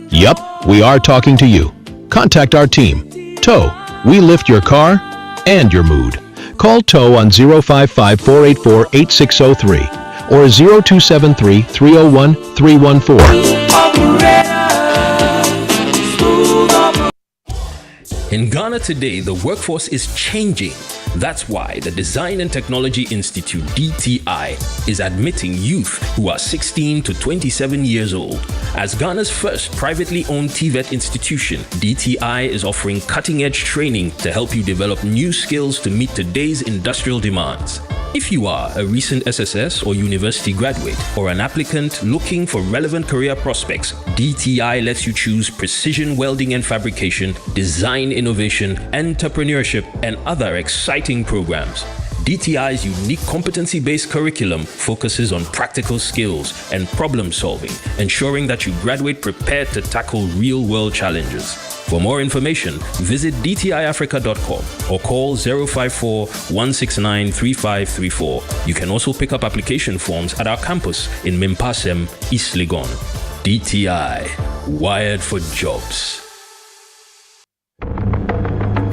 Yup, we are talking to you. Contact our team. TOW, we lift your car and your mood. Call TOW on 055-484-8603 or 0273-301-314. In Ghana today, the workforce is changing. That's why the Design and Technology Institute, DTI, is admitting youth who are 16 to 27 years old. As Ghana's first privately owned TVET institution, DTI is offering cutting-edge training to help you develop new skills to meet today's industrial demands. If you are a recent SSS or university graduate or an applicant looking for relevant career prospects, DTI lets you choose precision welding and fabrication, design innovation, entrepreneurship, and other exciting programs. DTI's unique competency-based curriculum focuses on practical skills and problem solving, ensuring that you graduate prepared to tackle real-world challenges. For more information, visit dtiafrica.com or call 054-169-3534. You can also pick up application forms at our campus in Mimpasem, East Legon. DTI, wired for jobs.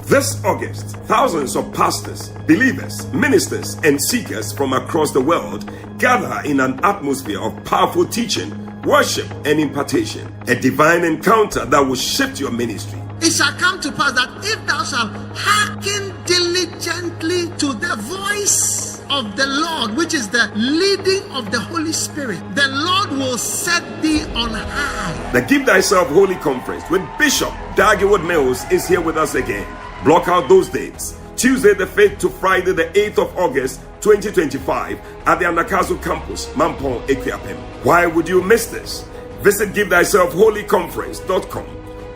This August, thousands of pastors, believers, ministers, and seekers from across the world gather in an atmosphere of powerful teaching, worship, and impartation. A divine encounter that will shift your ministry. It shall come to pass that if thou shalt hearken diligently to the voice of the Lord, which is the leading of the Holy Spirit, the Lord will set thee on high. The Give Thyself Holy Conference with Bishop Dagiwood Mills is here with us again. Block out those dates. Tuesday the 5th to Friday the 8th of August 2025 at the Anakazu campus, Mampong, Equiapem. Why would you miss this? Visit GiveThyselfHolyConference.com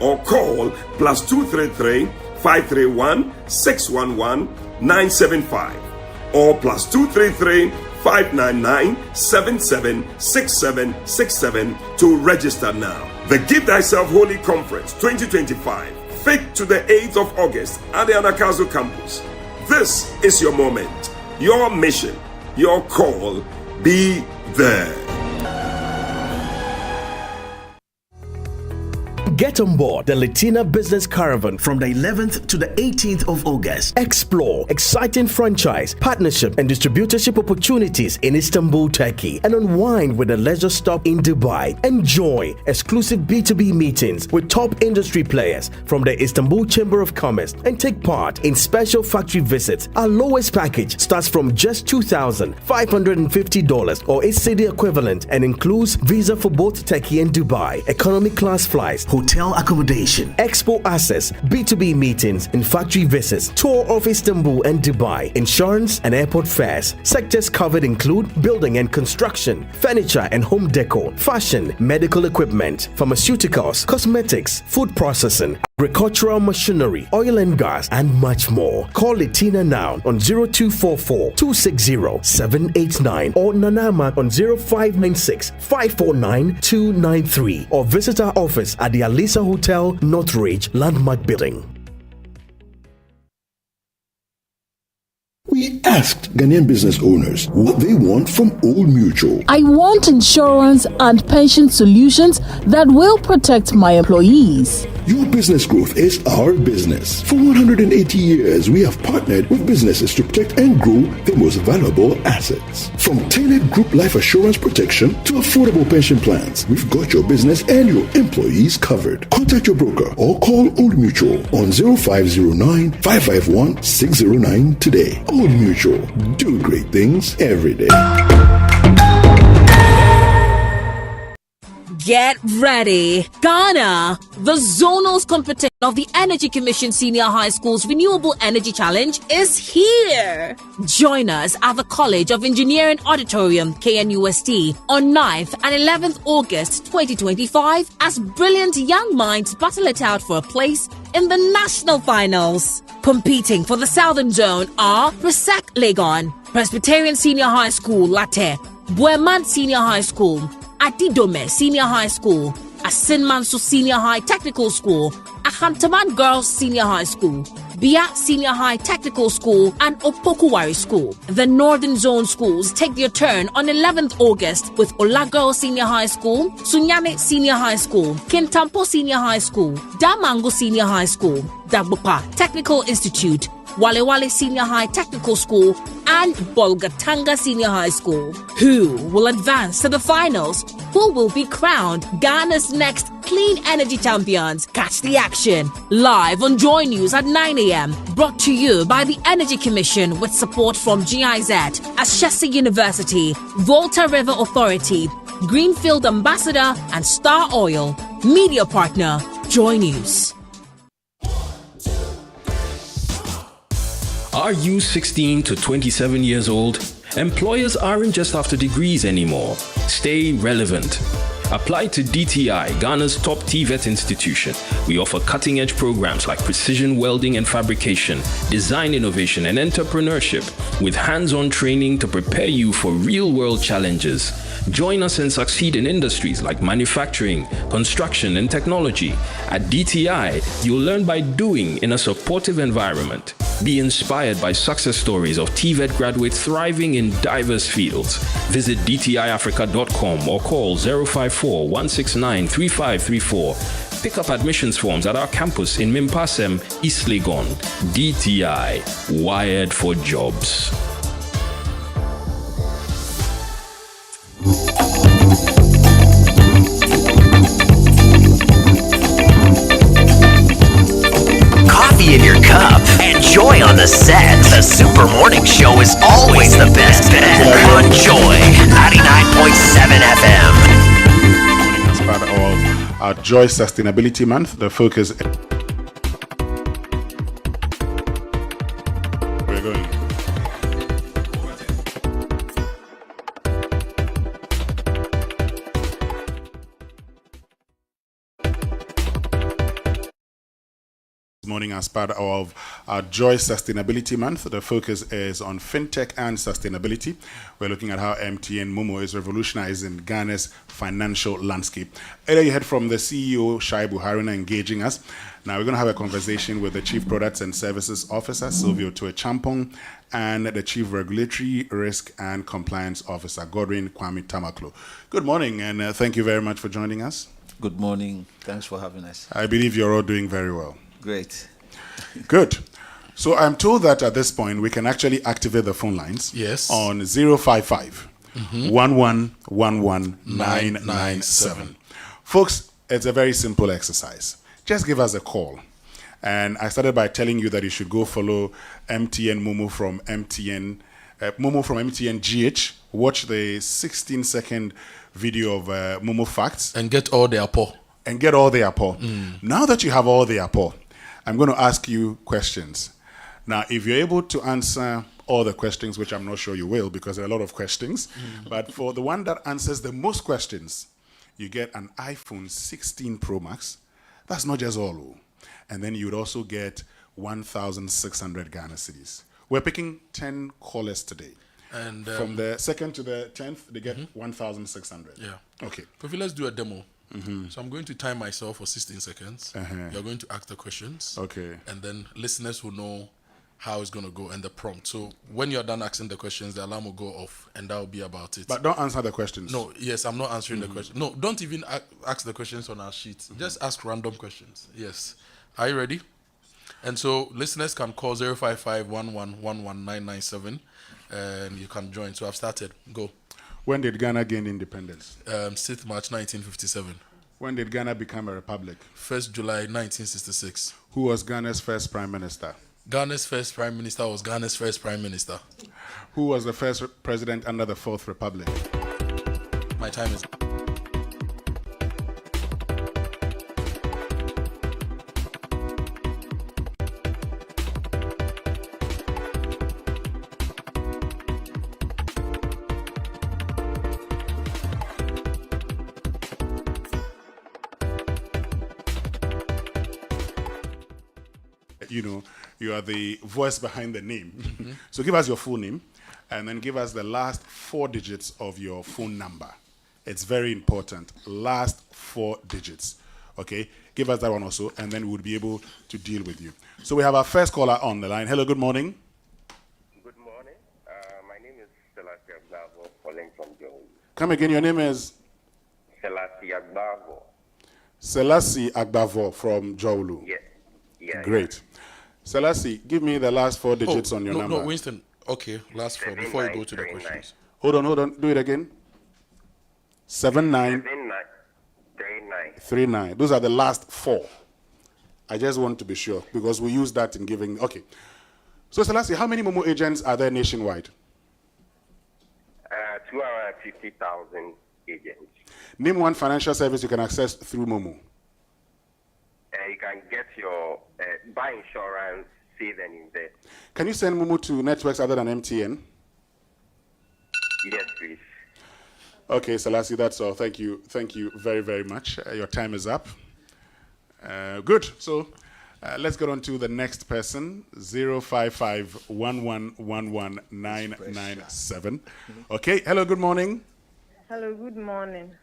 or call +233 531 611 975 or +233 599 776767 to register now. The Give Thyself Holy Conference 2025, 5th to the 8th of August at the Anakazo campus. This is your moment, your mission, your call. Be there. Get on board the Latina Business Caravan from the 11th to the 18th of August. Explore exciting franchise, partnership, and distributorship opportunities in Istanbul, Turkey, and unwind with a leisure stop in Dubai. Enjoy exclusive B2B meetings with top industry players from the Istanbul Chamber of Commerce and take part in special factory visits. Our lowest package starts from just $2,550 or its city equivalent and includes visa for both Turkey and Dubai, economy class flights, hotel accommodation, expo access, B2B meetings and factory visits, tour of Istanbul and Dubai, insurance and airport fares. Sectors covered include building and construction, furniture and home decor, fashion, medical equipment, pharmaceuticals, cosmetics, food processing, agricultural machinery, oil and gas, and much more. Call Latina now on 0244 260 789 or Nanama on 0596 549 293 or visit our office at the Alisa Hotel, Northridge, Landmark Building. We asked Ghanaian business owners what they want from Old Mutual. I want insurance and pension solutions that will protect my employees. Your business growth is our business. For 180 years, we have partnered with businesses to protect and grow their most valuable assets. From tailored group life assurance protection to affordable pension plans, we've got your business and your employees covered. Contact your broker or call Old Mutual on 0509 551 609 today. Old Mutual, do great things every day. Get ready. Ghana, the zonals competition of the Energy Commission Senior High School's Renewable Energy Challenge is here. Join us at the College of Engineering Auditorium, KNUST, on 9th and 11th August 2025 as brilliant young minds battle it out for a place in the national finals. Competing for the Southern Zone are Presec Legon, Presbyterian Senior High School, Latte, Bueman Senior High School, Adidome Senior High School, Asinmanso Senior High Technical School, Ahantaman Girls Senior High School, Bia Senior High Technical School, and Opokuwari School. The Northern Zone schools take their turn on 11th August with Olagirl Senior High School, Sunyane Senior High School, Kintampo Senior High School, Damango Senior High School, Dabupa Technical Institute, Walewale Senior High Technical School, and Bolgatanga Senior High School. Who will advance to the finals? Who will be crowned Ghana's next clean energy champions? Catch the action live on Joy News at 9 a.m. Brought to you by the Energy Commission with support from GIZ, Ashesi University, Volta River Authority, Greenfield Ambassador, and Star Oil. Media partner, Joy News. Are you 16 to 27 years old? Employers aren't just after degrees anymore. Stay relevant. Apply to DTI, Ghana's top TVET institution. We offer cutting-edge programs like precision welding and fabrication, design innovation and entrepreneurship, with hands-on training to prepare you for real-world challenges. Join us and succeed in industries like manufacturing, construction, and technology. At DTI, you'll learn by doing in a supportive environment. Be inspired by success stories of TVET graduates thriving in diverse fields. Visit dtiafrica.com or call 054-169-3534. Pick up admissions forms at our campus in Mimpasem, East Legon. DTI, wired for jobs. Coffee in your cup and joy on the set. The Super Morning Show is always the best bet on Joy 99.7 FM. As part of our Joy Sustainability Month, the focus. We're going. morning as part of our Joy Sustainability Month. The focus is on fintech and sustainability. We're looking at how MTN Momo is revolutionizing Ghana's financial landscape. Earlier you heard from the CEO, Shaibu Haruna, engaging us. Now we're going to have a conversation with the Chief Products and Services Officer, Sylvio Toe Champong, and the Chief Regulatory Risk and Compliance Officer, Godwin Kwame Tamaklo. Good morning, and thank you very much for joining us. Good morning. Thanks for having us. I believe you're all doing very well. Great. Good. So I'm told that at this point we can actually activate the phone lines. Yes. On 055 1111 997. Folks, it's a very simple exercise. Just give us a call. And I started by telling you that you should go follow MTN Momo from MTN GH. Watch the 16-second video of Momo Facts. And get all the apport. Now that you have all the apport, I'm going to ask you questions. Now, if you're able to answer all the questions, which I'm not sure you will because there are a lot of questions, but for the one that answers the most questions, you get an iPhone 16 Pro Max. That's not just all. And then you would also get 1,600 Ghana cedis. We're picking 10 callers today. And from the 2nd to the 10th, they get 1,600. Yeah. Okay. Profi, let's do a demo. So I'm going to time myself for 16 seconds. You're going to ask the questions. Okay. And then listeners will know how it's going to go and the prompt. So when you're done asking the questions, the alarm will go off and that will be about it. But don't answer the questions. No, yes, I'm not answering the question. No, don't even ask the questions on our sheet. Just ask random questions. Yes. Are you ready? And so listeners can call 055-1111-997 and you can join. So I've started. Go. When did Ghana gain independence? 6th March 1957. When did Ghana become a republic? 1st July 1966. Who was Ghana's first prime minister? Ghana's first prime minister was Ghana's first prime minister. Who was the first president under the Fourth Republic? My time is... You know, you are the voice behind the name. So give us your full name and then give us the last 4 digits of your phone number. It's very important. Last 4 digits. Okay? Give us that one also and then we'll be able to deal with you. So we have our first caller on the line. Hello, good morning. Good morning. My name is Selassie Agbavo, calling from Joe. Come again, your name is? Selassie Agbavo. Selassie Agbavo from Jowlu. Yes. Yeah. Great. Selassie, give me the last 4 digits on your number. No, Winston. Okay, last 4 before you go to the questions. Hold on. Do it again. 7939. Those are the last 4. I just want to be sure because we use that in giving. Okay. So, Selassie, how many Momo agents are there nationwide? 250,000 agents. Name one financial service you can access through Momo. You can get your buy insurance, save and invest. Can you send Momo to networks other than MTN? Yes, please. Okay, Selassie, that's all. Thank you very, very much. Your time is up. Good. So let's get on to the next person. 055-1111-997. Okay. Hello. Good morning. Hello. Good morning.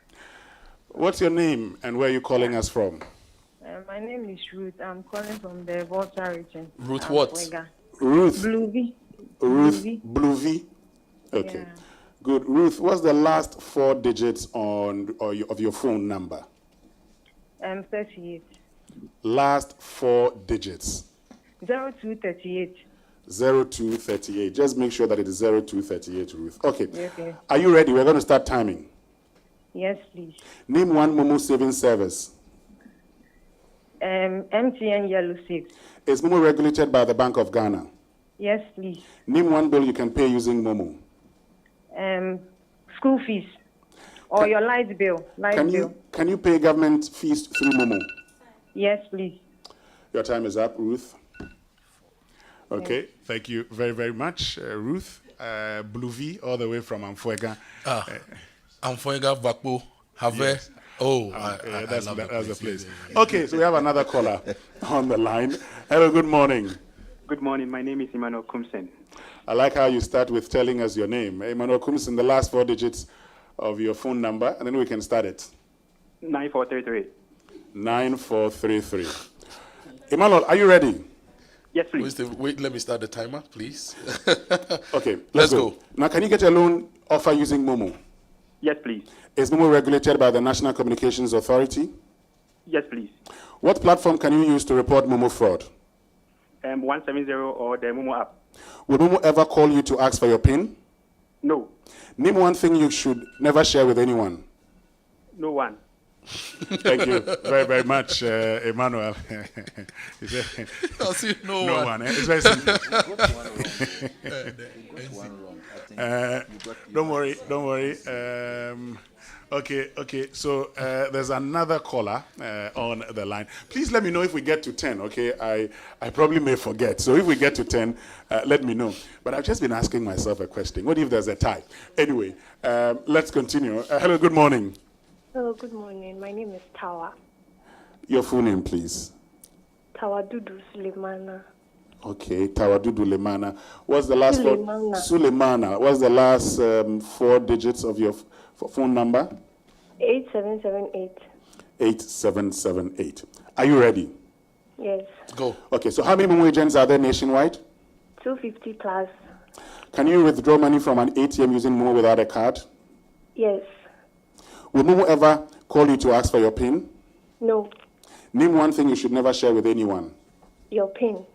What's your name and where are you calling us from? My name is Ruth. I'm calling from the Volta region. Ruth what? Ruth. Bluevy. Ruth Bluevy. Okay. Yeah. Good. Ruth, what's the last 4 digits of your phone number? 38. Last 4 digits. 0238. 0238. Just make sure that it is 0238, Ruth. Okay. Okay. Are you ready? We're going to start timing. Yes, please. Name one Momo saving service. MTN Yellow 6. Is Momo regulated by the Bank of Ghana? Yes, please. Name one bill you can pay using Momo. School fees. Or your light bill. Can you pay government fees through Momo? Yes, please. Your time is up, Ruth. Okay, yes. Thank you very, very much, Ruth. Bluevy, all the way from Amfuega. Amfuega, Vakpo, Have. Yes. That's the place. Okay, so we have another caller on the line. Hello, good morning. Good morning. My name is Emmanuel Kumsen. I like how you start with telling us your name. Emmanuel Kumsen, the last 4 digits of your phone number, and then we can start it. 9433. 9433. Emmanuel, are you ready? Yes, please. Wait, let me start the timer, please. Okay, let's go. Now, can you get a loan offer using Momo? Yes, please. Is Momo regulated by the National Communications Authority? Yes, please. What platform can you use to report Momo fraud? 170 or the Momo app. Will Momo ever call you to ask for your PIN? No. Name one thing you should never share with anyone. No one. Thank you very, very much, Emmanuel. I'll see no one. It's very simple. Don't worry. Okay. So there's another caller on the line. Please let me know if we get to 10, okay? I probably may forget. So if we get to 10, let me know. But I've just been asking myself a question. What if there's a tie? Anyway, let's continue. Hello, good morning. Hello, good morning. My name is Tawa. Your full name, please. Tawadudu Sulemana. Okay, Tawadudu Lemana. What's the last Sulemana. Sulemana. What's the last 4 digits of your phone number? 8778. 8778. Are you ready? Yes. Go. Okay, so how many Momo agents are there nationwide? 250 plus. Can you withdraw money from an ATM using Momo without a card? Yes. Will Momo ever call you to ask for your PIN? No. Name one thing you should never share with anyone. Your PIN.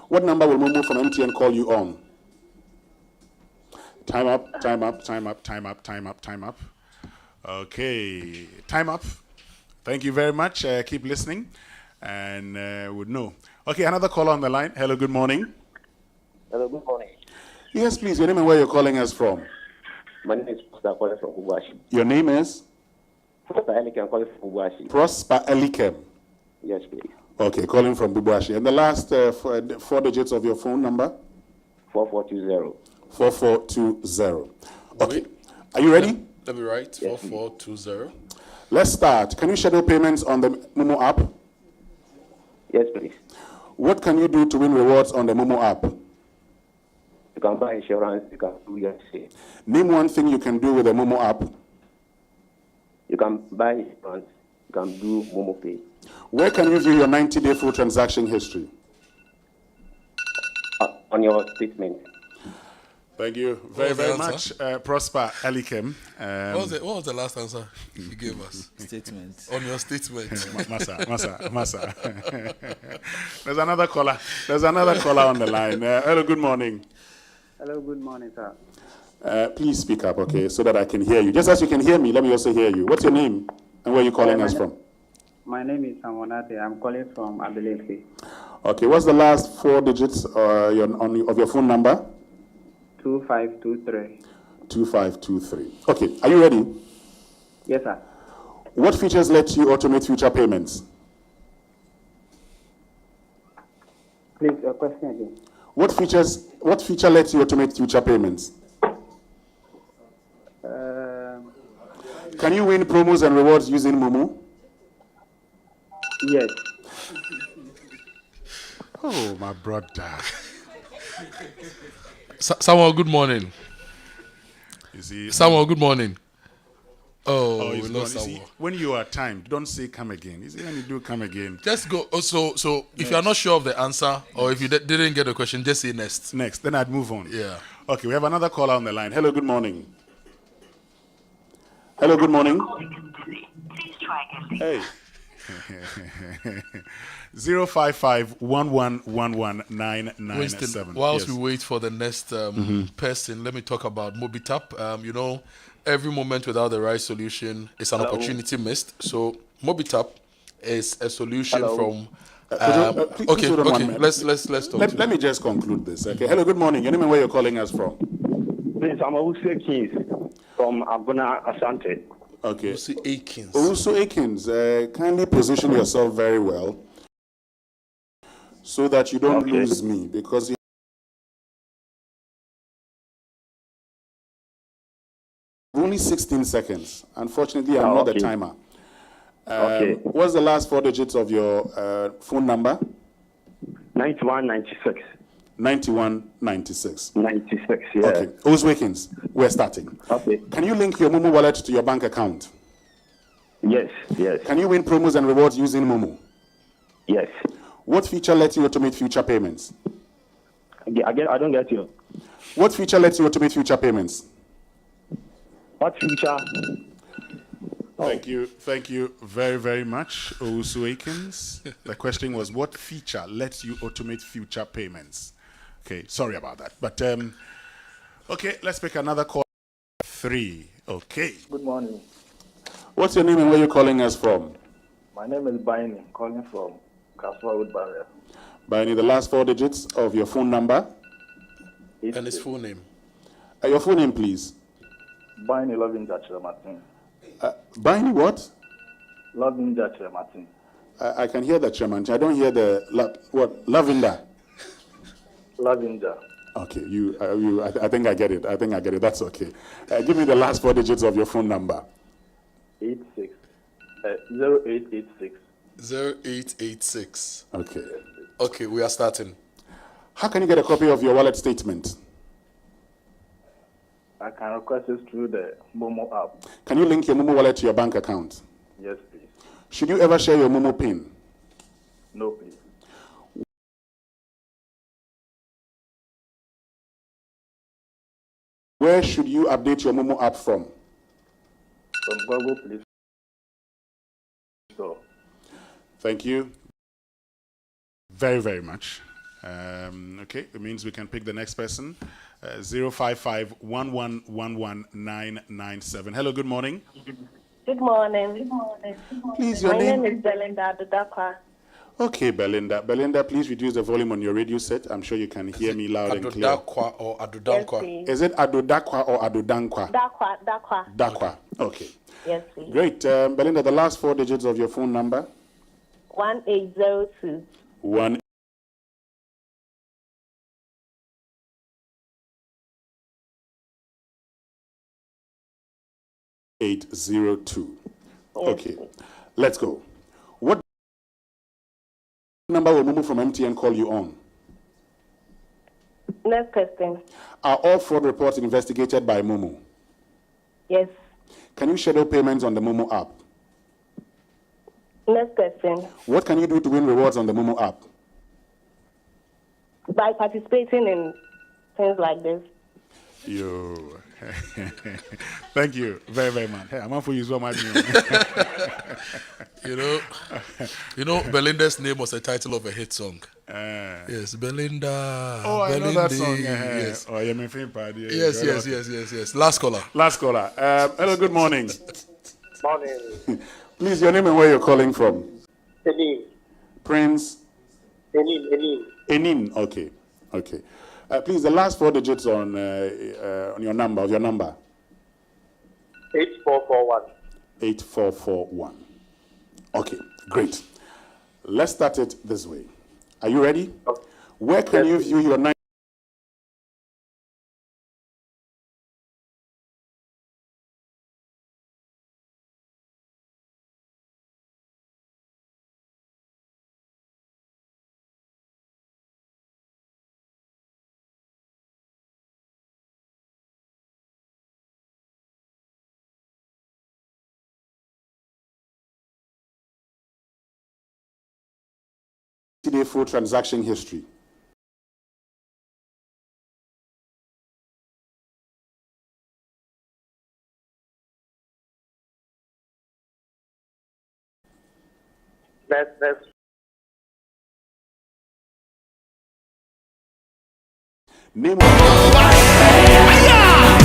What number will Momo from MTN call you on? Time up. Okay, time up. Thank you very much. Keep listening and would know. Okay, another caller on the line. Hello, good morning. Hello, good morning. Yes, please. Your name and where you're calling us from? My name is Prosper calling from Bubuashi. Your name is? Prosper Elikem calling from Bubuashi. Prosper Elikem. Yes, please. Okay, calling from Bubuashi. And the last 4 digits of your phone number? 4420. 4420. Okay. Are you ready? Let me write. 4420. Let's start. Can you schedule payments on the Momo app? Yes, please. What can you do to win rewards on the Momo app? You can buy insurance, you can do your say. Name one thing you can do with the Momo app. You can buy insurance, you can do Momo Pay. Where can you view your 90-day full transaction history? On your statement. Thank you very much, Prosper Elikem. What was the last answer you gave us? Statement. On your statement. Massa. There's another caller on the line. Hello, good morning. Hello, good morning, sir. Please speak up, okay, so that I can hear you. Just as you can hear me, let me also hear you. What's your name and where are you calling us from? My name is Samonate. I'm calling from Abilese. Okay, what's the last 4 digits of your phone number? 2523. 2523. Okay, are you ready? Yes, sir. What features let you automate future payments? Please, a question again. What feature lets you automate future payments? Can you win promos and rewards using Momo? Yes. Oh, my brother. Samuel, good morning. You see, Samuel, good morning. Oh, we lost Samuel. When you are timed, don't say come again. You see, when you do come again. Just go. So if you are not sure of the answer or if you didn't get the question, just say next. Next, then I'd move on. Yeah. Okay, we have another caller on the line. Hello, good morning. Hello, good morning. Please try again. Hey. 055-1111-997. Winston, whilst we wait for the next person, let me talk about Mobitap. Every moment without the right solution is an opportunity missed. So Mobitap is a solution from. Please hold on 1 minute. Let's talk. Let me just conclude this. Okay. Hello, good morning. Your name and where you're calling us from? Please, I'm Owusu Akins from Abuna Asante. Okay. Owusu Akins. Owusu Akins, kindly position yourself very well so that you don't lose me, because you have only 16 seconds. Unfortunately, I'm not the timer. What's the last 4 digits of your phone number? 9196. 9196. 96, yeah. Okay. Who's Wakins? We're starting. Okay. Can you link your Momo wallet to your bank account? Yes, yes. Can you win promos and rewards using Momo? Yes. What feature lets you automate future payments? I don't get you. What feature lets you automate future payments? What feature? Thank you very, very much, Owusu Akins. The question was, what feature lets you automate future payments? Okay, sorry about that. But, okay, let's pick another call. 3. Okay. Good morning. What's your name and where you're calling us from? My name is Baini, calling from Kaswa Wood Barrier. Baini, the last 4 digits of your phone number? And his full name. Your full name, please. Baini Lovinja Martin. Baini what? Lovinja Martin. I can hear the chairman. I don't hear the Lavender. Lavinja. Okay, I think I get it. That's okay. Give me the last 4 digits of your phone number. 0886. 0886. Okay. Okay, we are starting. How can you get a copy of your wallet statement? I can request it through the Momo app. Can you link your Momo wallet to your bank account? Yes, please. Should you ever share your Momo PIN? No, please. Where should you update your Momo app from? From Google, please. So. Thank you very, very much. Okay, it means we can pick the next person. 055-1111-997. Hello, good morning. Good morning. Good morning. Please, your My name? name is Belinda Adudakwa. Okay, Belinda. Belinda, please reduce the volume on your radio set. I'm sure you can hear me loud and clear. Adudakwa or Adudankwa? Yes, is it Adudakwa or Adudankwa? Dakwa. Okay. Yes, please. Great. Belinda, the last 4 digits of your phone number? 1802. 1802. Yes, Okay. please. Let's go. What number will Momo from MTN call you on? Next question. Are all fraud reports investigated by Momo? Yes. Can you schedule payments on the Momo app? Next question. What can you do to win rewards on the Momo app? By participating in things like this. Thank you very, very much. Hey, I'm on for you so much. You know, Belinda's name was the title of a hit song. Yes, Belinda. Oh, I know that song. Yes. Oh, yeah, my favorite part. Yes. Last caller. Hello, good morning. Morning. Please, your name and where you're calling from? Enin. Prince? Enin. Okay. Please, the last 4 digits on your number. 8441. 8441. Okay, great. Let's start it this way. Are you ready? Okay. Where can you view your 90-day full transaction history? Let's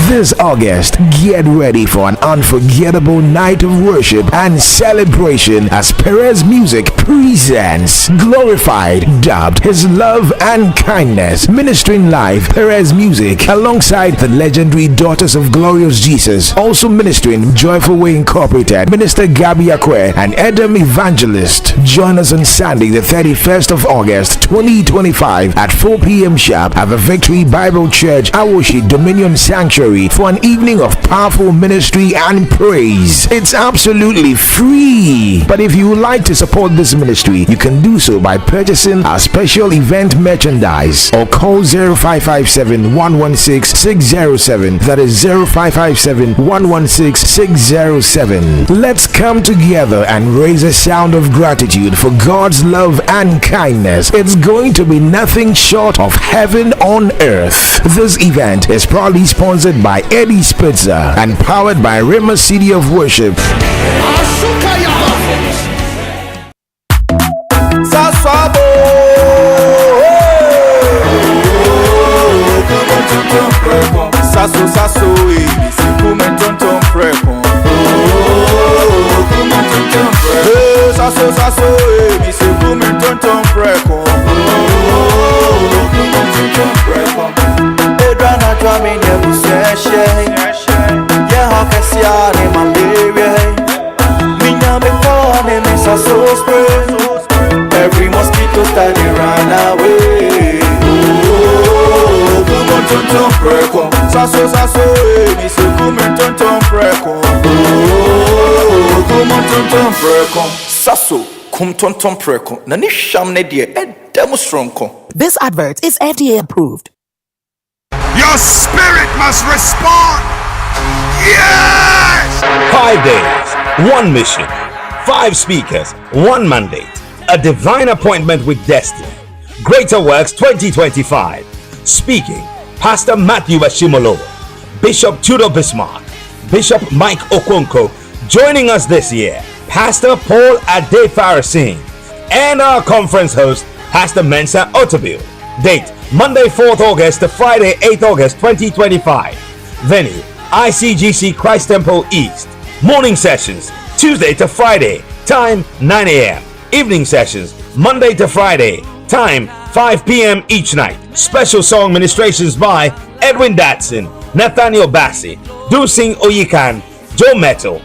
This August, get ready for an unforgettable night of worship and celebration as Perez Music presents Glorified, dubbed His Love and Kindness. Ministering live, Perez Music alongside the legendary Daughters of Glorious Jesus. Also ministering Joyful Way Incorporated, Minister Gabby Akwe and Edom Evangelist. Join us on Sunday the 31st of August 2025 at 4 p.m. sharp at the Victory Bible Church, Awoshi Dominion Sanctuary, January for an evening of powerful ministry and praise. It's absolutely free. But if you would like to support this ministry, you can do so by purchasing our special event merchandise or call 0557 116 607. That is 0557 116 607. Let's come together and raise a sound of gratitude for God's love and kindness. It's going to be nothing short of heaven on earth. This event is proudly sponsored by Eddie Spitzer and powered by Rema City of Worship. Every mosquito study run away. Oh, come on, tonton preko. Sasso, me se come tonton preko. Oh, come on, tonton preko. Sasso, come tonton preko. Nani sham ne die demonstranko. This advert is FDA approved. Your spirit must respond. Yes! 5 days, 1 mission, 5 speakers, 1 mandate, a divine appointment with destiny. Greater Works 2025. Speaking, Pastor Matthew Bashimolo, Bishop Tudor Bismarck, Bishop Mike Okonko. Joining us this year, Pastor Paul Adefarasin, and our conference host, Pastor Mensa Otabil. Date, Monday 4th August to Friday 8th August 2025. Venue, ICGC Christ Temple East. Morning sessions, Tuesday to Friday, time 9 a.m. Evening sessions, Monday to Friday, time 5 p.m. each night. Special song ministrations by Edwin Datson, Nathaniel Bassi, Dusing Oyikan, Joe Metal.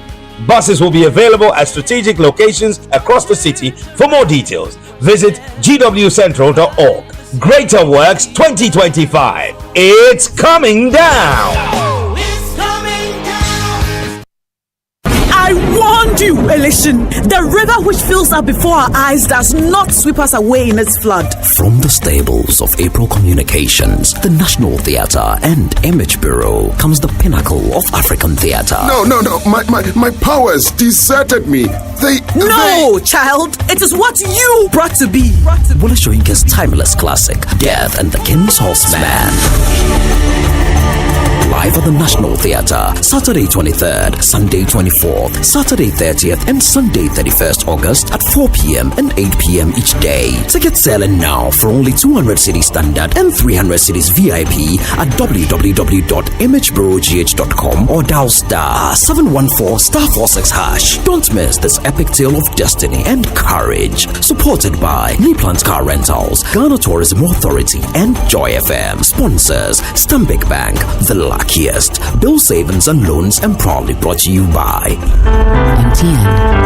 Buses will be available at strategic locations across the city. For more details, visit gwcentral.org. Greater Works 2025. It's coming down. I warned you, Elation. The river which fills up before our eyes does not sweep us away in its flood. From the stables of April Communications, the National Theatre and Image Bureau comes the pinnacle of African theatre. No. My powers deserted me. No, child. It is what you brought to be. Wole Soyinka's timeless classic, Death and the King's Horseman. Live at the National Theatre, Saturday 23rd, Sunday 24th, Saturday 30th, and Sunday 31st August at 4 p.m. and 8 p.m. each day. Tickets selling now for only 200 cedis standard and 300 cedis VIP at www.imageburowgh.com or dial star 714 star 46 hash. Don't miss this epic tale of destiny and courage. Supported by Niplant Car Rentals, Ghana Tourism Authority, and Joy FM. Sponsors, Stanbic Bank, The Luckiest, Bill Savings and Loans, and proudly brought to you by MTN.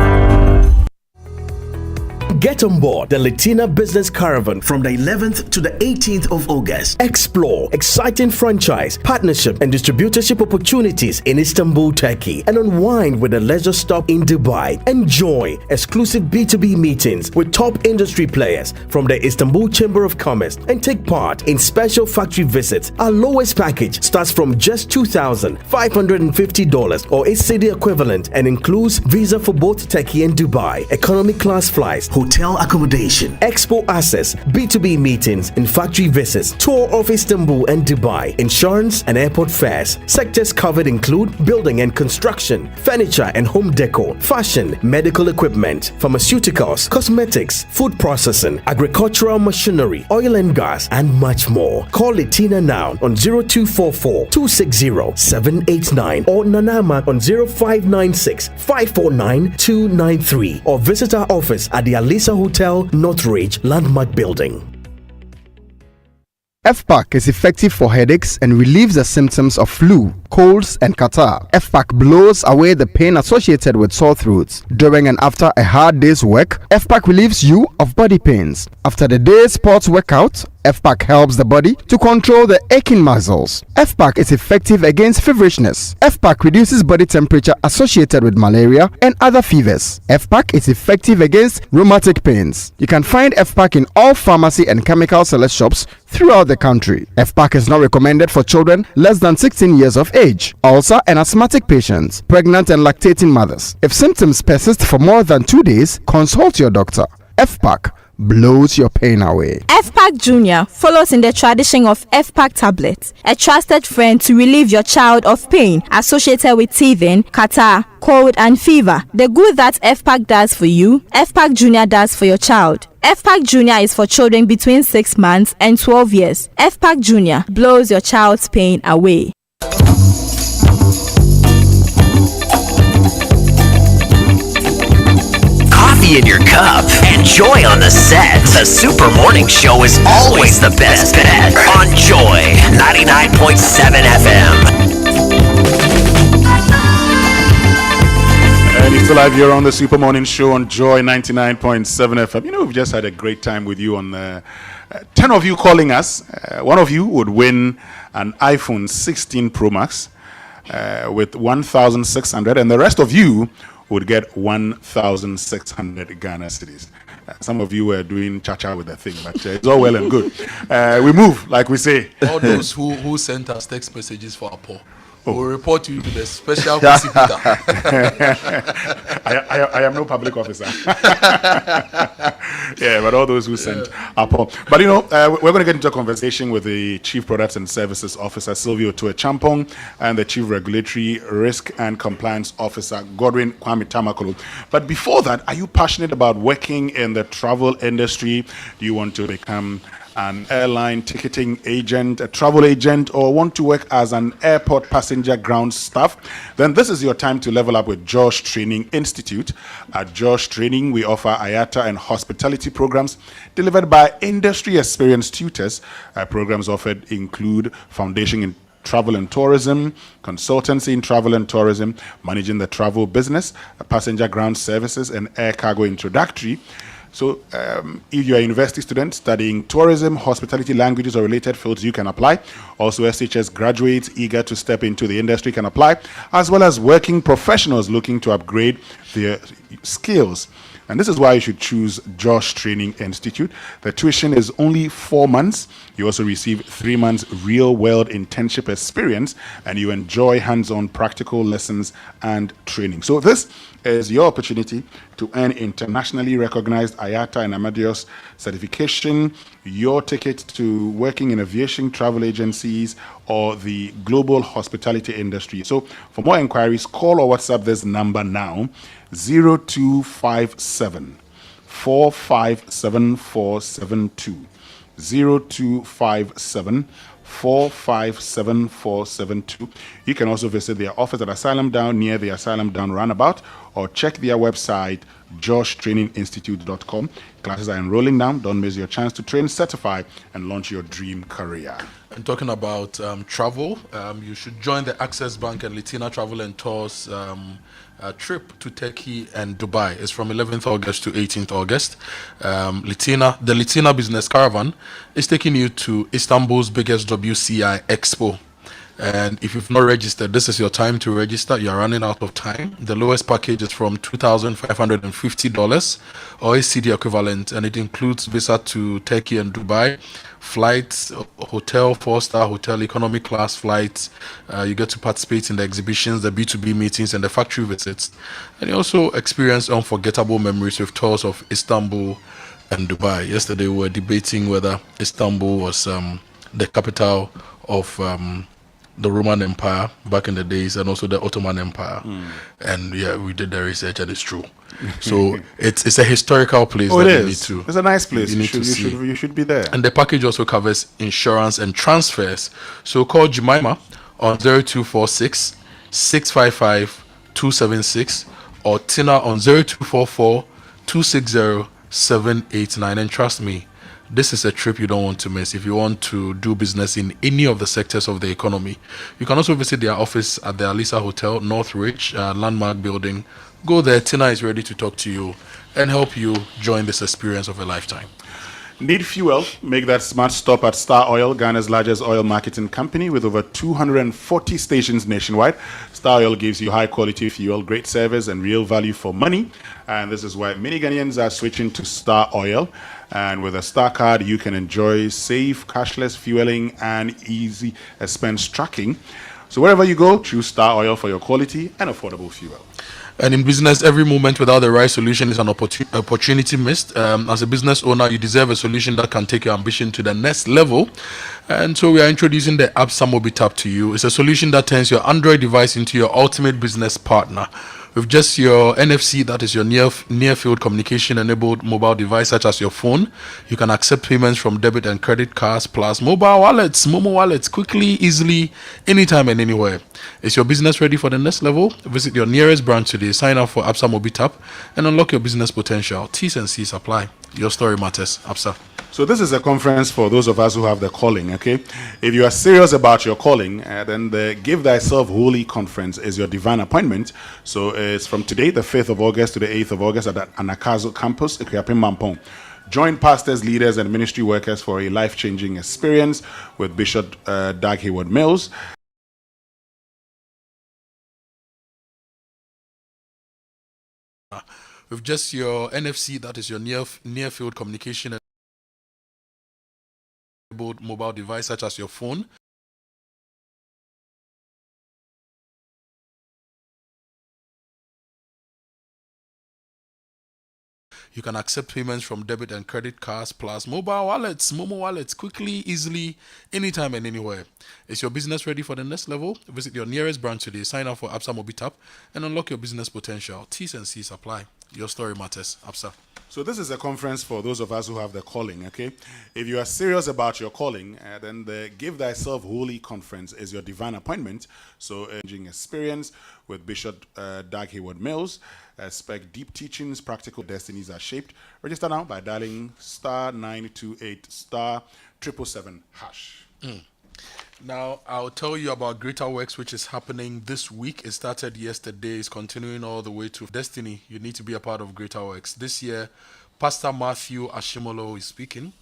Get on board the Latina Business Caravan from the 11th to the 18th of August. Explore exciting franchise, partnership, and distributorship opportunities in Istanbul, Turkey, and unwind with a leisure stop in Dubai. Enjoy exclusive B2B meetings with top industry players from the Istanbul Chamber of Commerce and take part in special factory visits. Our lowest package starts from just $2,550 or its city equivalent and includes visa for both Turkey and Dubai, economy class flights, hotel accommodation, expo access, B2B meetings and factory visits, tour of Istanbul and Dubai, insurance and airport fares. Sectors covered include building and construction, furniture and home decor, fashion, medical equipment, pharmaceuticals, cosmetics, food processing, agricultural machinery, oil and gas, and much more. Call Latina now on 0244 260 789 or Nanama on 0596 549 293 or visit our office at the Alisa Hotel, Northridge, Landmark Building. FPAC is effective for headaches and relieves the symptoms of flu, colds, and catarrh. FPAC blows away the pain associated with sore throats. During and after a hard day's work, FPAC relieves you of body pains. After the day's sports workout, FPAC helps the body to control the aching muscles. FPAC is effective against feverishness. FPAC reduces body temperature associated with malaria and other fevers. FPAC is effective against rheumatic pains. You can find FPAC in all pharmacy and chemical select shops throughout the country. FPAC is not recommended for children less than 16 years of age, ulcer and asthmatic patients, pregnant and lactating mothers. If symptoms persist for more than 2 days, consult your doctor. FPAC blows your pain away. FPAC Junior follows in the tradition of FPAC tablets, a trusted friend to relieve your child of pain associated with teething, catarrh, cold and fever. The good that FPAC does for you, FPAC Junior does for your child. FPAC Junior is for children between 6 months and 12 years. FPAC Junior blows your child's pain away. In your cup and Joy on the set. The Super Morning Show is always the best bet on Joy 99.7 FM. And it's live here on the Super Morning Show on Joy 99.7 FM. You know, we've just had a great time with you on 10 of you calling us. One of you would win an iPhone 16 Pro Max with 1,600, and the rest of you would get 1,600 Ghana cedis. Some of you were doing cha-cha with the thing, but it's all well and good. We move, like we say. All those who sent us text messages for Apo, we'll report you to the special prosecutor. I am no public officer. Yeah, but all those who sent Apo. But you know, we're going to get into a conversation with the Chief Products and Services Officer, Sylvio Tue Champong, and the Chief Regulatory Risk and Compliance Officer, Godwin Kwame Tamakolo. But before that, are you passionate about working in the travel industry? Do you want to become an airline ticketing agent, a travel agent, or want to work as an airport passenger ground staff? Then this is your time to level up with Josh Training Institute. At Josh Training, we offer IATA and hospitality programs delivered by industry experienced tutors. Programs offered include foundation in travel and tourism, consultancy in travel and tourism, managing the travel business, passenger ground services, and air cargo introductory. So if you're a university student studying tourism, hospitality, languages, or related fields, you can apply. Also, SHS graduates eager to step into the industry can apply, as well as working professionals looking to upgrade their skills. And this is why you should choose Josh Training Institute. The tuition is only 4 months. You also receive 3 months real-world internship experience, and you enjoy hands-on practical lessons and training. So this is your opportunity to earn internationally recognized IATA and Amadeus certification, your ticket to working in aviation travel agencies or the global hospitality industry. So for more inquiries, call or WhatsApp this number now, 0257 457472. 0257 457472. You can also visit their office at Asylum Down near the Asylum Down roundabout, or check their website, joshtraininginstitute.com. Classes are enrolling now. Don't miss your chance to train, certify, and launch your dream career. And talking about travel, you should join the Access Bank and Latina Travel and Tours trip to Turkey and Dubai. It's from 11th August to 18th August. The Latina Business Caravan is taking you to Istanbul's biggest WCI Expo. And if you've not registered, this is your time to register. You're running out of time. The lowest package is from $2,550 or ACD equivalent, and it includes visa to Turkey and Dubai, flights, hotel, 4-star hotel, economy class flights. You get to participate in the exhibitions, the B2B meetings, and the factory visits. And you also experience unforgettable memories with tours of Istanbul and Dubai. Yesterday we were debating whether Istanbul was the capital of the Roman Empire back in the days, and also the Ottoman Empire. And yeah, we did the research, and it's true. So it's a historical place. Oh, that it you is. need to. It's a nice place. You should be there. And the package also covers insurance and transfers. So call Jemima on 0246 655 276 or Tina on 0244 260 789. And trust me, this is a trip you don't want to miss if you want to do business in any of the sectors of the economy. You can also visit their office at the Alisa Hotel, Northridge, Landmark Building. Go there. Tina is ready to talk to you and help you join this experience of a lifetime. Need fuel? Make that smart stop at Star Oil, Ghana's largest oil marketing company with over 240 stations nationwide. Star Oil gives you high quality fuel, great service, and real value for money. And this is why many Ghanaians are switching to Star Oil. And with a Star card, you can enjoy safe, cashless fueling and easy expense tracking. So wherever you go, choose Star Oil for your quality and affordable fuel. And in business, every moment without the right solution is an opportunity missed. As a business owner, you deserve a solution that can take your ambition to the next level. And so we are introducing the Absa MobiTap to you. It's a solution that turns your Android device into your ultimate business partner. With just your NFC, that is your near-field communication-enabled mobile device, such as your phone, you can accept payments from debit and credit cards, plus mobile wallets, Momo wallets, quickly, easily, anytime and anywhere. Is your business ready for the next level? Visit your nearest branch today, sign up for Absa MobiTap, and unlock your business potential. T's and C's apply. Your story matters. Absa. So this is a conference for those of us who have the calling, okay? If you are serious about your calling, then the Give Thyself Holy Conference is your divine appointment. So it's from today, the 5th of August to the 8th of August at the Anakazo campus, Ekuapim Mampong. Join pastors, leaders, and ministry workers for a life-changing experience with Bishop Doug Hayward Mills. With just your NFC, that is your near-field communication mobile device, such as your phone, you can accept payments from debit and credit cards, plus mobile wallets, Momo wallets, quickly, easily, anytime and anywhere. Is your business ready for the next level? Visit your nearest branch today, sign up for Absa MobiTap, and unlock your business potential. T's and C's apply. Your story matters. Absa. So this is a conference for those of us who have the calling, okay? If you are serious about your calling, then the Give Thyself Holy Conference is your divine appointment. So experience with Bishop Doug Hayward Mills. Expect deep teachings, practical destinies are shaped. Register now by dialing *928 *777#. Now, I'll tell you about Greater Works, which is happening this week. It started yesterday. It's continuing all the way to Destiny. You need to be a part of Greater Works. This year, Pastor Matthew Ashimolo is speaking.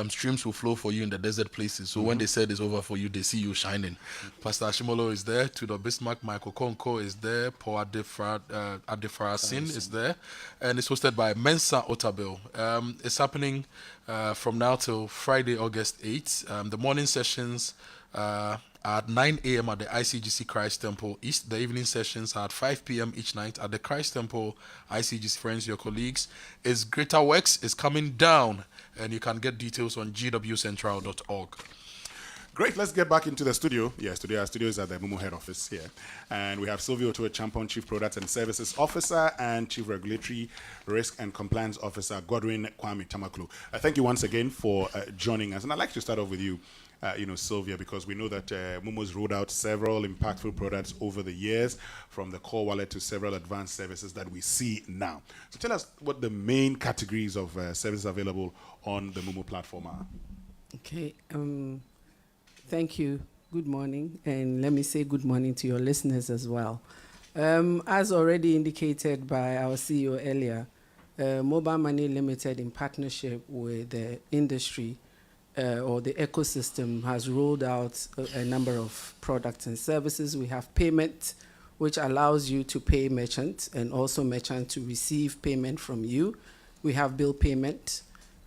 Streams will flow for you in the desert places. So when they said it's over for you, they see you shining. Pastor Ashimolo is there. Tudor Bismarck, Michael Konko is there. Paul Adefarasin is there. And it's hosted by Mensa Otabil. It's happening from now till Friday, August 8th. The morning sessions at 9 a.m. at the ICGC Christ Temple East. The evening sessions are at 5 p.m. each night at the Christ Temple ICGC. Friends, your colleagues. Is Greater Works is coming down, and you can get details on gwcentral.org. Great, let's get back into the studio. Yes, today our studio is at the Momo head office here. And we have Sylvia Otoe Champon, Chief Products and Services Officer, and Chief Regulatory Risk and Compliance Officer, Godwin Kwame Tamaklo. Thank you once again for joining us. And I'd like to start off with you, Sylvia, because we know that Momo's rolled out several impactful products over the years, from the core wallet to several advanced services that we see now. So tell us what the main categories of services available on the Momo platform are. Okay. Thank you. Good morning. And let me say good morning to your listeners as well. As already indicated by our CEO earlier, Mobile Money Limited, in partnership with the industry or the ecosystem, has rolled out a number of products and services. We have payment, which allows you to pay merchants and also merchant to receive payment from you. We have bill payment.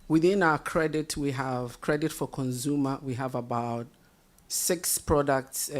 Within our credit, we have credit for consumer. We have about 6 products,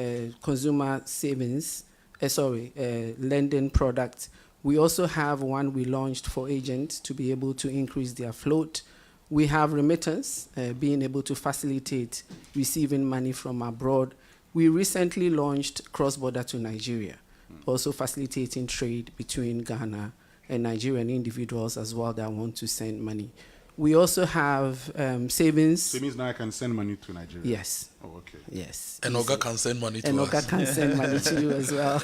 consumer savings, lending products. We also have one we launched for agents to be able to increase their float. We have remittance, being able to facilitate receiving money from abroad. We recently launched cross-border to Nigeria, also facilitating trade between Ghana and Nigerian individuals as well that want to send money. We also have savings. So it means now I can send money to Nigeria? Yes. Oh, okay. Yes. And Oga can send money to us. And Oga can send money to you as well.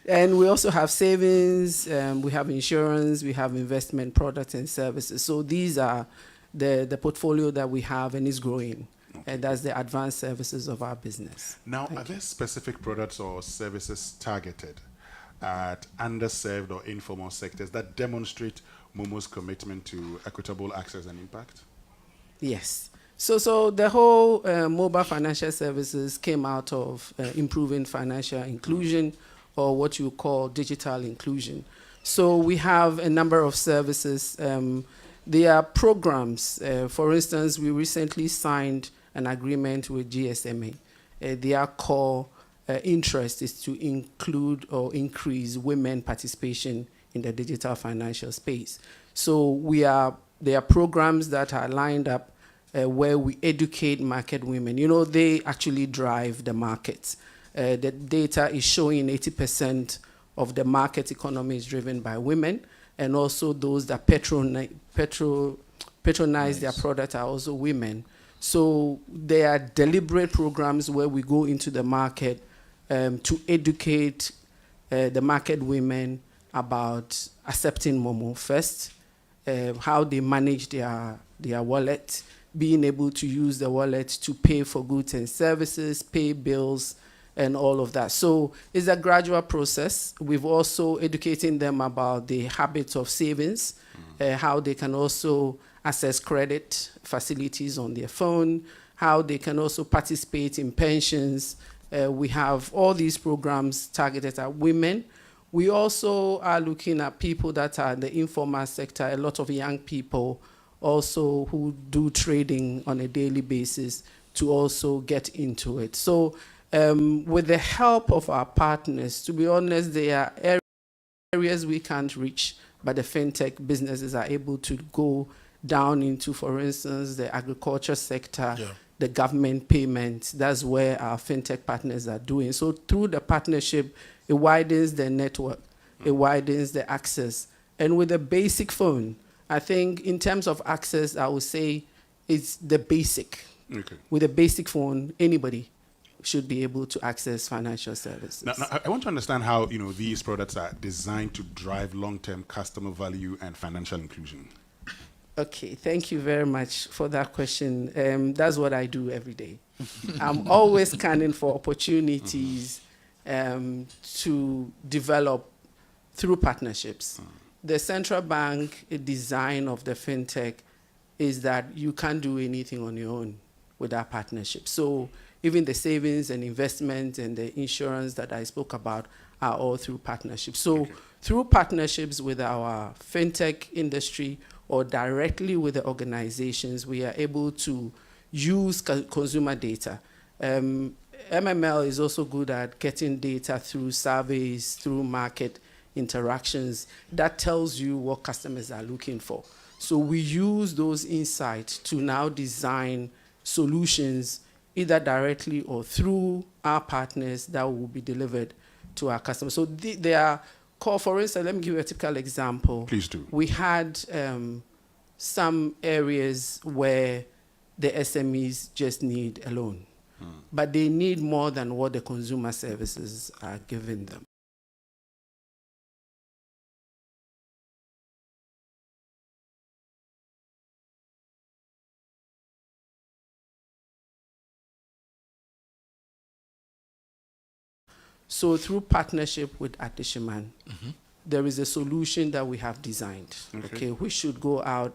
And we also have savings, we have insurance, we have investment products and services. So these are the portfolio that we have, and is growing. Okay. And that's the advanced services of our business. Now, are there specific products or services targeted at underserved or informal sectors that demonstrate Momo's commitment to equitable access and impact? Yes. So the whole mobile financial services came out of improving financial inclusion, or what you call digital inclusion. So we have a number of services. There are programs. For instance, we recently signed an agreement with GSMA. Their core interest is to include or increase women participation in the digital financial space. So there are programs that are lined up where we educate market women. You know, they actually drive the markets. The data is showing 80% of the market economy is driven by women, and also those that patronize their product are also women. So there are deliberate programs where we go into the market to educate the market women about accepting Momo first, how they manage their wallet, being able to use the wallet to pay for goods and services, pay bills, and all of that. So it's a gradual process. We've also educating them about the habits of savings, how they can also access credit facilities on their phone, how they can also participate in pensions. We have all these programs targeted at women. We also are looking at people that are in the informal sector, a lot of young people also who do trading on a daily basis to also get into it. So with the help of our partners, to be honest, there are areas we can't reach, but the fintech businesses are able to go down into, for instance, the agriculture sector, the government payments. That's where our fintech partners are doing. So through the partnership, it widens the network, it widens the access. And with a basic phone, I think in terms of access, I would say it's the basic. Okay. With a basic phone, anybody should be able to access financial services. Now, I want to understand how these products are designed to drive long-term customer value and financial inclusion. Okay, thank you very much for that question. That's what I do every day. I'm always scanning for opportunities to develop through partnerships. The central bank design of the fintech is that you can't do anything on your own without partnership. So even the savings and investment and the insurance that I spoke about are all through partnerships. So through partnerships with our fintech industry or directly with the organizations, we are able to use consumer data. MML is also good at getting data through surveys, through market interactions that tells you what customers are looking for. So we use those insights to now design solutions either directly or through our partners that will be delivered to our customers. So they are called, for instance, let me give you a typical example. Please do. We had some areas where the SMEs just need a loan, but they need more than what the consumer services are giving them. So through partnership with Adishiman, there is a solution that we have designed, okay, which should go out